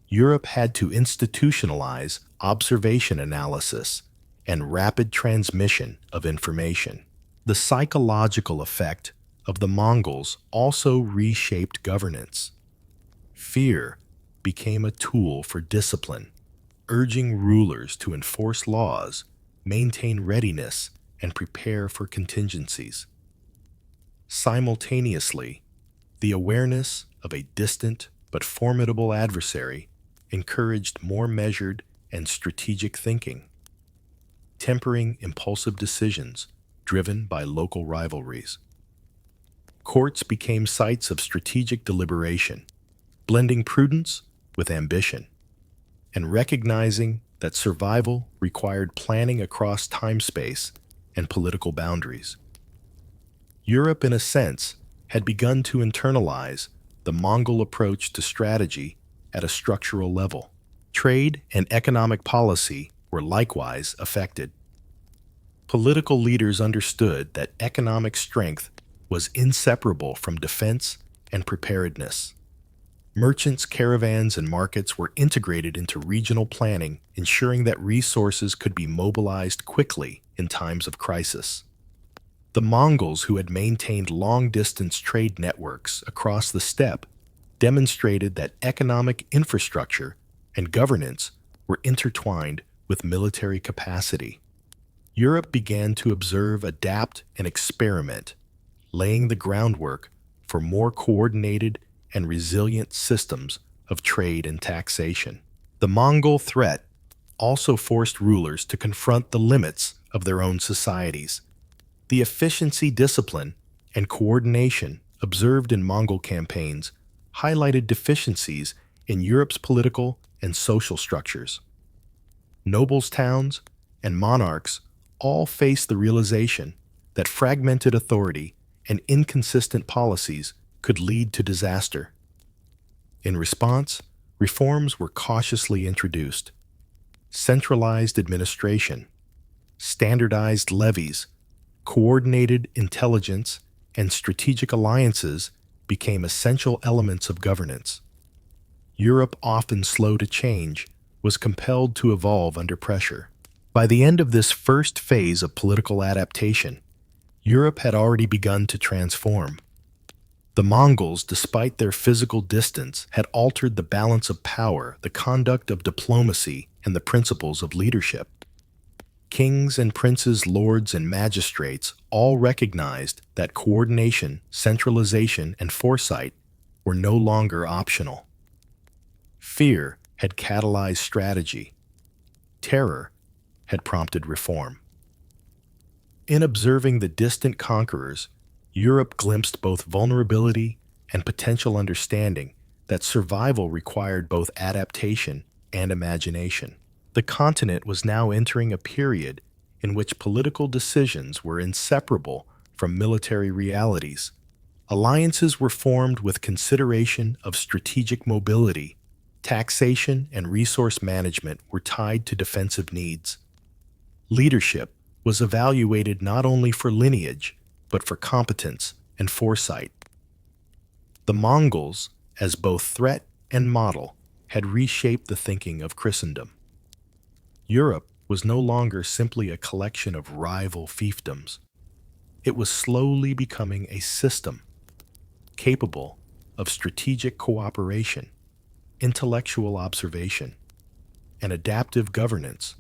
Europe had to institutionalize observation analysis and rapid transmission of information. The psychological effect of the Mongols also reshaped governance. Fear became a tool for discipline, urging rulers to enforce laws, maintain readiness, and prepare for contingencies. Simultaneously, the awareness of a distant but formidable adversary encouraged more measured and strategic thinking, tempering impulsive decisions driven by local rivalries. Courts became sites of strategic deliberation, blending prudence with ambition, and recognizing that survival required planning across time-space and political boundaries. Europe, in a sense, had begun to internalize the Mongol approach to strategy at a structural level. Trade and economic policy were likewise affected. Political leaders understood that economic strength was inseparable from defense and preparedness. Merchants, caravans, and markets were integrated into regional planning, ensuring that resources could be mobilized quickly in times of crisis. The Mongols, who had maintained long-distance trade networks across the steppe, demonstrated that economic infrastructure and governance were intertwined with military capacity. Europe began to observe, adapt, and experiment, laying the groundwork for more coordinated and resilient systems of trade and taxation. The Mongol threat also forced rulers to confront the limits of their own societies. The efficiency, discipline, and coordination observed in Mongol campaigns highlighted deficiencies in Europe's political and social structures. Nobles' towns and monarchs all faced the realization that fragmented authority and inconsistent policies could lead to disaster. In response, reforms were cautiously introduced. Centralized administration, standardized levies, coordinated intelligence, and strategic alliances became essential elements of governance. Europe, often slow to change, was compelled to evolve under pressure. By the end of this first phase of political adaptation, Europe had already begun to transform. The Mongols, despite their physical distance, had altered the balance of power, the conduct of diplomacy, and the principles of leadership. Kings and princes, lords and magistrates all recognized that coordination, centralization, and foresight were no longer optional. Fear had catalyzed strategy. Terror had prompted reform. In observing the distant conquerors, Europe glimpsed both vulnerability and potential understanding that survival required both adaptation and imagination. The continent was now entering a period in which political decisions were inseparable from military realities. Alliances were formed with consideration of strategic mobility. Taxation and resource management were tied to defensive needs. Leadership was evaluated not only for lineage, but for competence and foresight. The Mongols, as both threat and model, had reshaped the thinking of Christendom. Europe was no longer simply a collection of rival fiefdoms. It was slowly becoming a system capable of strategic cooperation, intellectual observation, and adaptive governance,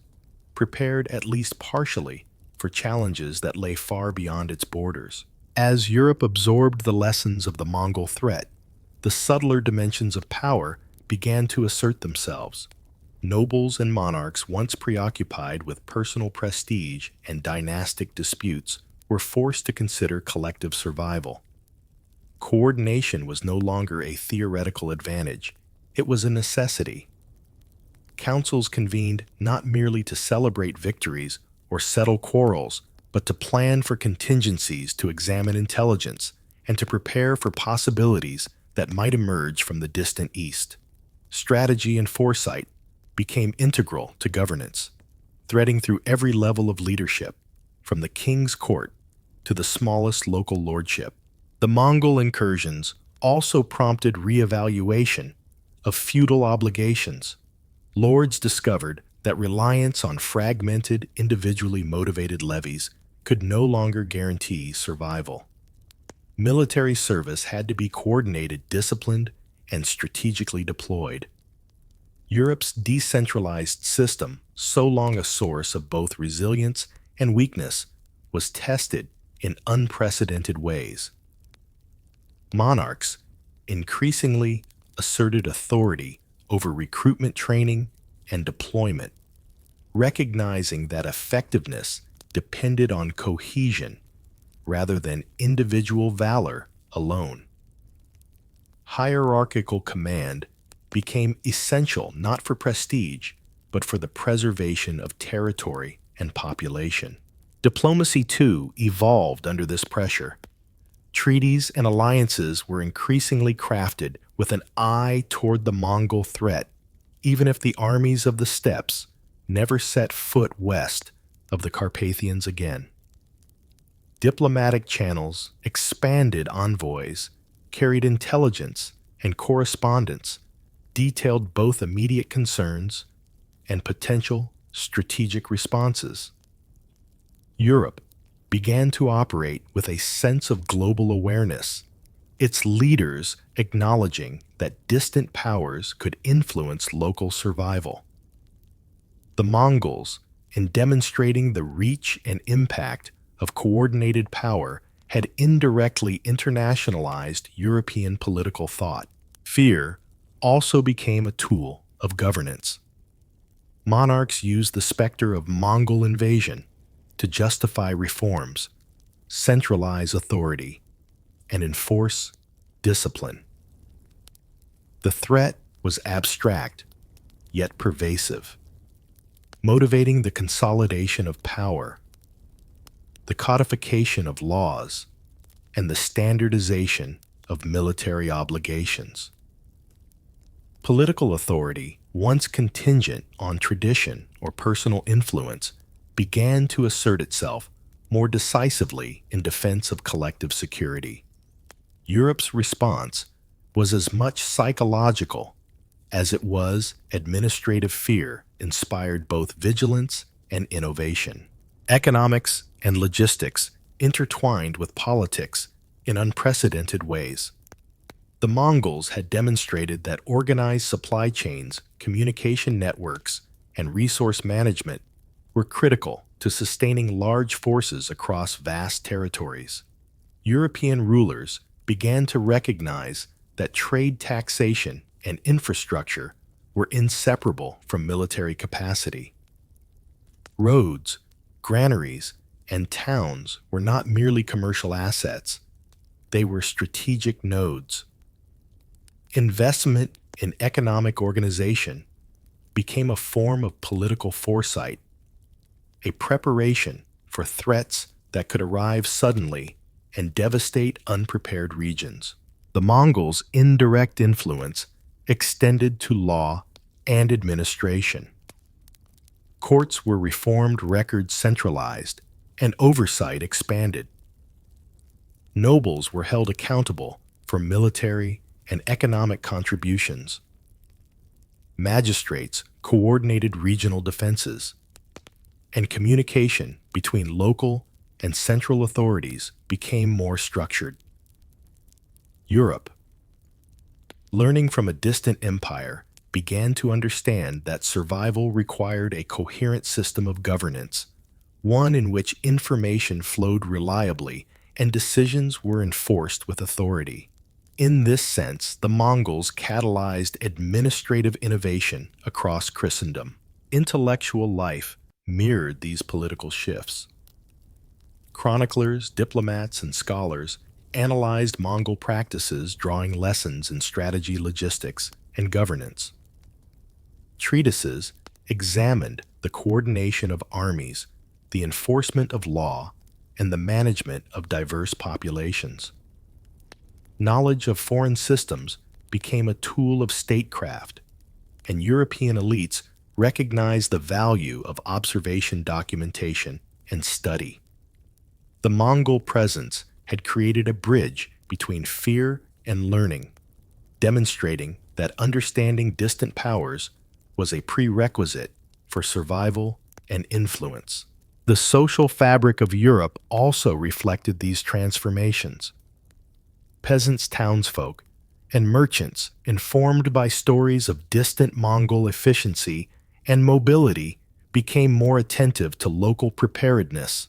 prepared at least partially for challenges that lay far beyond its borders. As Europe absorbed the lessons of the Mongol threat, the subtler dimensions of power began to assert themselves. Nobles and monarchs, once preoccupied with personal prestige and dynastic disputes, were forced to consider collective survival. Coordination was no longer a theoretical advantage, it was a necessity. Councils convened not merely to celebrate victories or settle quarrels, but to plan for contingencies, to examine intelligence, and to prepare for possibilities that might emerge from the distant east. Strategy and foresight became integral to governance, threading through every level of leadership, from the king's court to the smallest local lordship. The Mongol incursions also prompted re-evaluation of feudal obligations. Lords discovered that reliance on fragmented, individually motivated levies could no longer guarantee survival. Military service had to be coordinated, disciplined, and strategically deployed. Europe's decentralized system, so long a source of both resilience and weakness, was tested in unprecedented ways. Monarchs increasingly asserted authority over recruitment, training, and deployment, recognizing that effectiveness depended on cohesion rather than individual valor alone. Hierarchical command became essential not for prestige, but for the preservation of territory and population. Diplomacy, too, evolved under this pressure. Treaties and alliances were increasingly crafted with an eye toward the Mongol threat, even if the armies of the steppes never set foot west of the Carpathians again. Diplomatic channels, expanded envoys, carried intelligence and correspondence, detailed both immediate concerns and potential strategic responses. Europe began to operate with a sense of global awareness, its leaders acknowledging that distant powers could influence local survival. The Mongols, in demonstrating the reach and impact of coordinated power, had indirectly internationalized European political thought. Fear also became a tool of governance. Monarchs used the specter of Mongol invasion to justify reforms, centralize authority, and enforce discipline. The threat was abstract, yet pervasive, motivating the consolidation of power, the codification of laws, and the standardization of military obligations. Political authority, once contingent on tradition or personal influence, began to assert itself more decisively in defense of collective security. Europe's response was as much psychological as it was administrative. Fear inspired both vigilance and innovation. Economics and logistics intertwined with politics in unprecedented ways. The Mongols had demonstrated that organized supply chains, communication networks, and resource management were critical to sustaining large forces across vast territories. European rulers began to recognize that trade, taxation, and infrastructure were inseparable from military capacity. Roads, granaries, and towns were not merely commercial assets, they were strategic nodes. Investment in economic organization became a form of political foresight, a preparation for threats that could arrive suddenly and devastate unprepared regions. The Mongols' indirect influence extended to law and administration. Courts were reformed, records centralized, and oversight expanded. Nobles were held accountable for military and economic contributions. Magistrates coordinated regional defenses, and communication between local and central authorities became more structured. Europe, learning from a distant empire, began to understand that survival required a coherent system of governance, one in which information flowed reliably and decisions were enforced with authority. In this sense, the Mongols catalyzed administrative innovation across Christendom. Intellectual life mirrored these political shifts. Chroniclers, diplomats, and scholars analyzed Mongol practices, drawing lessons in strategy, logistics, and governance. Treatises examined the coordination of armies, the enforcement of law, and the management of diverse populations. Knowledge of foreign systems became a tool of statecraft, and European elites recognized the value of observation, documentation, and study. The Mongol presence had created a bridge between fear and learning, demonstrating that understanding distant powers was a prerequisite for survival and influence. The social fabric of Europe also reflected these transformations. Peasants, townsfolk, and merchants, informed by stories of distant Mongol efficiency and mobility, became more attentive to local preparedness.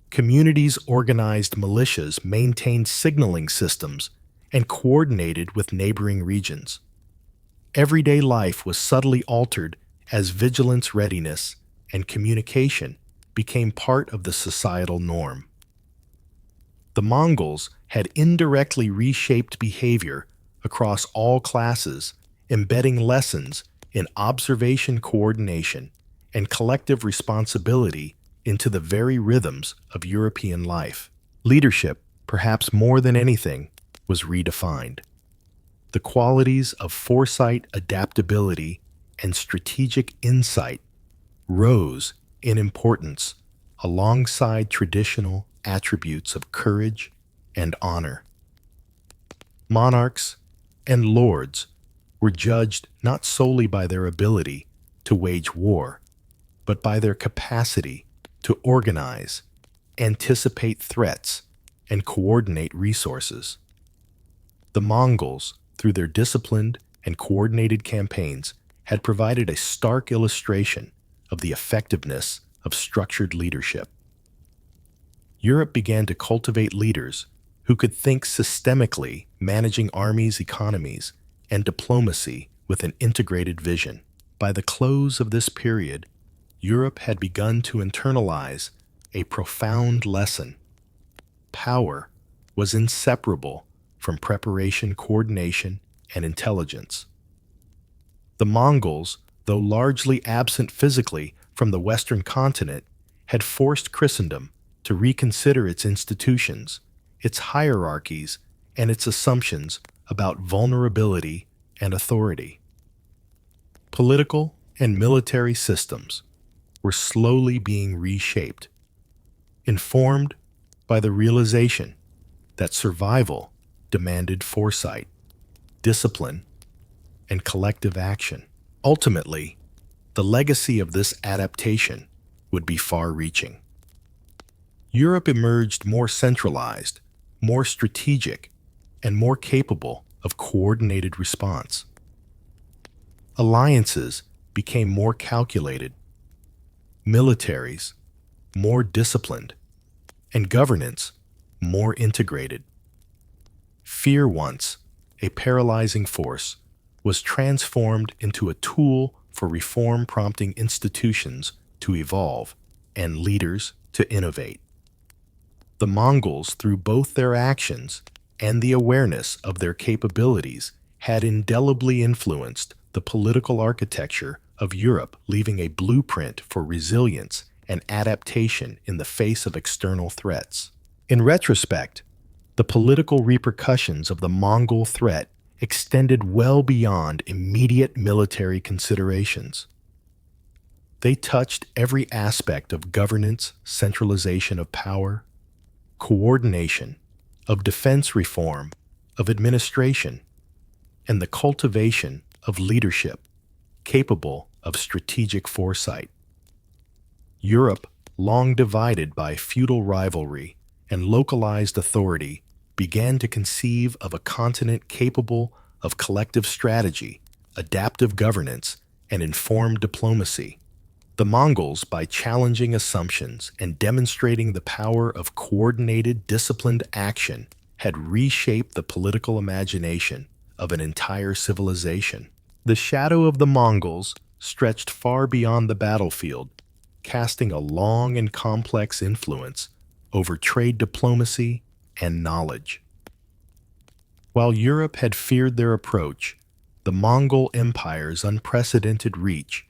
Communities organized militias, maintained signaling systems, and coordinated with neighboring regions. Everyday life was subtly altered as vigilance, readiness, and communication became part of the societal norm. The Mongols had indirectly reshaped behavior across all classes, embedding lessons in observation, coordination, and collective responsibility into the very rhythms of European life. Leadership, perhaps more than anything, was redefined. The qualities of foresight, adaptability, and strategic insight rose in importance alongside traditional attributes of courage and honor. Monarchs and lords were judged not solely by their ability to wage war, but by their capacity to organize, anticipate threats, and coordinate resources. The Mongols, through their disciplined and coordinated campaigns, had provided a stark illustration of the effectiveness of structured leadership. Europe began to cultivate leaders who could think systemically, managing armies, economies, and diplomacy with an integrated vision. By the close of this period, Europe had begun to internalize a profound lesson. Power was inseparable from preparation, coordination, and intelligence. The Mongols, though largely absent physically from the Western continent, had forced Christendom to reconsider its institutions, its hierarchies, and its assumptions about vulnerability and authority. Political and military systems were slowly being reshaped, informed by the realization that survival demanded foresight, discipline, and collective action. Ultimately, the legacy of this adaptation would be far-reaching. Europe emerged more centralized, more strategic, and more capable of coordinated response. Alliances became more calculated, militaries more disciplined, and governance more integrated. Fear, once a paralyzing force, was transformed into a tool for reform, prompting institutions to evolve and leaders to innovate. The Mongols, through both their actions and the awareness of their capabilities, had indelibly influenced the political architecture of Europe, leaving a blueprint for resilience and adaptation in the face of external threats. In retrospect, the political repercussions of the Mongol threat extended well beyond immediate military considerations. They touched every aspect of governance, centralization of power, coordination, of defense reform, of administration, and the cultivation of leadership. capable of strategic foresight. Europe, long divided by feudal rivalry and localized authority, began to conceive of a continent capable of collective strategy, adaptive governance, and informed diplomacy. The Mongols, by challenging assumptions and demonstrating the power of coordinated, disciplined action, had reshaped the political imagination of an entire civilization. The shadow of the Mongols stretched far beyond the battlefield, casting a long and complex influence over trade diplomacy and knowledge. While Europe had feared their approach, the Mongol Empire's unprecedented reach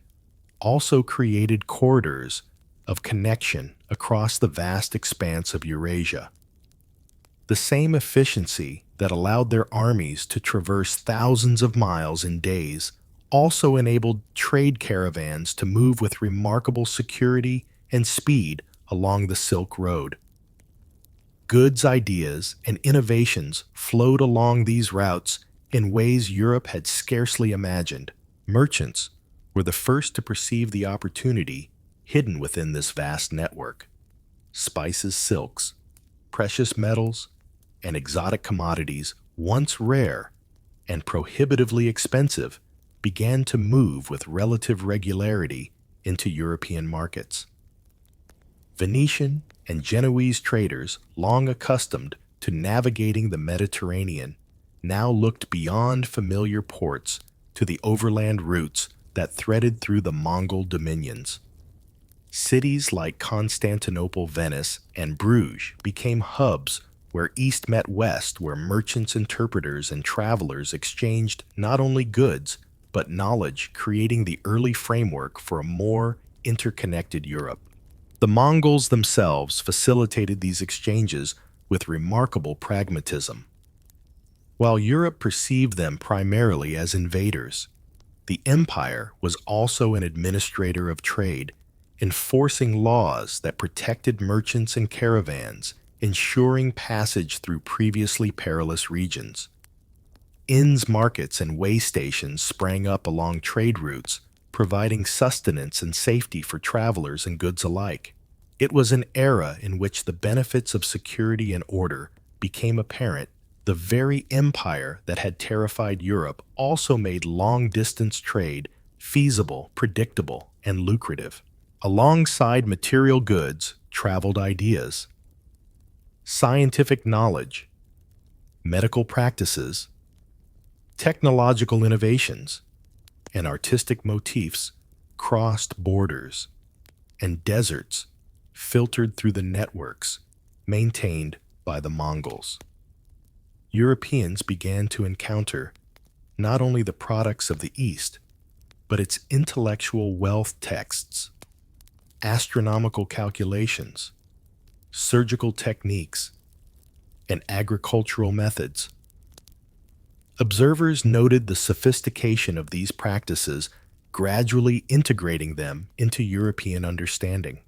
also created corridors of connection across the vast expanse of Eurasia. The same efficiency that allowed their armies to traverse thousands of miles in days also enabled trade caravans to move with remarkable security and speed along the Silk Road. Goods, ideas, and innovations flowed along these routes in ways Europe had scarcely imagined. Merchants were the first to perceive the opportunity hidden within this vast network. Spices, silks, precious metals, and exotic commodities, once rare and prohibitively expensive, began to move with relative regularity into European markets. Venetian and Genoese traders, long accustomed to navigating the Mediterranean, now looked beyond familiar ports to the overland routes that threaded through the Mongol dominions. Cities like Constantinople, Venice, and Bruges became hubs where East met West, where merchants, interpreters, and travelers exchanged not only goods, but knowledge, creating the early framework for a more interconnected Europe. The Mongols themselves facilitated these exchanges with remarkable pragmatism. While Europe perceived them primarily as invaders, the empire was also an administrator of trade, enforcing laws that protected merchants and caravans, ensuring passage through previously perilous regions. Inns, markets, and way stations sprang up along trade routes, providing sustenance and safety for travelers and goods alike. It was an era in which the benefits of security and order became apparent. The very empire that had terrified Europe also made long-distance trade feasible, predictable, and lucrative. Alongside material goods traveled ideas, scientific knowledge, medical practices, technological innovations, and artistic motifs crossed borders, and deserts filtered through the networks maintained by the Mongols. Europeans began to encounter not only the products of the East, but its intellectual wealth, texts, astronomical calculations, surgical techniques, and agricultural methods. Observers noted the sophistication of these practices, gradually integrating them into European understanding.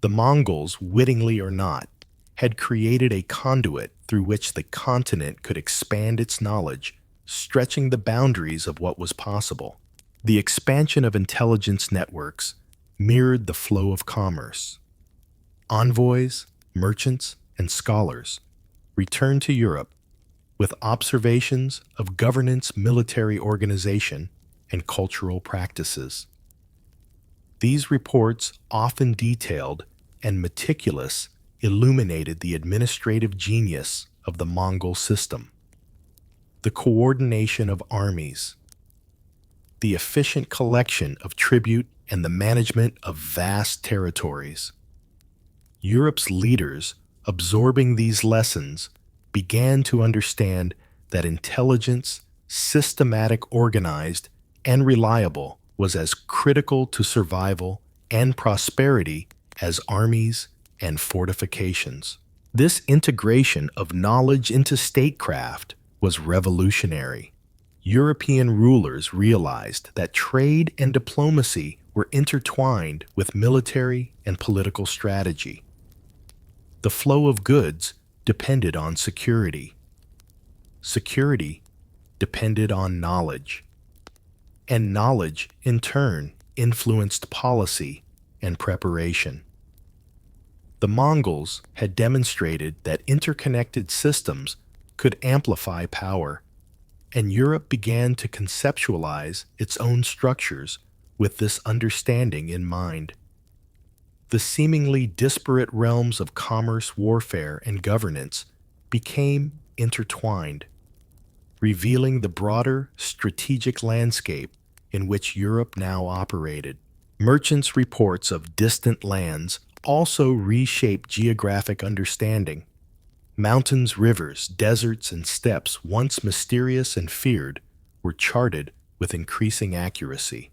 The Mongols, wittingly or not, had created a conduit through which the continent could expand its knowledge, stretching the boundaries of what was possible. The expansion of intelligence networks mirrored the flow of commerce. Envoys, merchants, and scholars returned to Europe with observations of governance, military organization, and cultural practices. These reports, often detailed and meticulous, illuminated the administrative genius of the Mongol system, the coordination of armies, the efficient collection of tribute, and the management of vast territories. Europe's leaders, absorbing these lessons, began to understand that intelligence, systematic, organized, and reliable, was as critical to survival and prosperity as armies and fortifications. This integration of knowledge into statecraft was revolutionary. European rulers realized that trade and diplomacy were intertwined with military and political strategy. The flow of goods depended on security. Security depended on knowledge. and knowledge, in turn, influenced policy and preparation. The Mongols had demonstrated that interconnected systems could amplify power, and Europe began to conceptualize its own structures with this understanding in mind. The seemingly disparate realms of commerce, warfare, and governance became intertwined, revealing the broader strategic landscape in which Europe now operated. Merchants' reports of distant lands also reshaped geographic understanding. Mountains, rivers, deserts, and steppes, once mysterious and feared, were charted with increasing accuracy.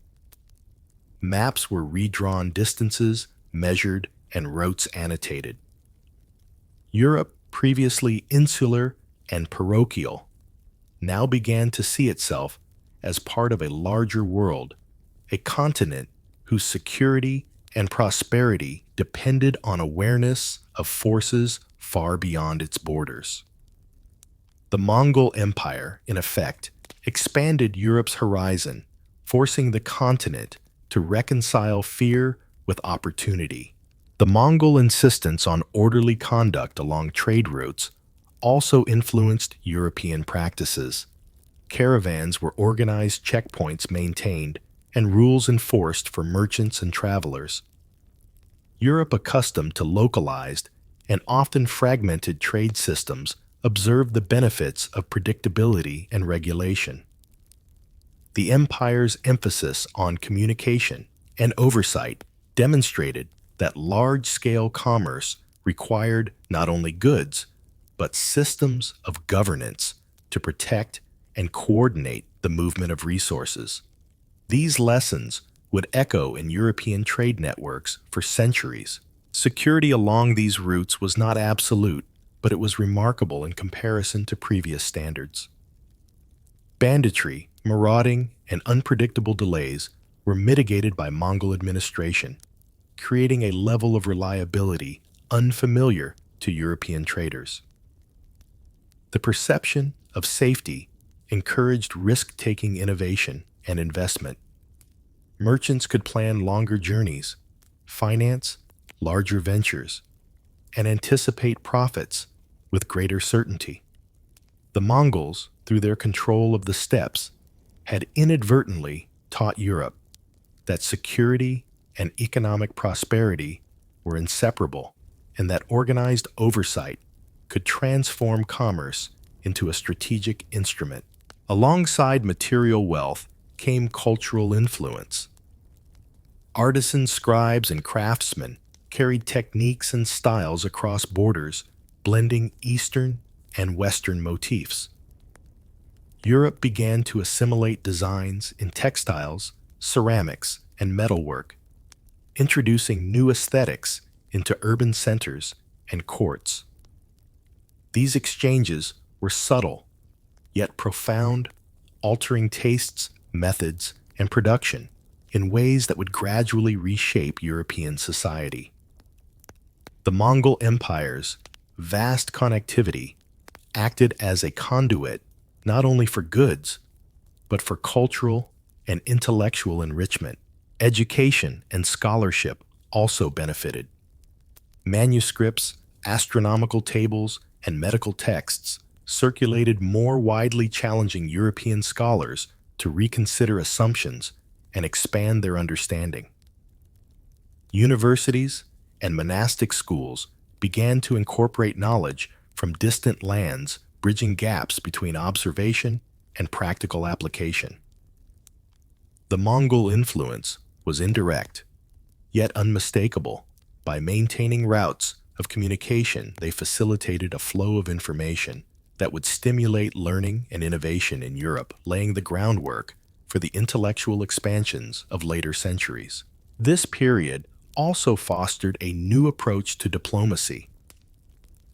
Maps were redrawn, distances measured, and routes annotated. Europe, previously insular and parochial, now began to see itself as part of a larger world, a continent whose security and prosperity depended on awareness of forces far beyond its borders. The Mongol Empire, in effect, expanded Europe's horizon, forcing the continent to reconcile fear with opportunity. The Mongol insistence on orderly conduct along trade routes also influenced European practices. Caravans were organized, checkpoints maintained, and rules enforced for merchants and travelers. Europe, accustomed to localized and often fragmented trade systems, observed the benefits of predictability and regulation. The empire's emphasis on communication and oversight demonstrated that large-scale commerce required not only goods, but systems of governance to protect and coordinate the movement of resources. These lessons would echo in European trade networks for centuries. Security along these routes was not absolute, but it was remarkable in comparison to previous standards. Banditry, marauding, and unpredictable delays were mitigated by Mongol administration, creating a level of reliability unfamiliar to European traders. The perception of safety encouraged risk-taking innovation and investment. Merchants could plan longer journeys, finance larger ventures, and anticipate profits with greater certainty. The Mongols, through their control of the steppes, had inadvertently taught Europe that security and economic prosperity were inseparable, and that organized oversight could transform commerce into a strategic instrument. Alongside material wealth came cultural influence. Artisans, scribes, and craftsmen carried techniques and styles across borders, blending Eastern and Western motifs. Europe began to assimilate designs in textiles, ceramics, and metalwork, introducing new aesthetics into urban centers and courts. These exchanges were subtle, yet profound, altering tastes, methods, and production in ways that would gradually reshape European society. The Mongol Empire's vast connectivity acted as a conduit not only for goods, but for cultural and intellectual enrichment. Education and scholarship also benefited. Manuscripts, astronomical tables, and medical texts circulated more widely, challenging European scholars to reconsider assumptions and expand their understanding. Universities and monastic schools began to incorporate knowledge from distant lands, bridging gaps between observation and practical application. The Mongol influence was indirect, yet unmistakable. By maintaining routes of communication, they facilitated a flow of information that would stimulate learning and innovation in Europe, laying the groundwork for the intellectual expansions of later centuries. This period also fostered a new approach to diplomacy.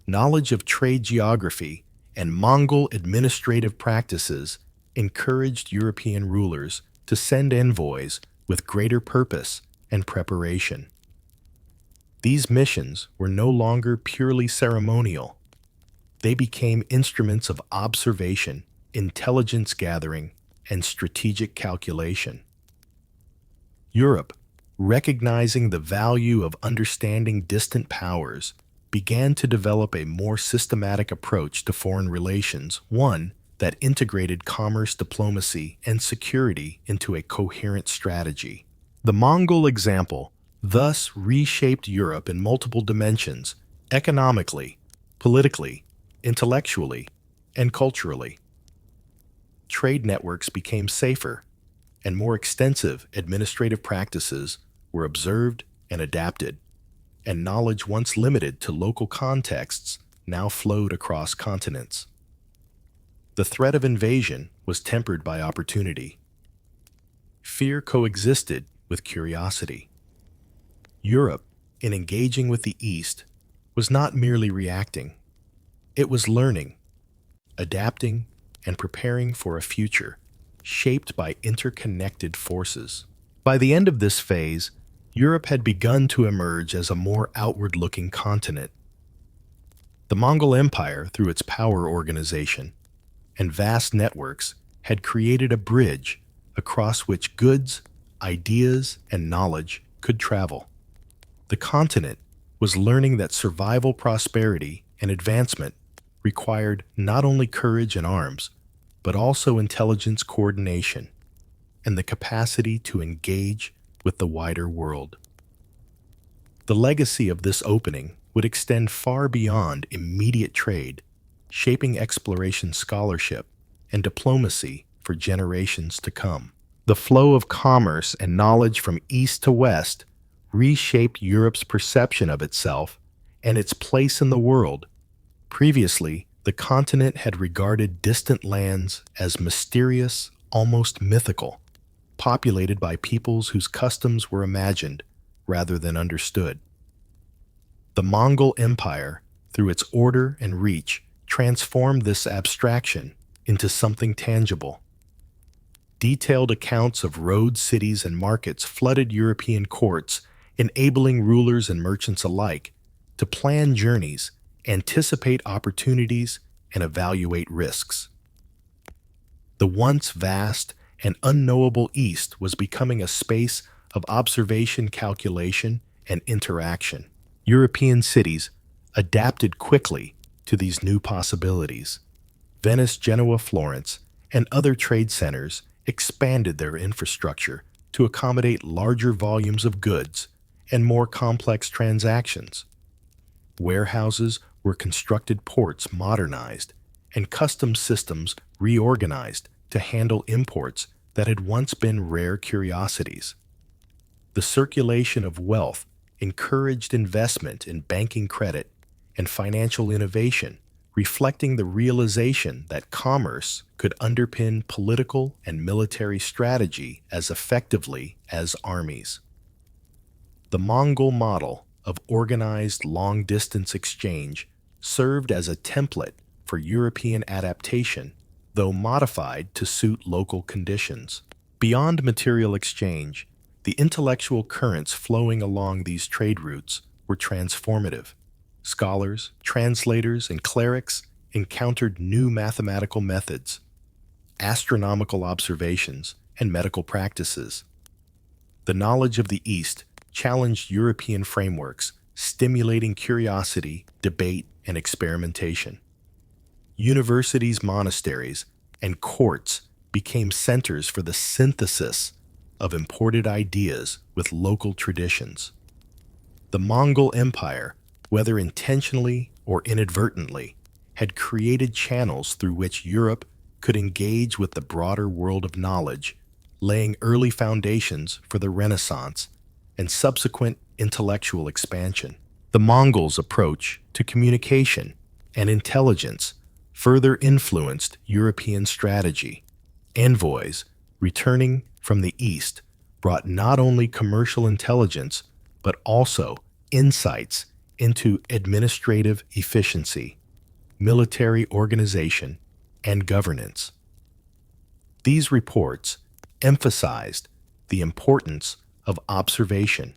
Knowledge of trade geography and Mongol administrative practices encouraged European rulers to send envoys with greater purpose and preparation. These missions were no longer purely ceremonial. They became instruments of observation, intelligence gathering, and strategic calculation. Europe, recognizing the value of understanding distant powers, began to develop a more systematic approach to foreign relations, one that integrated commerce, diplomacy, and security into a coherent strategy. The Mongol example thus reshaped Europe in multiple dimensions: economically, politically, intellectually, and culturally. Trade networks became safer, and more extensive administrative practices were observed and adapted, and knowledge once limited to local contexts now flowed across continents. The threat of invasion was tempered by opportunity. Fear coexisted with curiosity. Europe, in engaging with the East, was not merely reacting. It was learning, adapting, and preparing for a future shaped by interconnected forces. By the end of this phase, Europe had begun to emerge as a more outward-looking continent. The Mongol Empire, through its power organization and vast networks, had created a bridge across which goods, ideas, and knowledge could travel. The continent was learning that survival, prosperity, and advancement required not only courage and arms, but also intelligence, coordination, and the capacity to engage with the wider world. The legacy of this opening would extend far beyond immediate trade, shaping exploration, scholarship, and diplomacy for generations to come. The flow of commerce and knowledge from east to west reshaped Europe's perception of itself and its place in the world. Previously, the continent had regarded distant lands as mysterious, almost mythical, populated by peoples whose customs were imagined rather than understood. The Mongol Empire, through its order and reach, transformed this abstraction into something tangible. Detailed accounts of roads, cities, and markets flooded European courts, enabling rulers and merchants alike to plan journeys, anticipate opportunities, and evaluate risks. The once vast and unknowable East was becoming a space of observation, calculation, and interaction. European cities adapted quickly to these new possibilities. Venice, Genoa, Florence, and other trade centers expanded their infrastructure to accommodate larger volumes of goods and more complex transactions. Warehouses were constructed, ports modernized, and customs systems reorganized to handle imports that had once been rare curiosities. The circulation of wealth encouraged investment in banking, credit, and financial innovation, reflecting the realization that commerce could underpin political and military strategy as effectively as armies. The Mongol model of organized long-distance exchange served as a template for European adaptation, though modified to suit local conditions. Beyond material exchange, the intellectual currents flowing along these trade routes were transformative. Scholars, translators, and clerics encountered new mathematical methods, astronomical observations, and medical practices. The knowledge of the East challenged European frameworks, stimulating curiosity, debate, and experimentation. Universities, monasteries, and courts became centers for the synthesis of imported ideas with local traditions. The Mongol Empire, whether intentionally or inadvertently, had created channels through which Europe could engage with the broader world of knowledge, laying early foundations for the Renaissance and subsequent intellectual expansion. The Mongols' approach to communication and intelligence further influenced European strategy. Envoys, returning from the East, brought not only commercial intelligence, but also insights into administrative efficiency, military organization, and governance. These reports emphasized the importance of observation,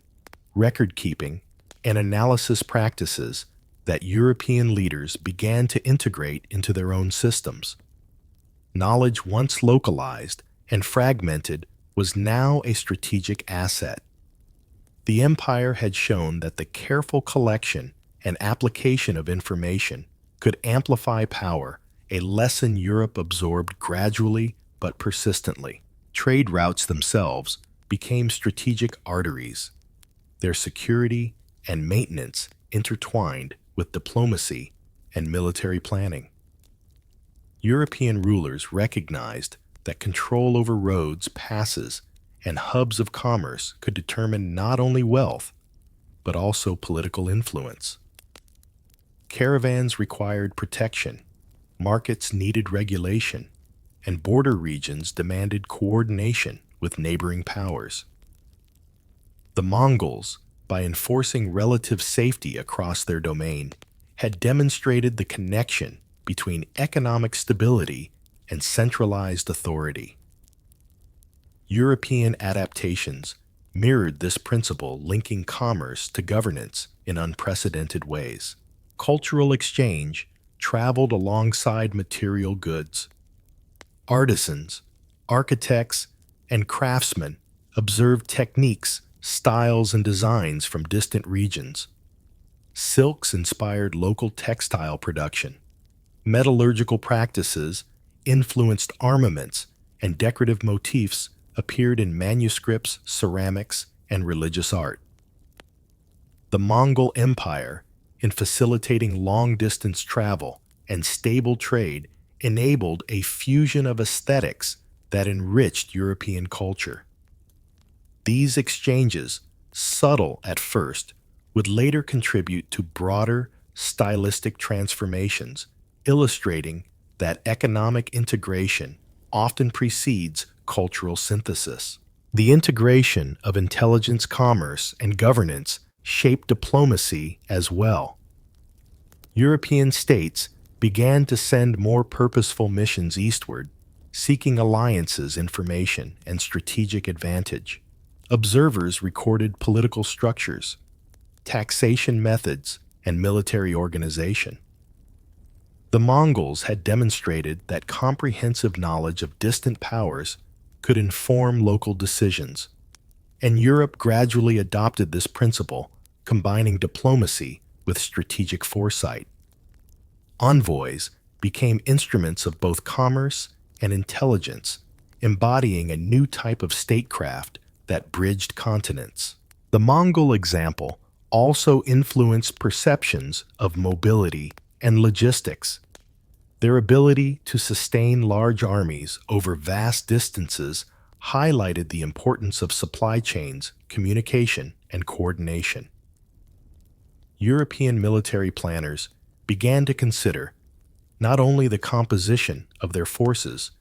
record-keeping, and analysis practices that European leaders began to integrate into their own systems. Knowledge once localized and fragmented, was now a strategic asset. The empire had shown that the careful collection and application of information could amplify power, a lesson Europe absorbed gradually but persistently. Trade routes themselves became strategic arteries, their security and maintenance intertwined with diplomacy and military planning. European rulers recognized that control over roads, passes, and hubs of commerce could determine not only wealth, but also political influence. Caravans required protection, markets needed regulation, and border regions demanded coordination with neighboring powers. The Mongols, by enforcing relative safety across their domain, had demonstrated the connection between economic stability and centralized authority. European adaptations mirrored this principle, linking commerce to governance in unprecedented ways. Cultural exchange traveled alongside material goods. Artisans, architects, and craftsmen observed techniques, styles, and designs from distant regions. Silks inspired local textile production. Metallurgical practices influenced armaments, and decorative motifs appeared in manuscripts, ceramics, and religious art. The Mongol Empire, in facilitating long-distance travel and stable trade, enabled a fusion of aesthetics that enriched European culture. These exchanges, subtle at first, would later contribute to broader stylistic transformations, illustrating that economic integration often precedes cultural synthesis. The integration of intelligence, commerce, and governance shaped diplomacy as well. European states began to send more purposeful missions eastward, seeking alliances, information, and strategic advantage. Observers recorded political structures, taxation methods, and military organization. The Mongols had demonstrated that comprehensive knowledge of distant powers could inform local decisions, and Europe gradually adopted this principle, combining diplomacy with strategic foresight. Envoys became instruments of both commerce and intelligence, embodying a new type of statecraft that bridged continents. The Mongol example also influenced perceptions of mobility and logistics. Their ability to sustain large armies over vast distances highlighted the importance of supply chains, communication, and coordination. European military planners began to consider not only the composition of their forces,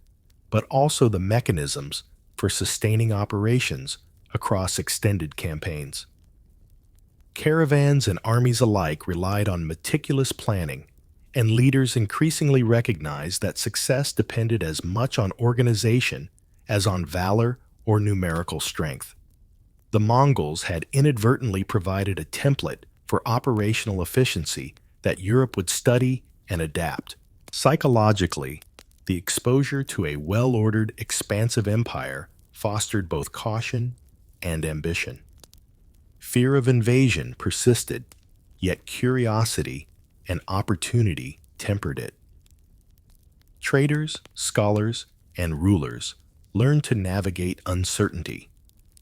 but also the mechanisms for sustaining operations across extended campaigns. Caravans and armies alike relied on meticulous planning, and leaders increasingly recognized that success depended as much on organization as on valor or numerical strength. The Mongols had inadvertently provided a template for operational efficiency that Europe would study and adapt. Psychologically, the exposure to a well-ordered, expansive empire fostered both caution and ambition. Fear of invasion persisted, yet curiosity and opportunity tempered it. Traders, scholars, and rulers learned to navigate uncertainty,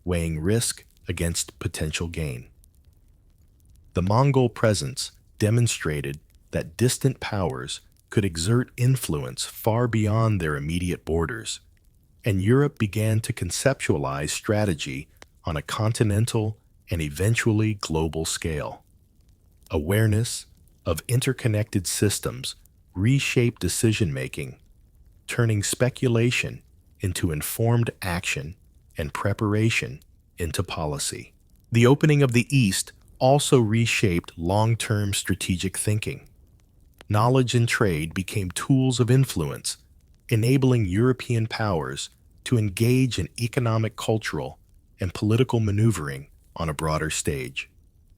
weighing risk against potential gain. The Mongol presence demonstrated that distant powers could exert influence far beyond their immediate borders, and Europe began to conceptualize strategy on a continental and eventually global scale. Awareness of interconnected systems reshaped decision-making, turning speculation into informed action and preparation into policy. The opening of the East also reshaped long-term strategic thinking. Knowledge and trade became tools of influence, enabling European powers to engage in economic, cultural, and political maneuvering on a broader stage.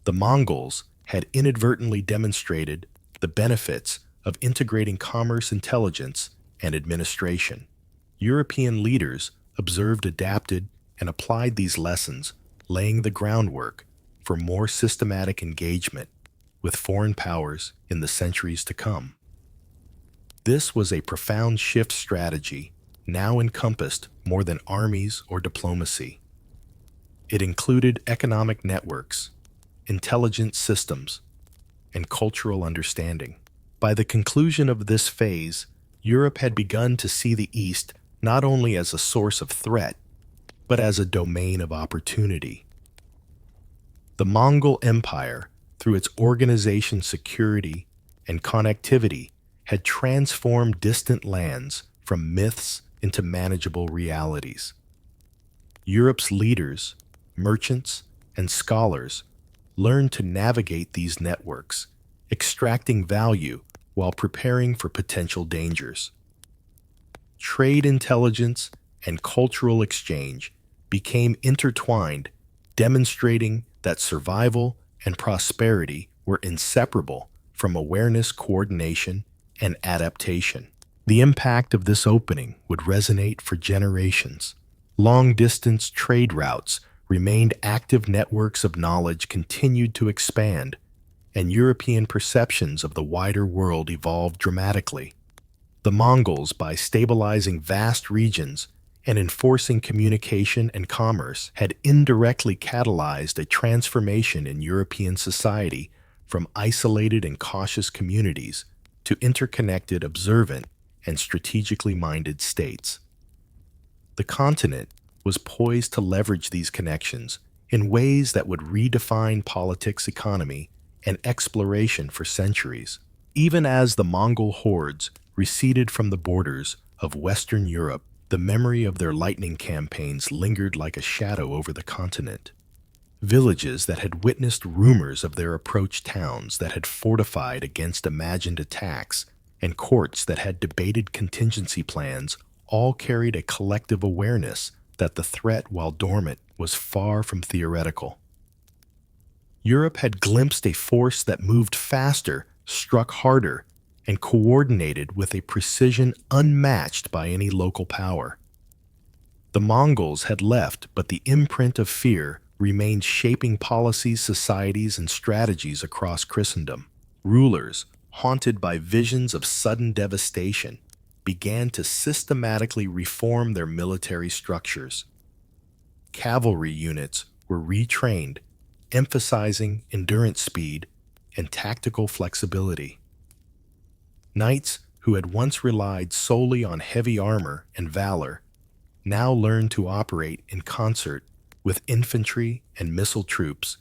The Mongols had inadvertently demonstrated the benefits of integrating commerce, intelligence, and administration. European leaders observed, adapted, and applied these lessons, laying the groundwork for more systematic engagement with foreign powers in the centuries to come. This was a profound shift strategy, now encompassed more than armies or diplomacy. It included economic networks, intelligence systems, and cultural understanding. By the conclusion of this phase, Europe had begun to see the East not only as a source of threat, but as a domain of opportunity. The Mongol Empire, through its organization, security, and connectivity, had transformed distant lands from myths into manageable realities. Europe's leaders, merchants, and scholars learned to navigate these networks, extracting value while preparing for potential dangers. Trade intelligence and cultural exchange became intertwined, demonstrating that survival and prosperity were inseparable from awareness, coordination, and adaptation. The impact of this opening would resonate for generations. Long-distance trade routes remained active, networks of knowledge continued to expand, and European perceptions of the wider world evolved dramatically. The Mongols, by stabilizing vast regions and enforcing communication and commerce, had indirectly catalyzed a transformation in European society from isolated and cautious communities to interconnected, observant, and strategically minded states. The continent was poised to leverage these connections in ways that would redefine politics, economy, and exploration for centuries. Even as the Mongol hordes receded from the borders of Western Europe, the memory of their lightning campaigns lingered like a shadow over the continent. Villages that had witnessed rumors of their approach, towns that had fortified against imagined attacks, and courts that had debated contingency plans all carried a collective awareness that the threat, while dormant, was far from theoretical. Europe had glimpsed a force that moved faster, struck harder, and coordinated with a precision unmatched by any local power. The Mongols had left, but the imprint of fear remained shaping policies, societies, and strategies across Christendom. Rulers, haunted by visions of sudden devastation, began to systematically reform their military structures. Cavalry units were retrained, emphasizing endurance, speed, and tactical flexibility. Knights who had once relied solely on heavy armor and valor now learned to operate in concert with infantry and missile troops,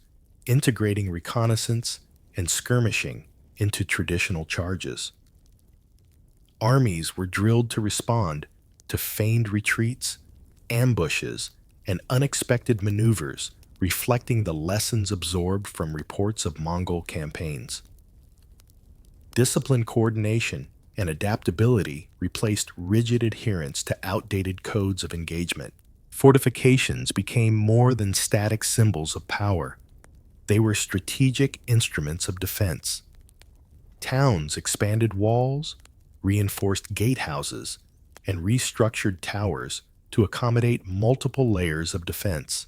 integrating reconnaissance and skirmishing into traditional charges. Armies were drilled to respond to feigned retreats, ambushes, and unexpected maneuvers, reflecting the lessons absorbed from reports of Mongol campaigns. Disciplined coordination and adaptability replaced rigid adherence to outdated codes of engagement. Fortifications became more than static symbols of power. They were strategic instruments of defense. Towns expanded walls, reinforced gatehouses, and restructured towers to accommodate multiple layers of defense.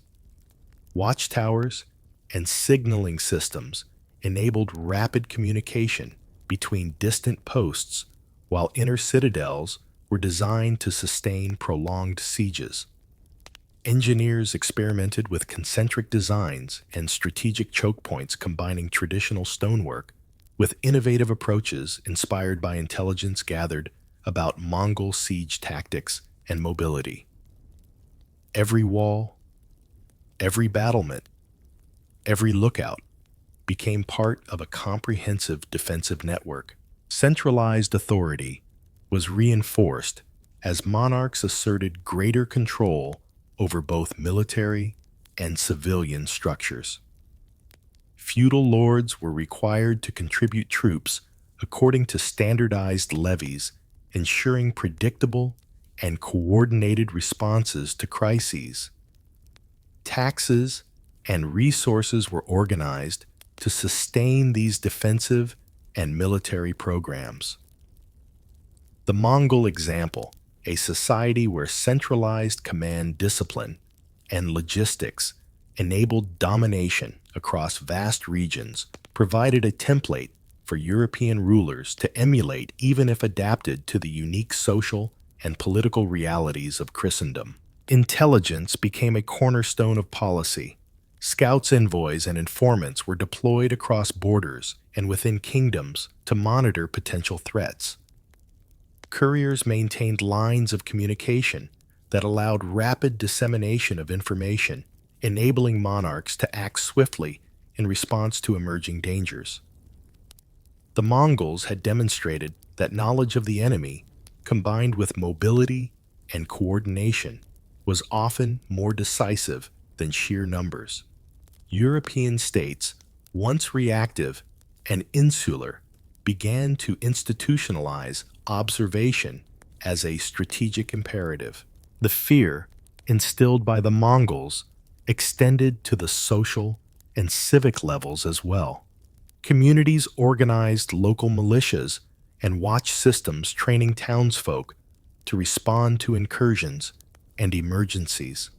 Watchtowers and signaling systems enabled rapid communication between distant posts, while inner citadels were designed to sustain prolonged sieges. Engineers experimented with concentric designs and strategic choke points, combining traditional stonework with innovative approaches inspired by intelligence gathered about Mongol siege tactics and mobility. Every wall, every battlement, every lookout became part of a comprehensive defensive network. Centralized authority was reinforced as monarchs asserted greater control over both military and civilian structures. Feudal lords were required to contribute troops according to standardized levies, ensuring predictable and coordinated responses to crises. Taxes and resources were organized to sustain these defensive and military programs. The Mongol example, a society where centralized command discipline and logistics enabled domination across vast regions, provided a template for European rulers to emulate even if adapted to the unique social and political realities of Christendom. Intelligence became a cornerstone of policy. Scouts, envoys, and informants were deployed across borders and within kingdoms to monitor potential threats. Couriers maintained lines of communication that allowed rapid dissemination of information, enabling monarchs to act swiftly in response to emerging dangers. The Mongols had demonstrated that knowledge of the enemy, combined with mobility and coordination, was often more decisive than sheer numbers. European states, once reactive and insular, began to institutionalize observation as a strategic imperative. The fear instilled by the Mongols extended to the social and civic levels as well. Communities organized local militias and watch systems training townsfolk to respond to incursions and emergencies.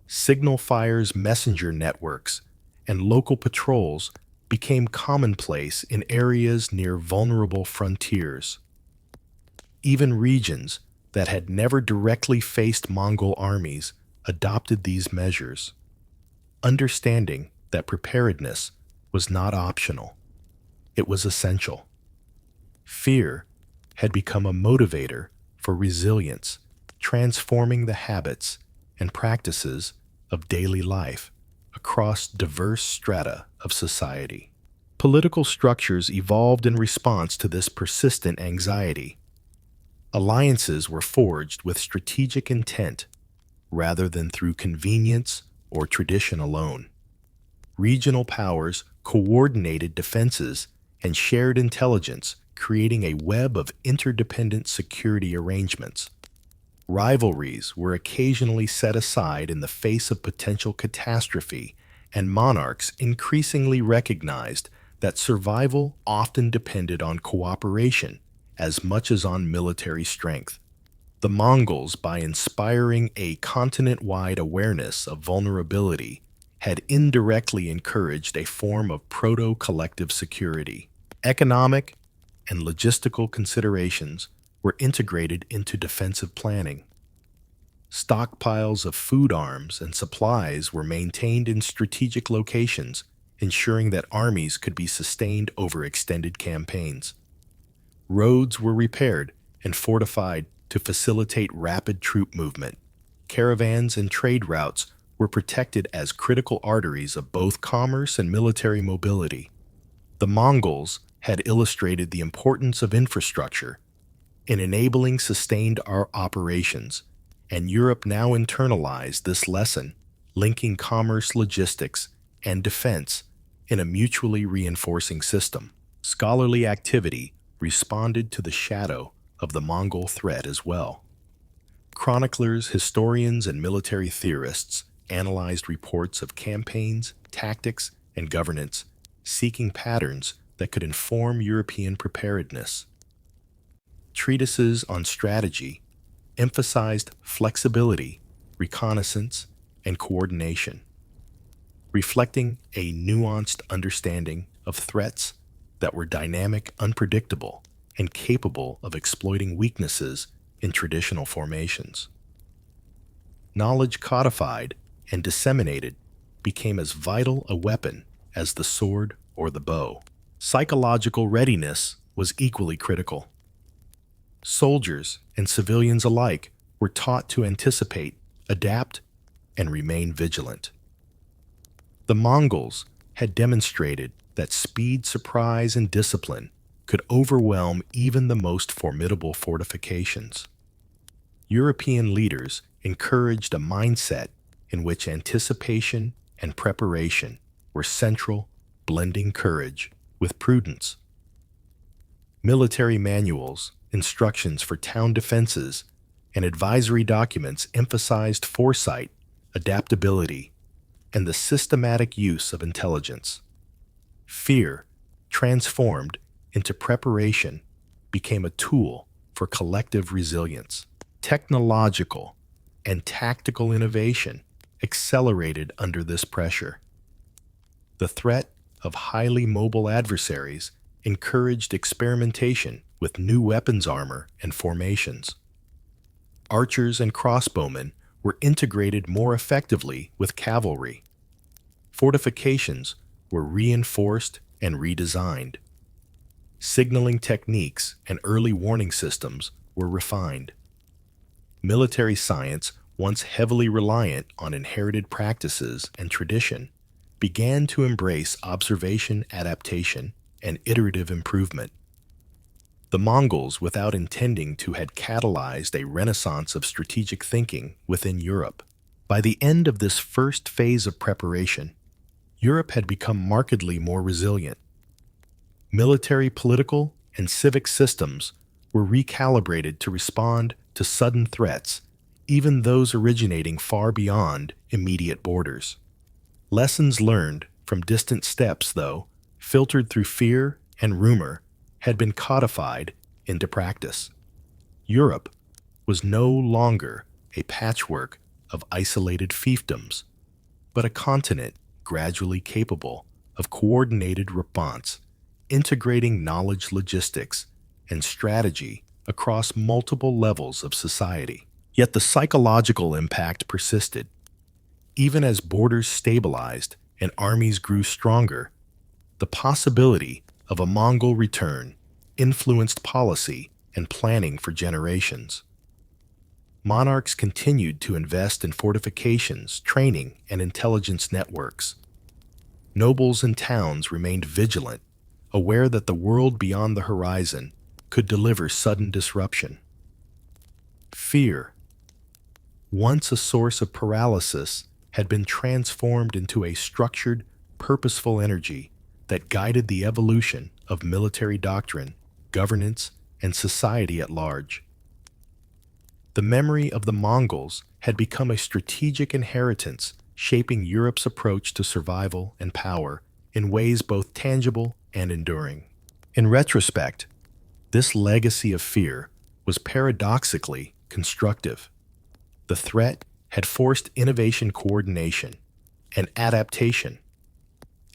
Signal fires, messenger networks, and local patrols became commonplace in areas near vulnerable frontiers. Even regions that had never directly faced Mongol armies adopted these measures, understanding that preparedness was not optional. It was essential. Fear had become a motivator for resilience, transforming the habits and practices of daily life across diverse strata of society. Political structures evolved in response to this persistent anxiety. Alliances were forged with strategic intent rather than through convenience or tradition alone. Regional powers coordinated defenses and shared intelligence, creating a web of interdependent security arrangements. Rivalries were occasionally set aside in the face of potential catastrophe, and monarchs increasingly recognized that survival often depended on cooperation as much as on military strength. The Mongols, by inspiring a continent-wide awareness of vulnerability, had indirectly encouraged a form of proto-collective security. Economic and logistical considerations were integrated into defensive planning. Stockpiles of food, arms, and supplies were maintained in strategic locations, ensuring that armies could be sustained over extended campaigns. Roads were repaired and fortified to facilitate rapid troop movement. Caravans and trade routes were protected as critical arteries of both commerce and military mobility. The Mongols had illustrated the importance of infrastructure in enabling sustained operations, and Europe now internalized this lesson, linking commerce, logistics, and defense in a mutually reinforcing system. Scholarly activity responded to the shadow of the Mongol threat as well. Chroniclers, historians, and military theorists analyzed reports of campaigns, tactics, and governance, seeking patterns that could inform European preparedness. Treatises on strategy emphasized flexibility, reconnaissance, and coordination, reflecting a nuanced understanding of threats that were dynamic, unpredictable, and capable of exploiting weaknesses in traditional formations. Knowledge codified and disseminated became as vital a weapon as the sword or the bow. Psychological readiness was equally critical. Soldiers and civilians alike were taught to anticipate, adapt, and remain vigilant. The Mongols had demonstrated that speed, surprise, and discipline could overwhelm even the most formidable fortifications. European leaders encouraged a mindset in which anticipation and preparation were central, blending courage with prudence. Military manuals, instructions for town defenses, and advisory documents emphasized foresight, adaptability, and the systematic use of intelligence. Fear, transformed into preparation, became a tool for collective resilience. Technological and tactical innovation accelerated under this pressure. The threat of highly mobile adversaries encouraged experimentation with new weapons armor and formations. Archers and crossbowmen were integrated more effectively with cavalry. Fortifications were reinforced and redesigned. Signaling techniques and early warning systems were refined. Military science, once heavily reliant on inherited practices and tradition, began to embrace observation, adaptation, and iterative improvement. The Mongols, without intending to, had catalyzed a renaissance of strategic thinking within Europe. By the end of this first phase of preparation, Europe had become markedly more resilient. Military, political, and civic systems were recalibrated to respond to sudden threats, even those originating far beyond immediate borders. Lessons learned from distant steppes, though, filtered through fear and rumor, had been codified into practice. Europe was no longer a patchwork of isolated fiefdoms, but a continent gradually capable of coordinated response, integrating knowledge, logistics, and strategy across multiple levels of society. Yet the psychological impact persisted. Even as borders stabilized and armies grew stronger, the possibility of a Mongol return influenced policy and planning for generations. Monarchs continued to invest in fortifications, training, and intelligence networks. Nobles and towns remained vigilant, aware that the world beyond the horizon could deliver sudden disruption. Fear, once a source of paralysis, had been transformed into a structured, purposeful energy that guided the evolution of military doctrine, governance, and society at large. The memory of the Mongols had become a strategic inheritance, shaping Europe's approach to survival and power in ways both tangible and enduring. In retrospect, this legacy of fear was paradoxically constructive. The threat had forced innovation, coordination, and adaptation,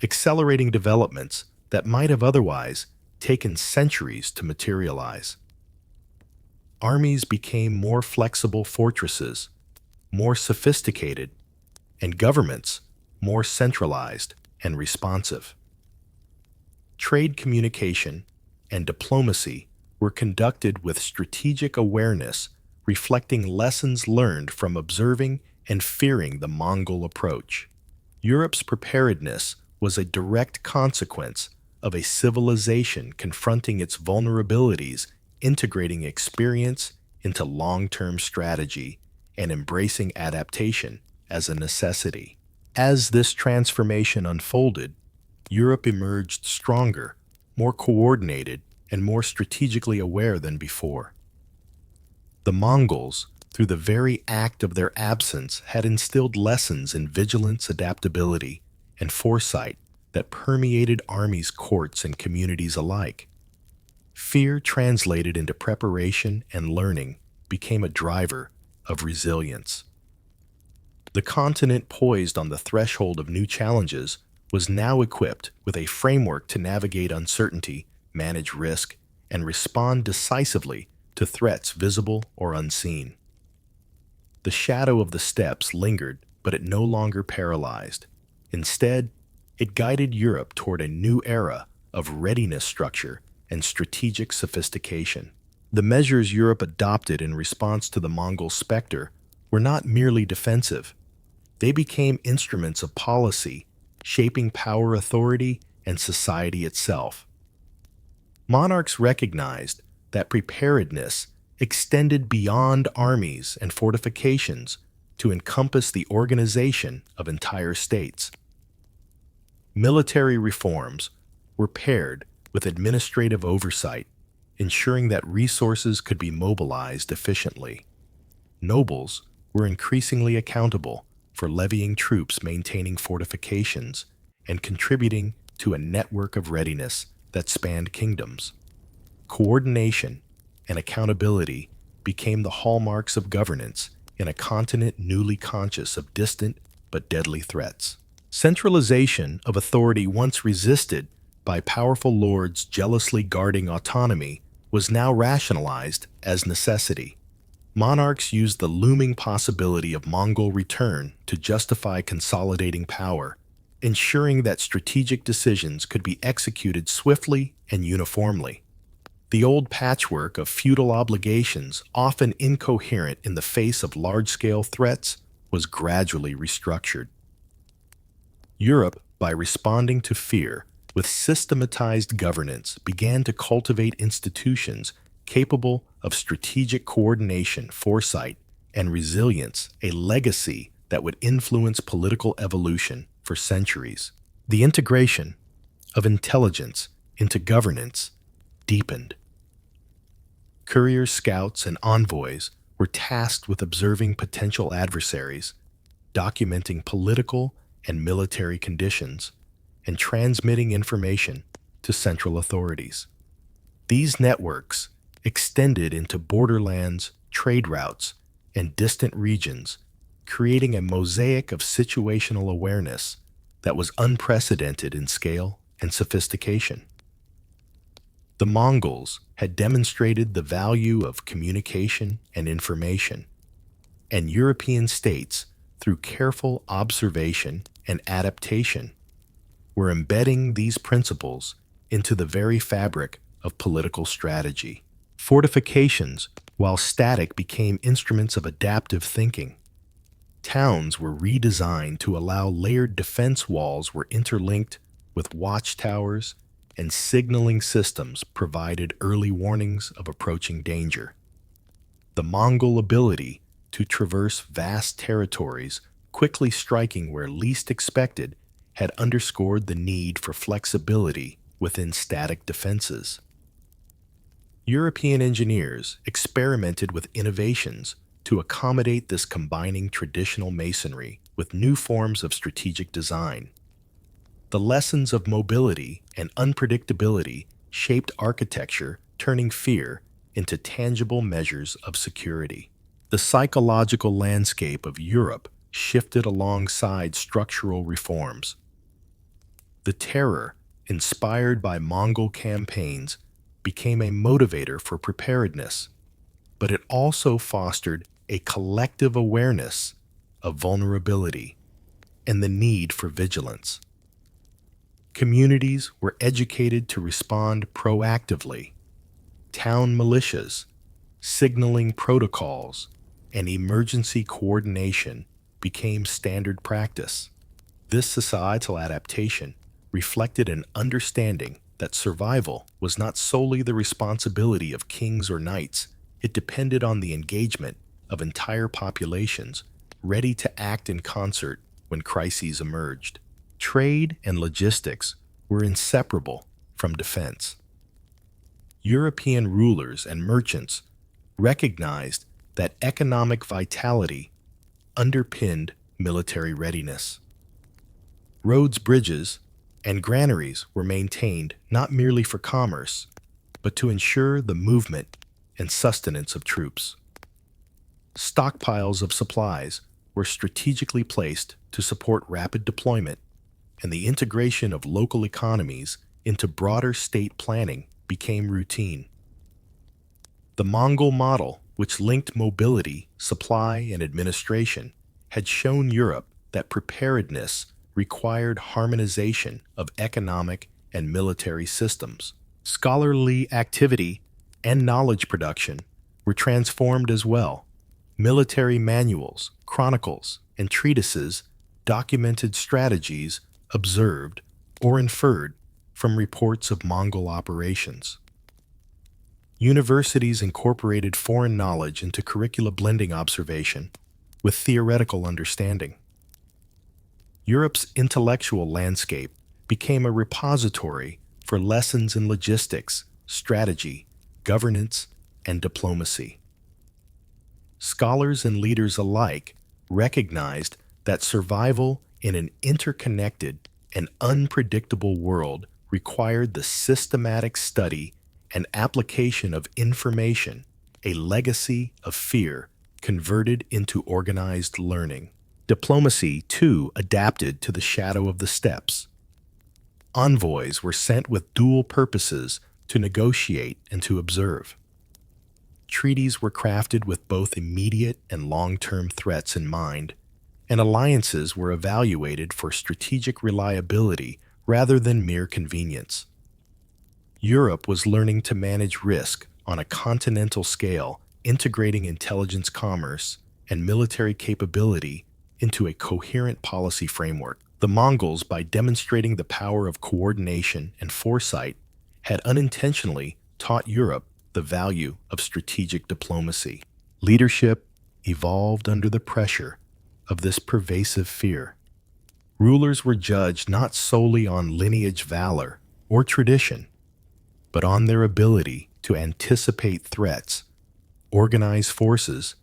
accelerating developments that might have otherwise taken centuries to materialize. Armies became more flexible fortresses, more sophisticated, and governments more centralized and responsive. Trade communication and diplomacy were conducted with strategic awareness, reflecting lessons learned from observing and fearing the Mongol approach. Europe's preparedness was a direct consequence of a civilization confronting its vulnerabilities, integrating experience into long-term strategy, and embracing adaptation as a necessity. As this transformation unfolded, Europe emerged stronger, more coordinated, and more strategically aware than before. The Mongols, through the very act of their absence, had instilled lessons in vigilance, adaptability, and foresight that permeated armies, courts, and communities alike. Fear translated into preparation and learning became a driver of resilience. The continent, poised on the threshold of new challenges, was now equipped with a framework to navigate uncertainty, manage risk, and respond decisively to threats visible or unseen. The shadow of the steppes lingered, but it no longer paralyzed. Instead, it guided Europe toward a new era of readiness structure and strategic sophistication. The measures Europe adopted in response to the Mongol specter were not merely defensive. They became instruments of policy, shaping power, authority, and society itself. Monarchs recognized that preparedness extended beyond armies and fortifications to encompass the organization of entire states. Military reforms were paired with administrative oversight, ensuring that resources could be mobilized efficiently. Nobles were increasingly accountable for levying troops, maintaining fortifications, and contributing to a network of readiness that spanned kingdoms. Coordination and accountability became the hallmarks of governance in a continent newly conscious of distant but deadly threats. Centralization of authority, once resisted by powerful lords jealously guarding autonomy, was now rationalized as necessity. Monarchs used the looming possibility of Mongol return to justify consolidating power, ensuring that strategic decisions could be executed swiftly and uniformly. The old patchwork of feudal obligations, often incoherent in the face of large-scale threats, was gradually restructured. Europe, by responding to fear with systematized governance, began to cultivate institutions capable of strategic coordination, foresight, and resilience, a legacy that would influence political evolution for centuries. The integration of intelligence into governance deepened. Couriers, scouts, and envoys were tasked with observing potential adversaries, documenting political and military conditions, and transmitting information to central authorities. These networks extended into borderlands, trade routes, and distant regions, creating a mosaic of situational awareness that was unprecedented in scale and sophistication. The Mongols had demonstrated the value of communication and information, and European states, through careful observation and adaptation, were embedding these principles into the very fabric of political strategy. Fortifications, while static, became instruments of adaptive thinking. Towns were redesigned to allow layered defense walls were interlinked with watchtowers, and signaling systems provided early warnings of approaching danger. The Mongol ability to traverse vast territories, quickly striking where least expected, had underscored the need for flexibility within static defenses. European engineers experimented with innovations to accommodate this, combining traditional masonry with new forms of strategic design. The lessons of mobility and unpredictability shaped architecture, turning fear into tangible measures of security. The psychological landscape of Europe shifted alongside structural reforms. The terror, inspired by Mongol campaigns, became a motivator for preparedness, but it also fostered a collective awareness of vulnerability and the need for vigilance. Communities were educated to respond proactively. Town militias, signaling protocols, and emergency coordination became standard practice. This societal adaptation reflected an understanding that survival was not solely the responsibility of kings or knights. It depended on the engagement of entire populations, ready to act in concert when crises emerged. Trade and logistics were inseparable from defense. European rulers and merchants recognized that economic vitality underpinned military readiness. Roads, bridges, and granaries were maintained not merely for commerce, but to ensure the movement and sustenance of troops. Stockpiles of supplies were strategically placed to support rapid deployment, and the integration of local economies into broader state planning became routine. The Mongol model, which linked mobility, supply, and administration, had shown Europe that preparedness required harmonization of economic and military systems. Scholarly activity and knowledge production were transformed as well. Military manuals, chronicles, and treatises documented strategies observed or inferred from reports of Mongol operations. Universities incorporated foreign knowledge into curricula, blending observation with theoretical understanding. Europe's intellectual landscape became a repository for lessons in logistics, strategy, governance, and diplomacy. Scholars and leaders alike recognized that survival in an interconnected and unpredictable world required the systematic study and application of information a legacy of fear converted into organized learning. Diplomacy, too, adapted to the shadow of the steppes. Envoys were sent with dual purposes to negotiate and to observe. Treaties were crafted with both immediate and long-term threats in mind, and alliances were evaluated for strategic reliability rather than mere convenience. Europe was learning to manage risk on a continental scale, integrating intelligence, commerce, and military capability into a coherent policy framework. The Mongols, by demonstrating the power of coordination and foresight, had unintentionally taught Europe the value of strategic diplomacy. Leadership evolved under the pressure of this pervasive fear. Rulers were judged not solely on lineage, valor, or tradition, but on their ability to anticipate threats, organize forces,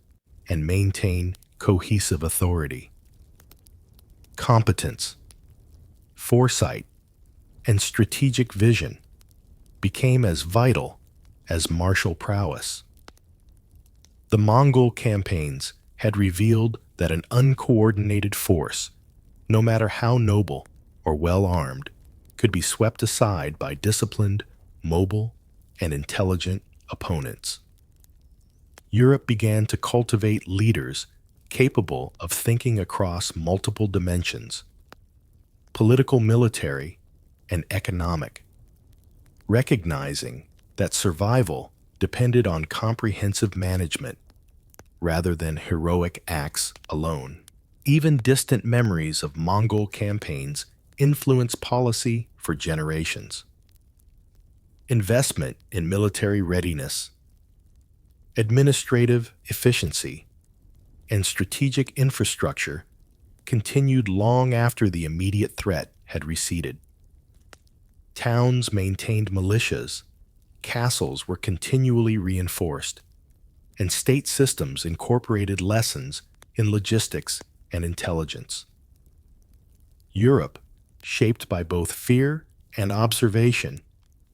and maintain cohesive authority. Competence, foresight, and strategic vision became as vital as martial prowess. The Mongol campaigns had revealed that an uncoordinated force, no matter how noble or well-armed, could be swept aside by disciplined, mobile, and intelligent opponents. Europe began to cultivate leaders capable of thinking across multiple dimensions: political, military, and economic, recognizing that survival depended on comprehensive management rather than heroic acts alone. Even distant memories of Mongol campaigns influenced policy for generations. Investment in military readiness, administrative efficiency, and strategic infrastructure continued long after the immediate threat had receded. Towns maintained militias, castles were continually reinforced, and state systems incorporated lessons in logistics and intelligence. Europe, shaped by both fear and observation,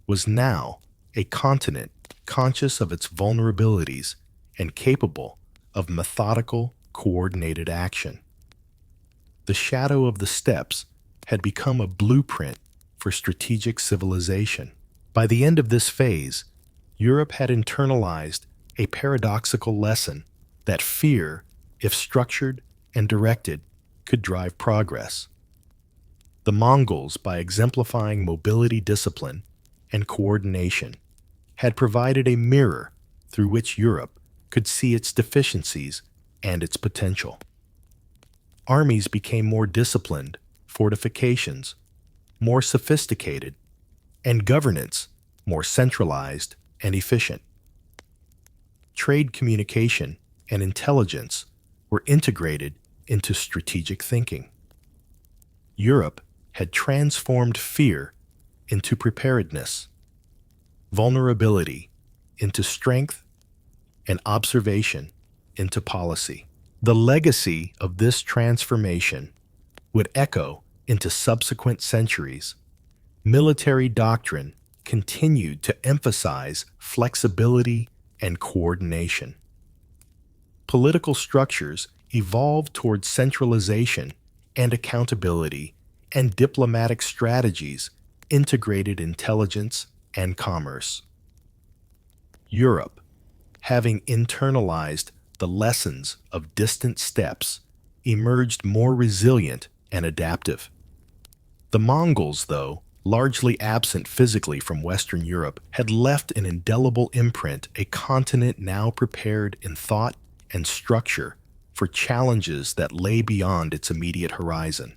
was now a continent conscious of its vulnerabilities and capable of methodical, coordinated action. The shadow of the steppes had become a blueprint for strategic civilization. By the end of this phase, Europe had internalized a paradoxical lesson that fear, if structured and directed, could drive progress. The Mongols, by exemplifying mobility, discipline, and coordination, had provided a mirror through which Europe could see its deficiencies and its potential. Armies became more disciplined, fortifications more sophisticated, and governance more centralized and efficient. Trade, communication, and intelligence were integrated into strategic thinking. Europe had transformed fear into preparedness, vulnerability into strength, and observation into policy. The legacy of this transformation would echo into subsequent centuries. Military doctrine continued to emphasize flexibility and coordination. Political structures evolved towards centralization and accountability, and diplomatic strategies integrated intelligence and commerce. Europe, having internalized the lessons of distant steppes, emerged more resilient and adaptive. The Mongols, though largely absent physically from Western Europe, had left an indelible imprint, a continent now prepared in thought and structure for challenges that lay beyond its immediate horizon.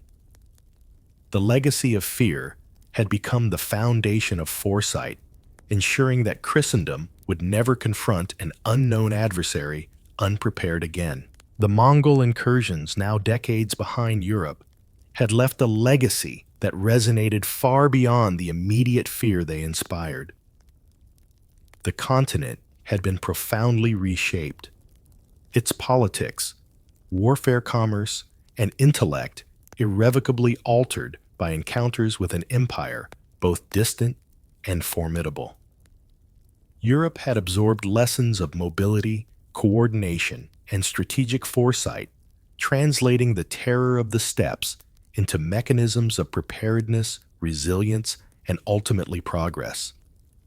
The legacy of fear had become the foundation of foresight, ensuring that Christendom would never confront an unknown adversary unprepared again. The Mongol incursions, now decades behind Europe, had left a legacy that resonated far beyond the immediate fear they inspired. The continent had been profoundly reshaped. Its politics, warfare, commerce, and intellect irrevocably altered by encounters with an empire both distant and formidable. Europe had absorbed lessons of mobility, coordination, and strategic foresight, translating the terror of the steppes into mechanisms of preparedness, resilience, and ultimately progress.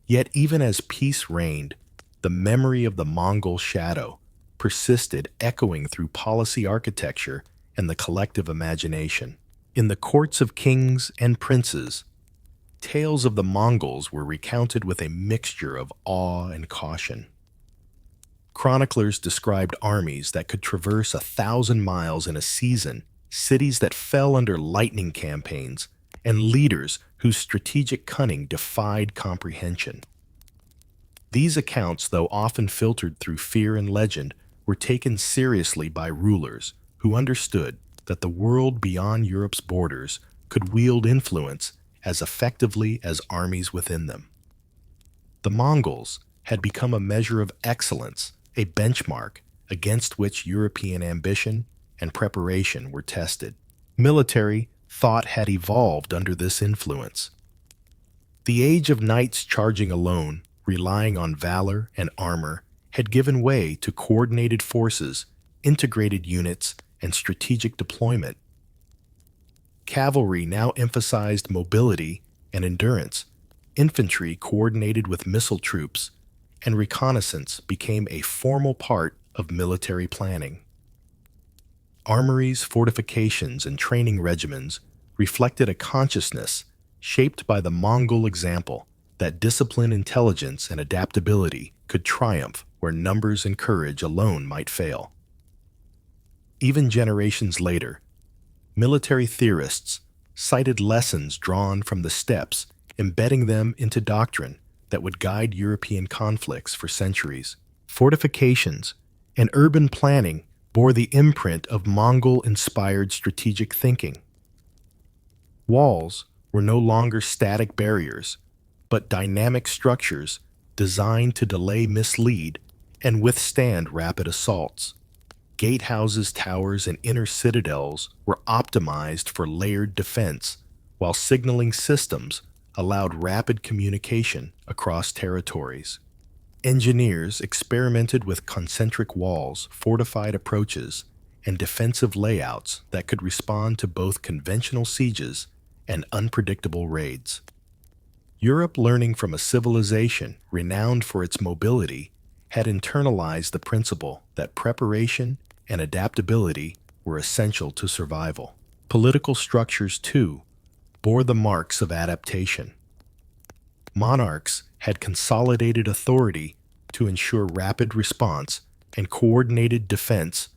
Yet even as peace reigned, the memory of the Mongol shadow persisted, echoing through policy architecture and the collective imagination. In the courts of kings and princes, tales of the Mongols were recounted with a mixture of awe and caution. Chroniclers described armies that could traverse 1,000 miles in a season, cities that fell under lightning campaigns, and leaders whose strategic cunning defied comprehension. These accounts, though often filtered through fear and legend, were taken seriously by rulers who understood that the world beyond Europe's borders could wield influence as effectively as armies within them. The Mongols had become a measure of excellence, a benchmark against which European ambition and preparation were tested. Military thought had evolved under this influence. The age of knights charging alone, relying on valor and armor, had given way to coordinated forces, integrated units, and strategic deployment. Cavalry now emphasized mobility and endurance, infantry coordinated with missile troops, and reconnaissance became a formal part of military planning. Armories, fortifications, and training regimens reflected a consciousness shaped by the Mongol example that discipline, intelligence, and adaptability could triumph where numbers and courage alone might fail. Even generations later, military theorists cited lessons drawn from the steppes, embedding them into doctrine that would guide European conflicts for centuries. Fortifications and urban planning bore the imprint of Mongol-inspired strategic thinking. Walls were no longer static barriers, but dynamic structures designed to delay, mislead, and withstand rapid assaults. Gatehouses, towers, and inner citadels were optimized for layered defense, while signaling systems allowed rapid communication across territories. Engineers experimented with concentric walls, fortified approaches, and defensive layouts that could respond to both conventional sieges and unpredictable raids. Europe, learning from a civilization renowned for its mobility, had internalized the principle that preparation and adaptability were essential to survival. Political structures, too, bore the marks of adaptation. Monarchs had consolidated authority to ensure rapid response and coordinated defense,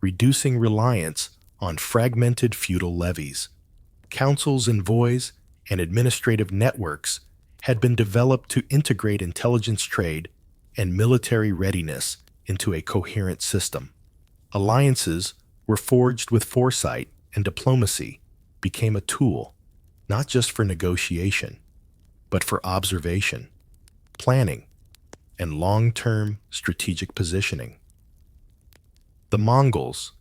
reducing reliance on fragmented feudal levies. Councils, envoys, and administrative networks had been developed to integrate intelligence, trade, and military readiness into a coherent system. Alliances were forged with foresight, and diplomacy became a tool not just for negotiation, but for observation, planning, and long-term strategic positioning. The Mongols,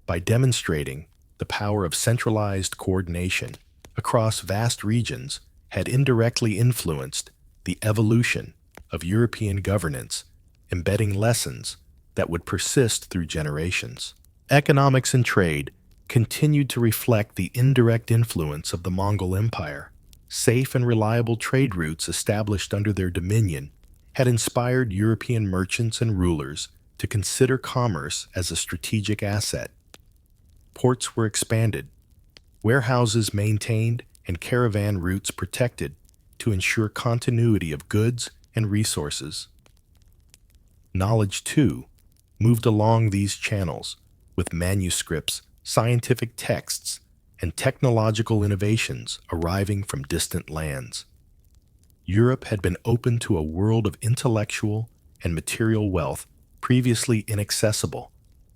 by demonstrating the power of centralized coordination across vast regions, had indirectly influenced the evolution of European governance, embedding lessons that would persist through generations. Economics and trade continued to reflect the indirect influence of the Mongol Empire. Safe and reliable trade routes established under their dominion had inspired European merchants and rulers to consider commerce as a strategic asset. Ports were expanded, warehouses maintained, and caravan routes protected to ensure continuity of goods and resources. Knowledge, too, moved along these channels, with manuscripts, scientific texts, and technological innovations arriving from distant lands. Europe had been open to a world of intellectual and material wealth previously inaccessible,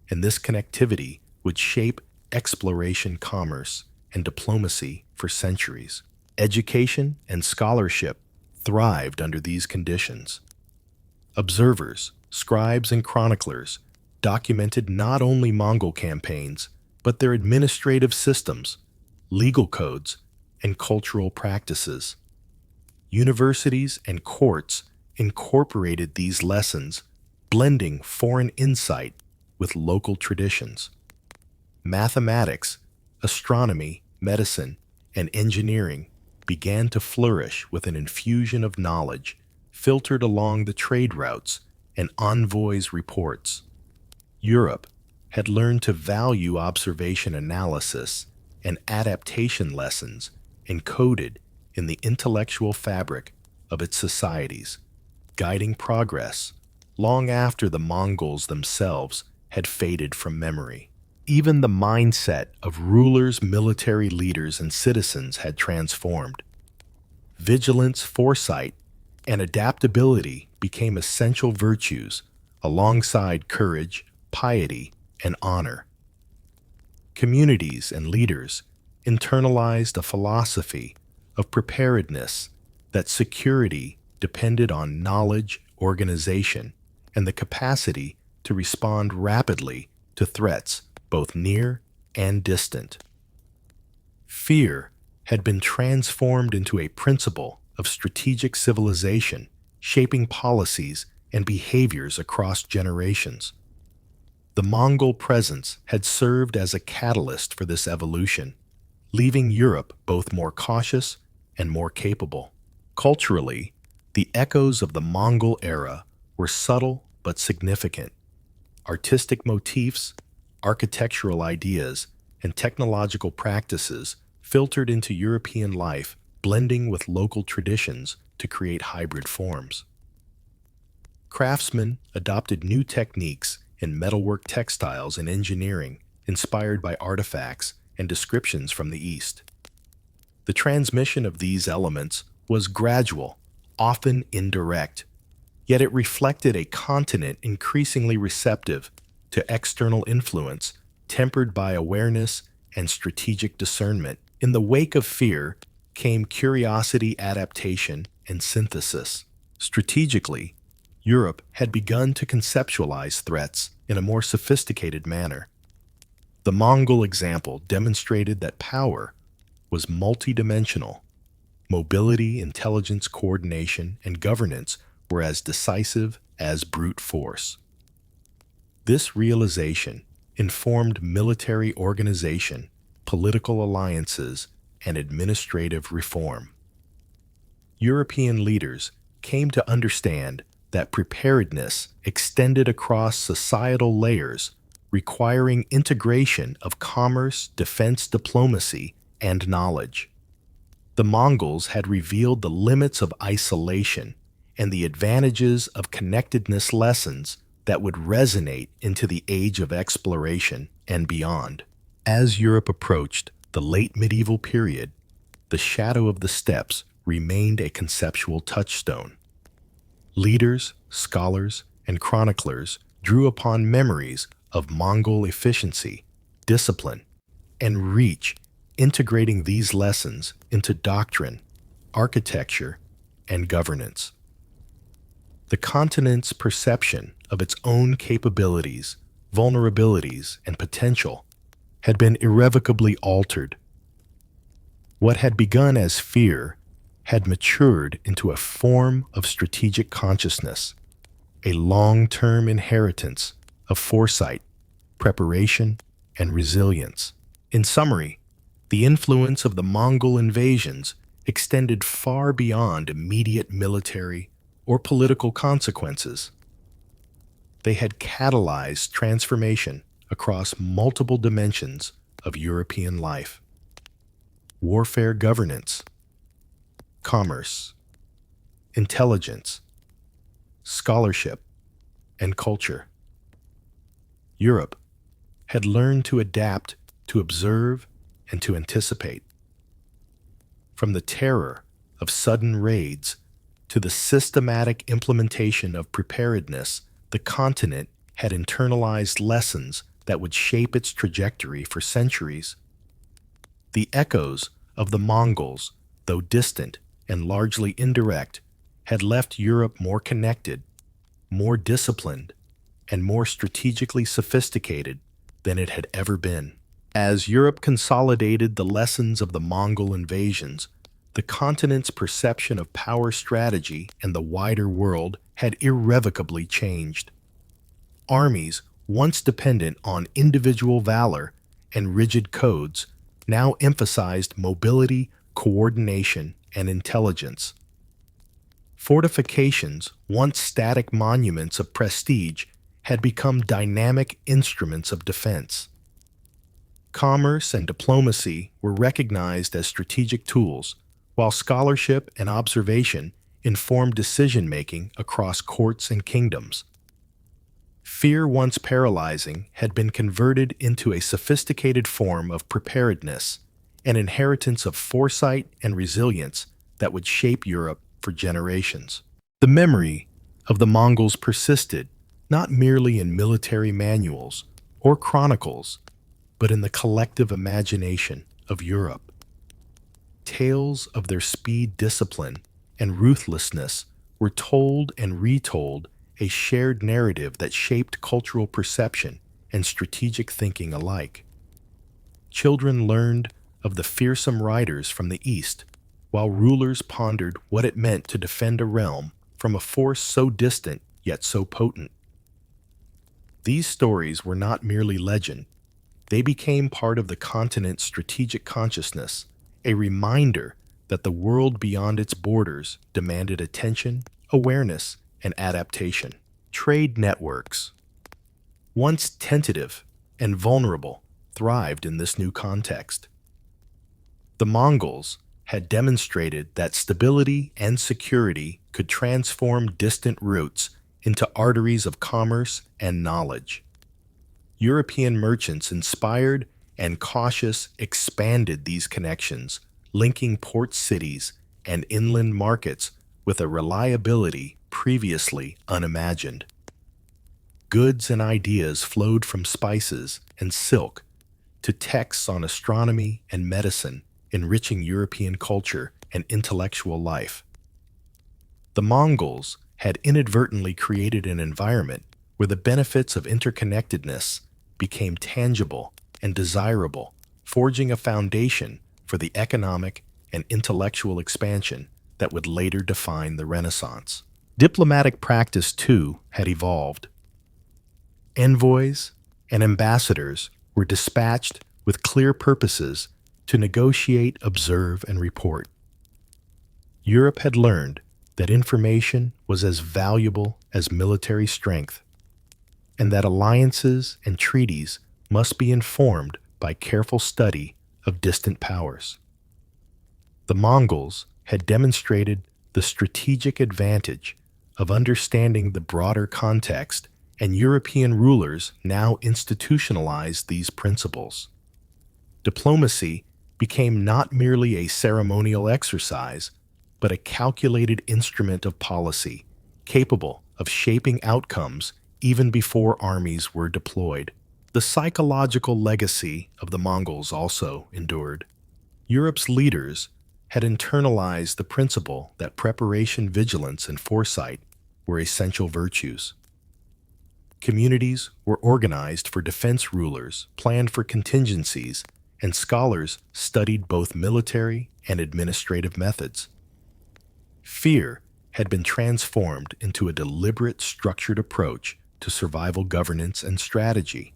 and this connectivity would shape exploration, commerce, and diplomacy for centuries. Education and scholarship thrived under these conditions. Observers, scribes, and chroniclers documented not only Mongol campaigns, but their administrative systems, legal codes, and cultural practices. Universities and courts incorporated these lessons, blending foreign insight with local traditions. Mathematics, astronomy, medicine, and engineering began to flourish with an infusion of knowledge filtered along the trade routes and envoys' reports. Europe had learned to value observation analysis and adaptation lessons encoded in the intellectual fabric of its societies, guiding progress long after the Mongols themselves had faded from memory. Even the mindset of rulers, military leaders, and citizens had transformed. Vigilance, foresight, and adaptability became essential virtues alongside courage, piety, and honor. Communities and leaders internalized a philosophy of preparedness that security depended on knowledge, organization, and the capacity to respond rapidly to threats both near and distant. Fear had been transformed into a principle of strategic civilization, shaping policies and behaviors across generations. The Mongol presence had served as a catalyst for this evolution, leaving Europe both more cautious and more capable. Culturally, the echoes of the Mongol era were subtle but significant. Artistic motifs, architectural ideas, and technological practices filtered into European life, blending with local traditions to create hybrid forms. Craftsmen adopted new techniques in metalwork, textiles, and engineering, inspired by artifacts and descriptions from the East. The transmission of these elements was gradual, often indirect, yet it reflected a continent increasingly receptive to external influence, tempered by awareness and strategic discernment. In the wake of fear came curiosity, adaptation, and synthesis. Strategically, Europe had begun to conceptualize threats in a more sophisticated manner. The Mongol example demonstrated that power was multidimensional. Mobility, intelligence, coordination, and governance were as decisive as brute force. This realization informed military organization, political alliances, and administrative reform. European leaders came to understand that preparedness extended across societal layers, requiring integration of commerce, defense, diplomacy, and knowledge. The Mongols had revealed the limits of isolation and the advantages of connectedness, lessons that would resonate into the age of exploration and beyond. As Europe approached the late medieval period, the shadow of the steppes remained a conceptual touchstone. Leaders, scholars, and chroniclers drew upon memories of Mongol efficiency, discipline, and reach, integrating these lessons into doctrine, architecture, and governance. The continent's perception of its own capabilities, vulnerabilities, and potential had been irrevocably altered. What had begun as fear had matured into a form of strategic consciousness, a long-term inheritance of foresight, preparation, and resilience. In summary, the influence of the Mongol invasions extended far beyond immediate military or political consequences. They had catalyzed transformation across multiple dimensions of European life: warfare, governance, commerce, intelligence, scholarship, and culture. Europe had learned to adapt, to observe, and to anticipate. From the terror of sudden raids to the systematic implementation of preparedness, the continent had internalized lessons that would shape its trajectory for centuries. The echoes of the Mongols, though distant and largely indirect, had left Europe more connected, more disciplined, and more strategically sophisticated than it had ever been. As Europe consolidated the lessons of the Mongol invasions, the continent's perception of power strategy and the wider world had irrevocably changed. Armies, once dependent on individual valor and rigid codes, now emphasized mobility, coordination, and intelligence. Fortifications, once static monuments of prestige, had become dynamic instruments of defense. Commerce and diplomacy were recognized as strategic tools, while scholarship and observation informed decision-making across courts and kingdoms. Fear, once paralyzing, had been converted into a sophisticated form of preparedness, an inheritance of foresight and resilience that would shape Europe for generations. The memory of the Mongols persisted not merely in military manuals or chronicles, but in the collective imagination of Europe. Tales of their speed, discipline, and ruthlessness were told and retold, a shared narrative that shaped cultural perception and strategic thinking alike. Children learned of the fearsome riders from the east, while rulers pondered what it meant to defend a realm from a force so distant yet so potent. These stories were not merely legend. They became part of the continent's strategic consciousness, a reminder that the world beyond its borders demanded attention, awareness, and adaptation. Trade networks, once tentative and vulnerable, thrived in this new context. The Mongols had demonstrated that stability and security could transform distant routes into arteries of commerce and knowledge. European merchants, inspired and cautious, expanded these connections, linking port cities and inland markets with a reliability previously unimagined. Goods and ideas flowed from spices and silk to texts on astronomy and medicine, enriching European culture and intellectual life. The Mongols had inadvertently created an environment where the benefits of interconnectedness became tangible and desirable, forging a foundation for the economic and intellectual expansion that would later define the Renaissance. Diplomatic practice, too, had evolved. Envoys and ambassadors were dispatched with clear purposes to negotiate, observe, and report. Europe had learned that information was as valuable as military strength, and that alliances and treaties must be informed by careful study of distant powers. The Mongols had demonstrated the strategic advantage of understanding the broader context, and European rulers now institutionalized these principles. Diplomacy became not merely a ceremonial exercise, but a calculated instrument of policy, capable of shaping outcomes even before armies were deployed. The psychological legacy of the Mongols also endured. Europe's leaders had internalized the principle that preparation, vigilance, and foresight were essential virtues. Communities were organized for defense, rulers planned for contingencies, and scholars studied both military and administrative methods. Fear had been transformed into a deliberate, structured approach to survival, governance, and strategy.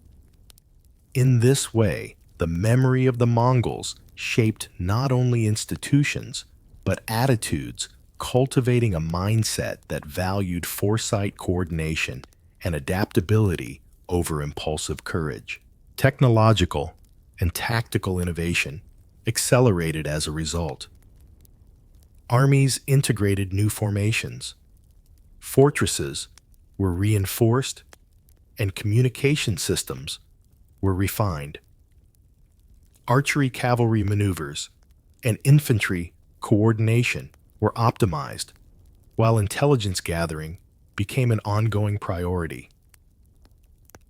In this way, the memory of the Mongols shaped not only institutions, but attitudes, cultivating a mindset that valued foresight, coordination, and adaptability over impulsive courage. Technological and tactical innovation accelerated as a result. Armies integrated new formations. Fortresses were reinforced, and communication systems were refined. Archery, cavalry maneuvers, and infantry coordination were optimized, while intelligence gathering became an ongoing priority.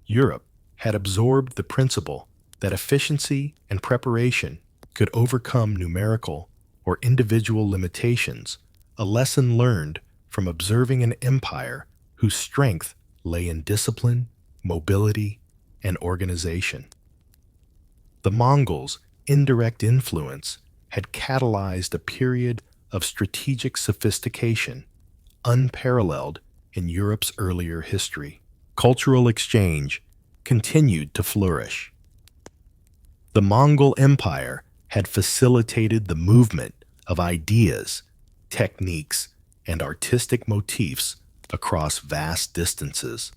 Europe had absorbed the principle that efficiency and preparation could overcome numerical or individual limitations, a lesson learned from observing an empire whose strength lay in discipline, mobility, and organization. The Mongols' indirect influence had catalyzed a period of strategic sophistication unparalleled in Europe's earlier history. Cultural exchange continued to flourish. The Mongol Empire had facilitated the movement of ideas, techniques, and artistic motifs across vast distances.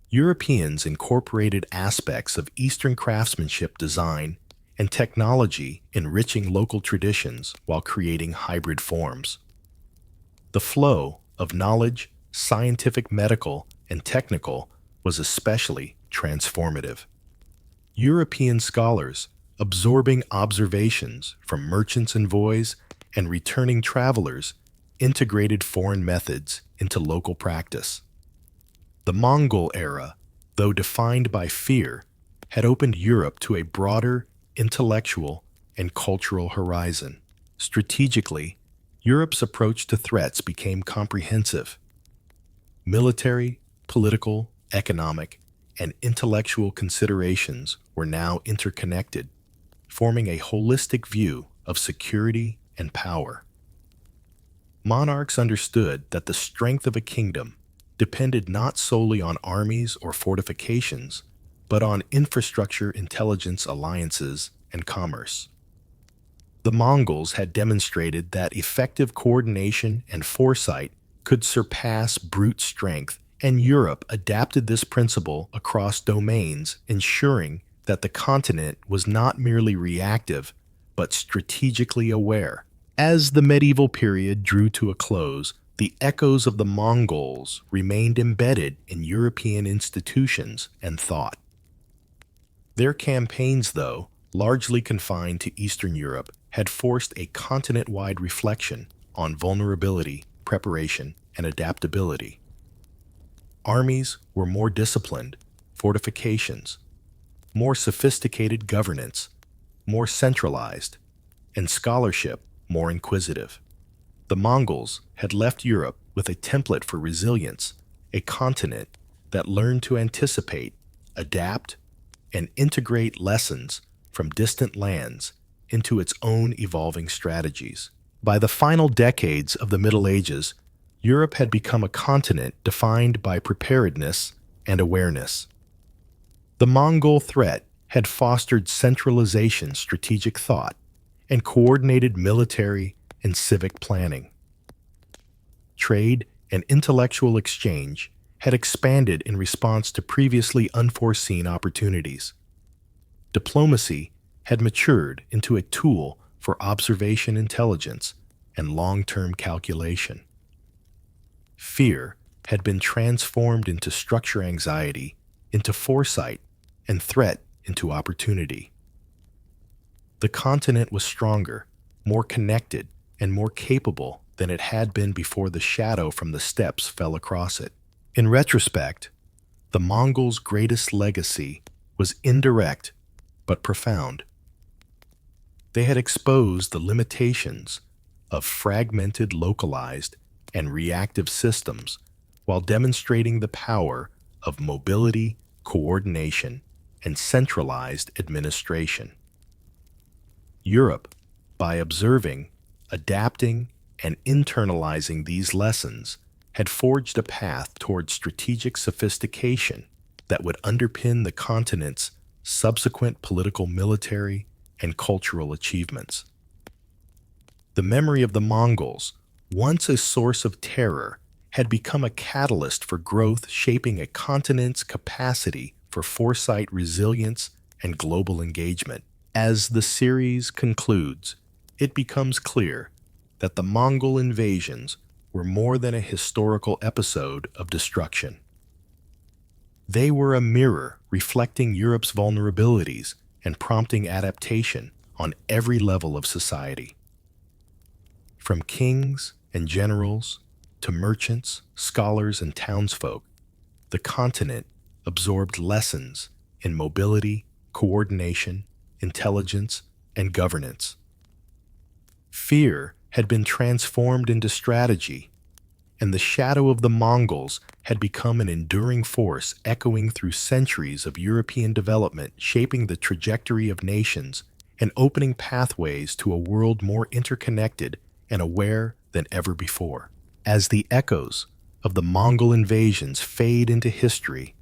Europeans incorporated aspects of Eastern craftsmanship design and technology, enriching local traditions while creating hybrid forms. The flow of knowledge, scientific, medical, and technical, was especially transformative. European scholars, absorbing observations from merchants and envoys and returning travelers, integrated foreign methods into local practice. The Mongol era, though defined by fear, had opened Europe to a broader intellectual and cultural horizon. Strategically, Europe's approach to threats became comprehensive. Military, political, economic, and intellectual considerations were now interconnected, forming a holistic view of security and power. Monarchs understood that the strength of a kingdom depended not solely on armies or fortifications, but on infrastructure, intelligence, alliances, and commerce. The Mongols had demonstrated that effective coordination and foresight could surpass brute strength, and Europe adapted this principle across domains, ensuring that the continent was not merely reactive, but strategically aware. As the medieval period drew to a close, the echoes of the Mongols remained embedded in European institutions and thought. Their campaigns, though largely confined to Eastern Europe, had forced a continent-wide reflection on vulnerability, preparation, and adaptability. Armies were more disciplined, fortifications, more sophisticated governance, more centralized, and scholarship more inquisitive. The Mongols had left Europe with a template for resilience, a continent that learned to anticipate, adapt, and integrate lessons from distant lands into its own evolving strategies. By the final decades of the Middle Ages, Europe had become a continent defined by preparedness and awareness. The Mongol threat had fostered centralization, strategic thought, and coordinated military and civic planning. Trade and intellectual exchange had expanded in response to previously unforeseen opportunities. Diplomacy had matured into a tool for observation intelligence and long-term calculation. Fear had been transformed into structure, anxiety into foresight, and threat into opportunity. The continent was stronger, more connected, and more capable than it had been before the shadow from the steppes fell across it. In retrospect, the Mongols' greatest legacy was indirect but profound. They had exposed the limitations of fragmented, localized, and reactive systems while demonstrating the power of mobility, coordination, and centralized administration. Europe, by observing, adapting, and internalizing these lessons, had forged a path toward strategic sophistication that would underpin the continent's subsequent political, military, and cultural achievements. The memory of the Mongols, once a source of terror, had become a catalyst for growth, shaping a continent's capacity for foresight, resilience, and global engagement. As the series concludes, it becomes clear that the Mongol invasions were more than a historical episode of destruction. They were a mirror reflecting Europe's vulnerabilities and prompting adaptation on every level of society. From kings and generals to merchants, scholars, and townsfolk, the continent absorbed lessons in mobility, coordination, intelligence, and governance. Fear had been transformed into strategy, and the shadow of the Mongols had become an enduring force echoing through centuries of European development, shaping the trajectory of nations and opening pathways to a world more interconnected and aware than ever before. As the echoes of the Mongol invasions fade into history,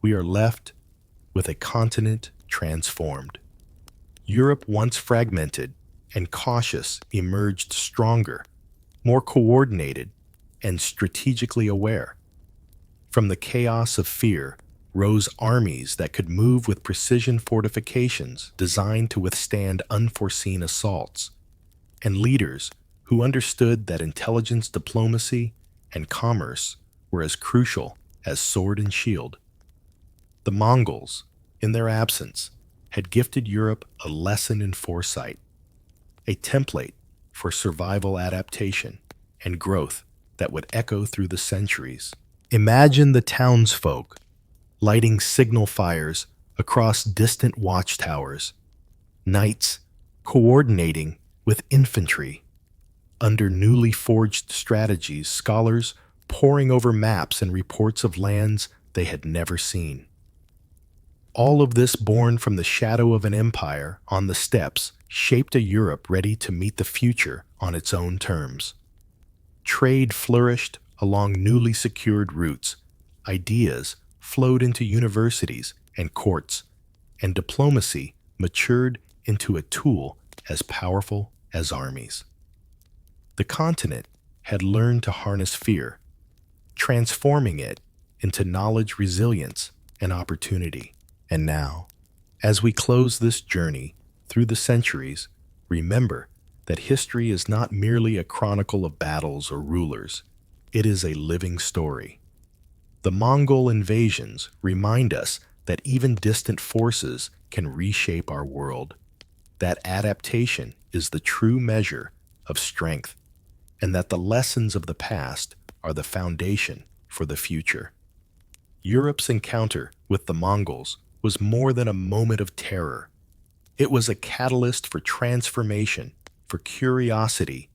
we are left with a continent transformed. Europe, once fragmented and cautious, emerged stronger, more coordinated, and strategically aware. From the chaos of fear rose armies that could move with precision fortifications designed to withstand unforeseen assaults, and leaders who understood that intelligence, diplomacy, and commerce were as crucial as sword and shield. The Mongols, in their absence, had gifted Europe a lesson in foresight, a template for survival, adaptation, and growth that would echo through the centuries. Imagine the townsfolk lighting signal fires across distant watchtowers, knights coordinating with infantry under newly forged strategies, scholars poring over maps and reports of lands they had never seen. All of this, born from the shadow of an empire on the steppes, shaped a Europe ready to meet the future on its own terms. Trade flourished along newly secured routes, ideas flowed into universities and courts, and diplomacy matured into a tool as powerful as armies. The continent had learned to harness fear, transforming it into knowledge, resilience, and opportunity. And now, as we close this journey through the centuries, remember that history is not merely a chronicle of battles or rulers. It is a living story. The Mongol invasions remind us that even distant forces can reshape our world, that adaptation is the true measure of strength, and that the lessons of the past are the foundation for the future. Europe's encounter with the Mongols was more than a moment of terror. It was a catalyst for transformation, for curiosity,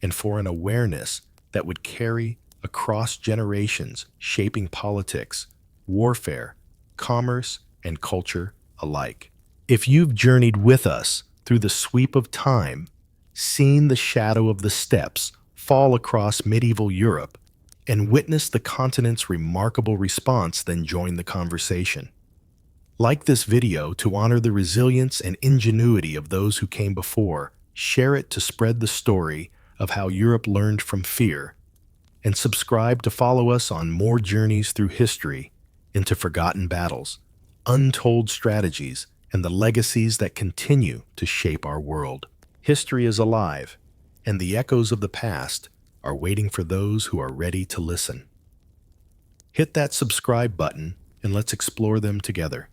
and for an awareness that would carry across generations, shaping politics, warfare, commerce, and culture alike. If you've journeyed with us through the sweep of time, seen the shadow of the steppes fall across medieval Europe, and witnessed the continent's remarkable response, then join the conversation. Like this video to honor the resilience and ingenuity of those who came before, share it to spread the story of how Europe learned from fear, and subscribe to follow us on more journeys through history into forgotten battles, untold strategies, and the legacies that continue to shape our world. History is alive, and the echoes of the past are waiting for those who are ready to listen. Hit that subscribe button and let's explore them together.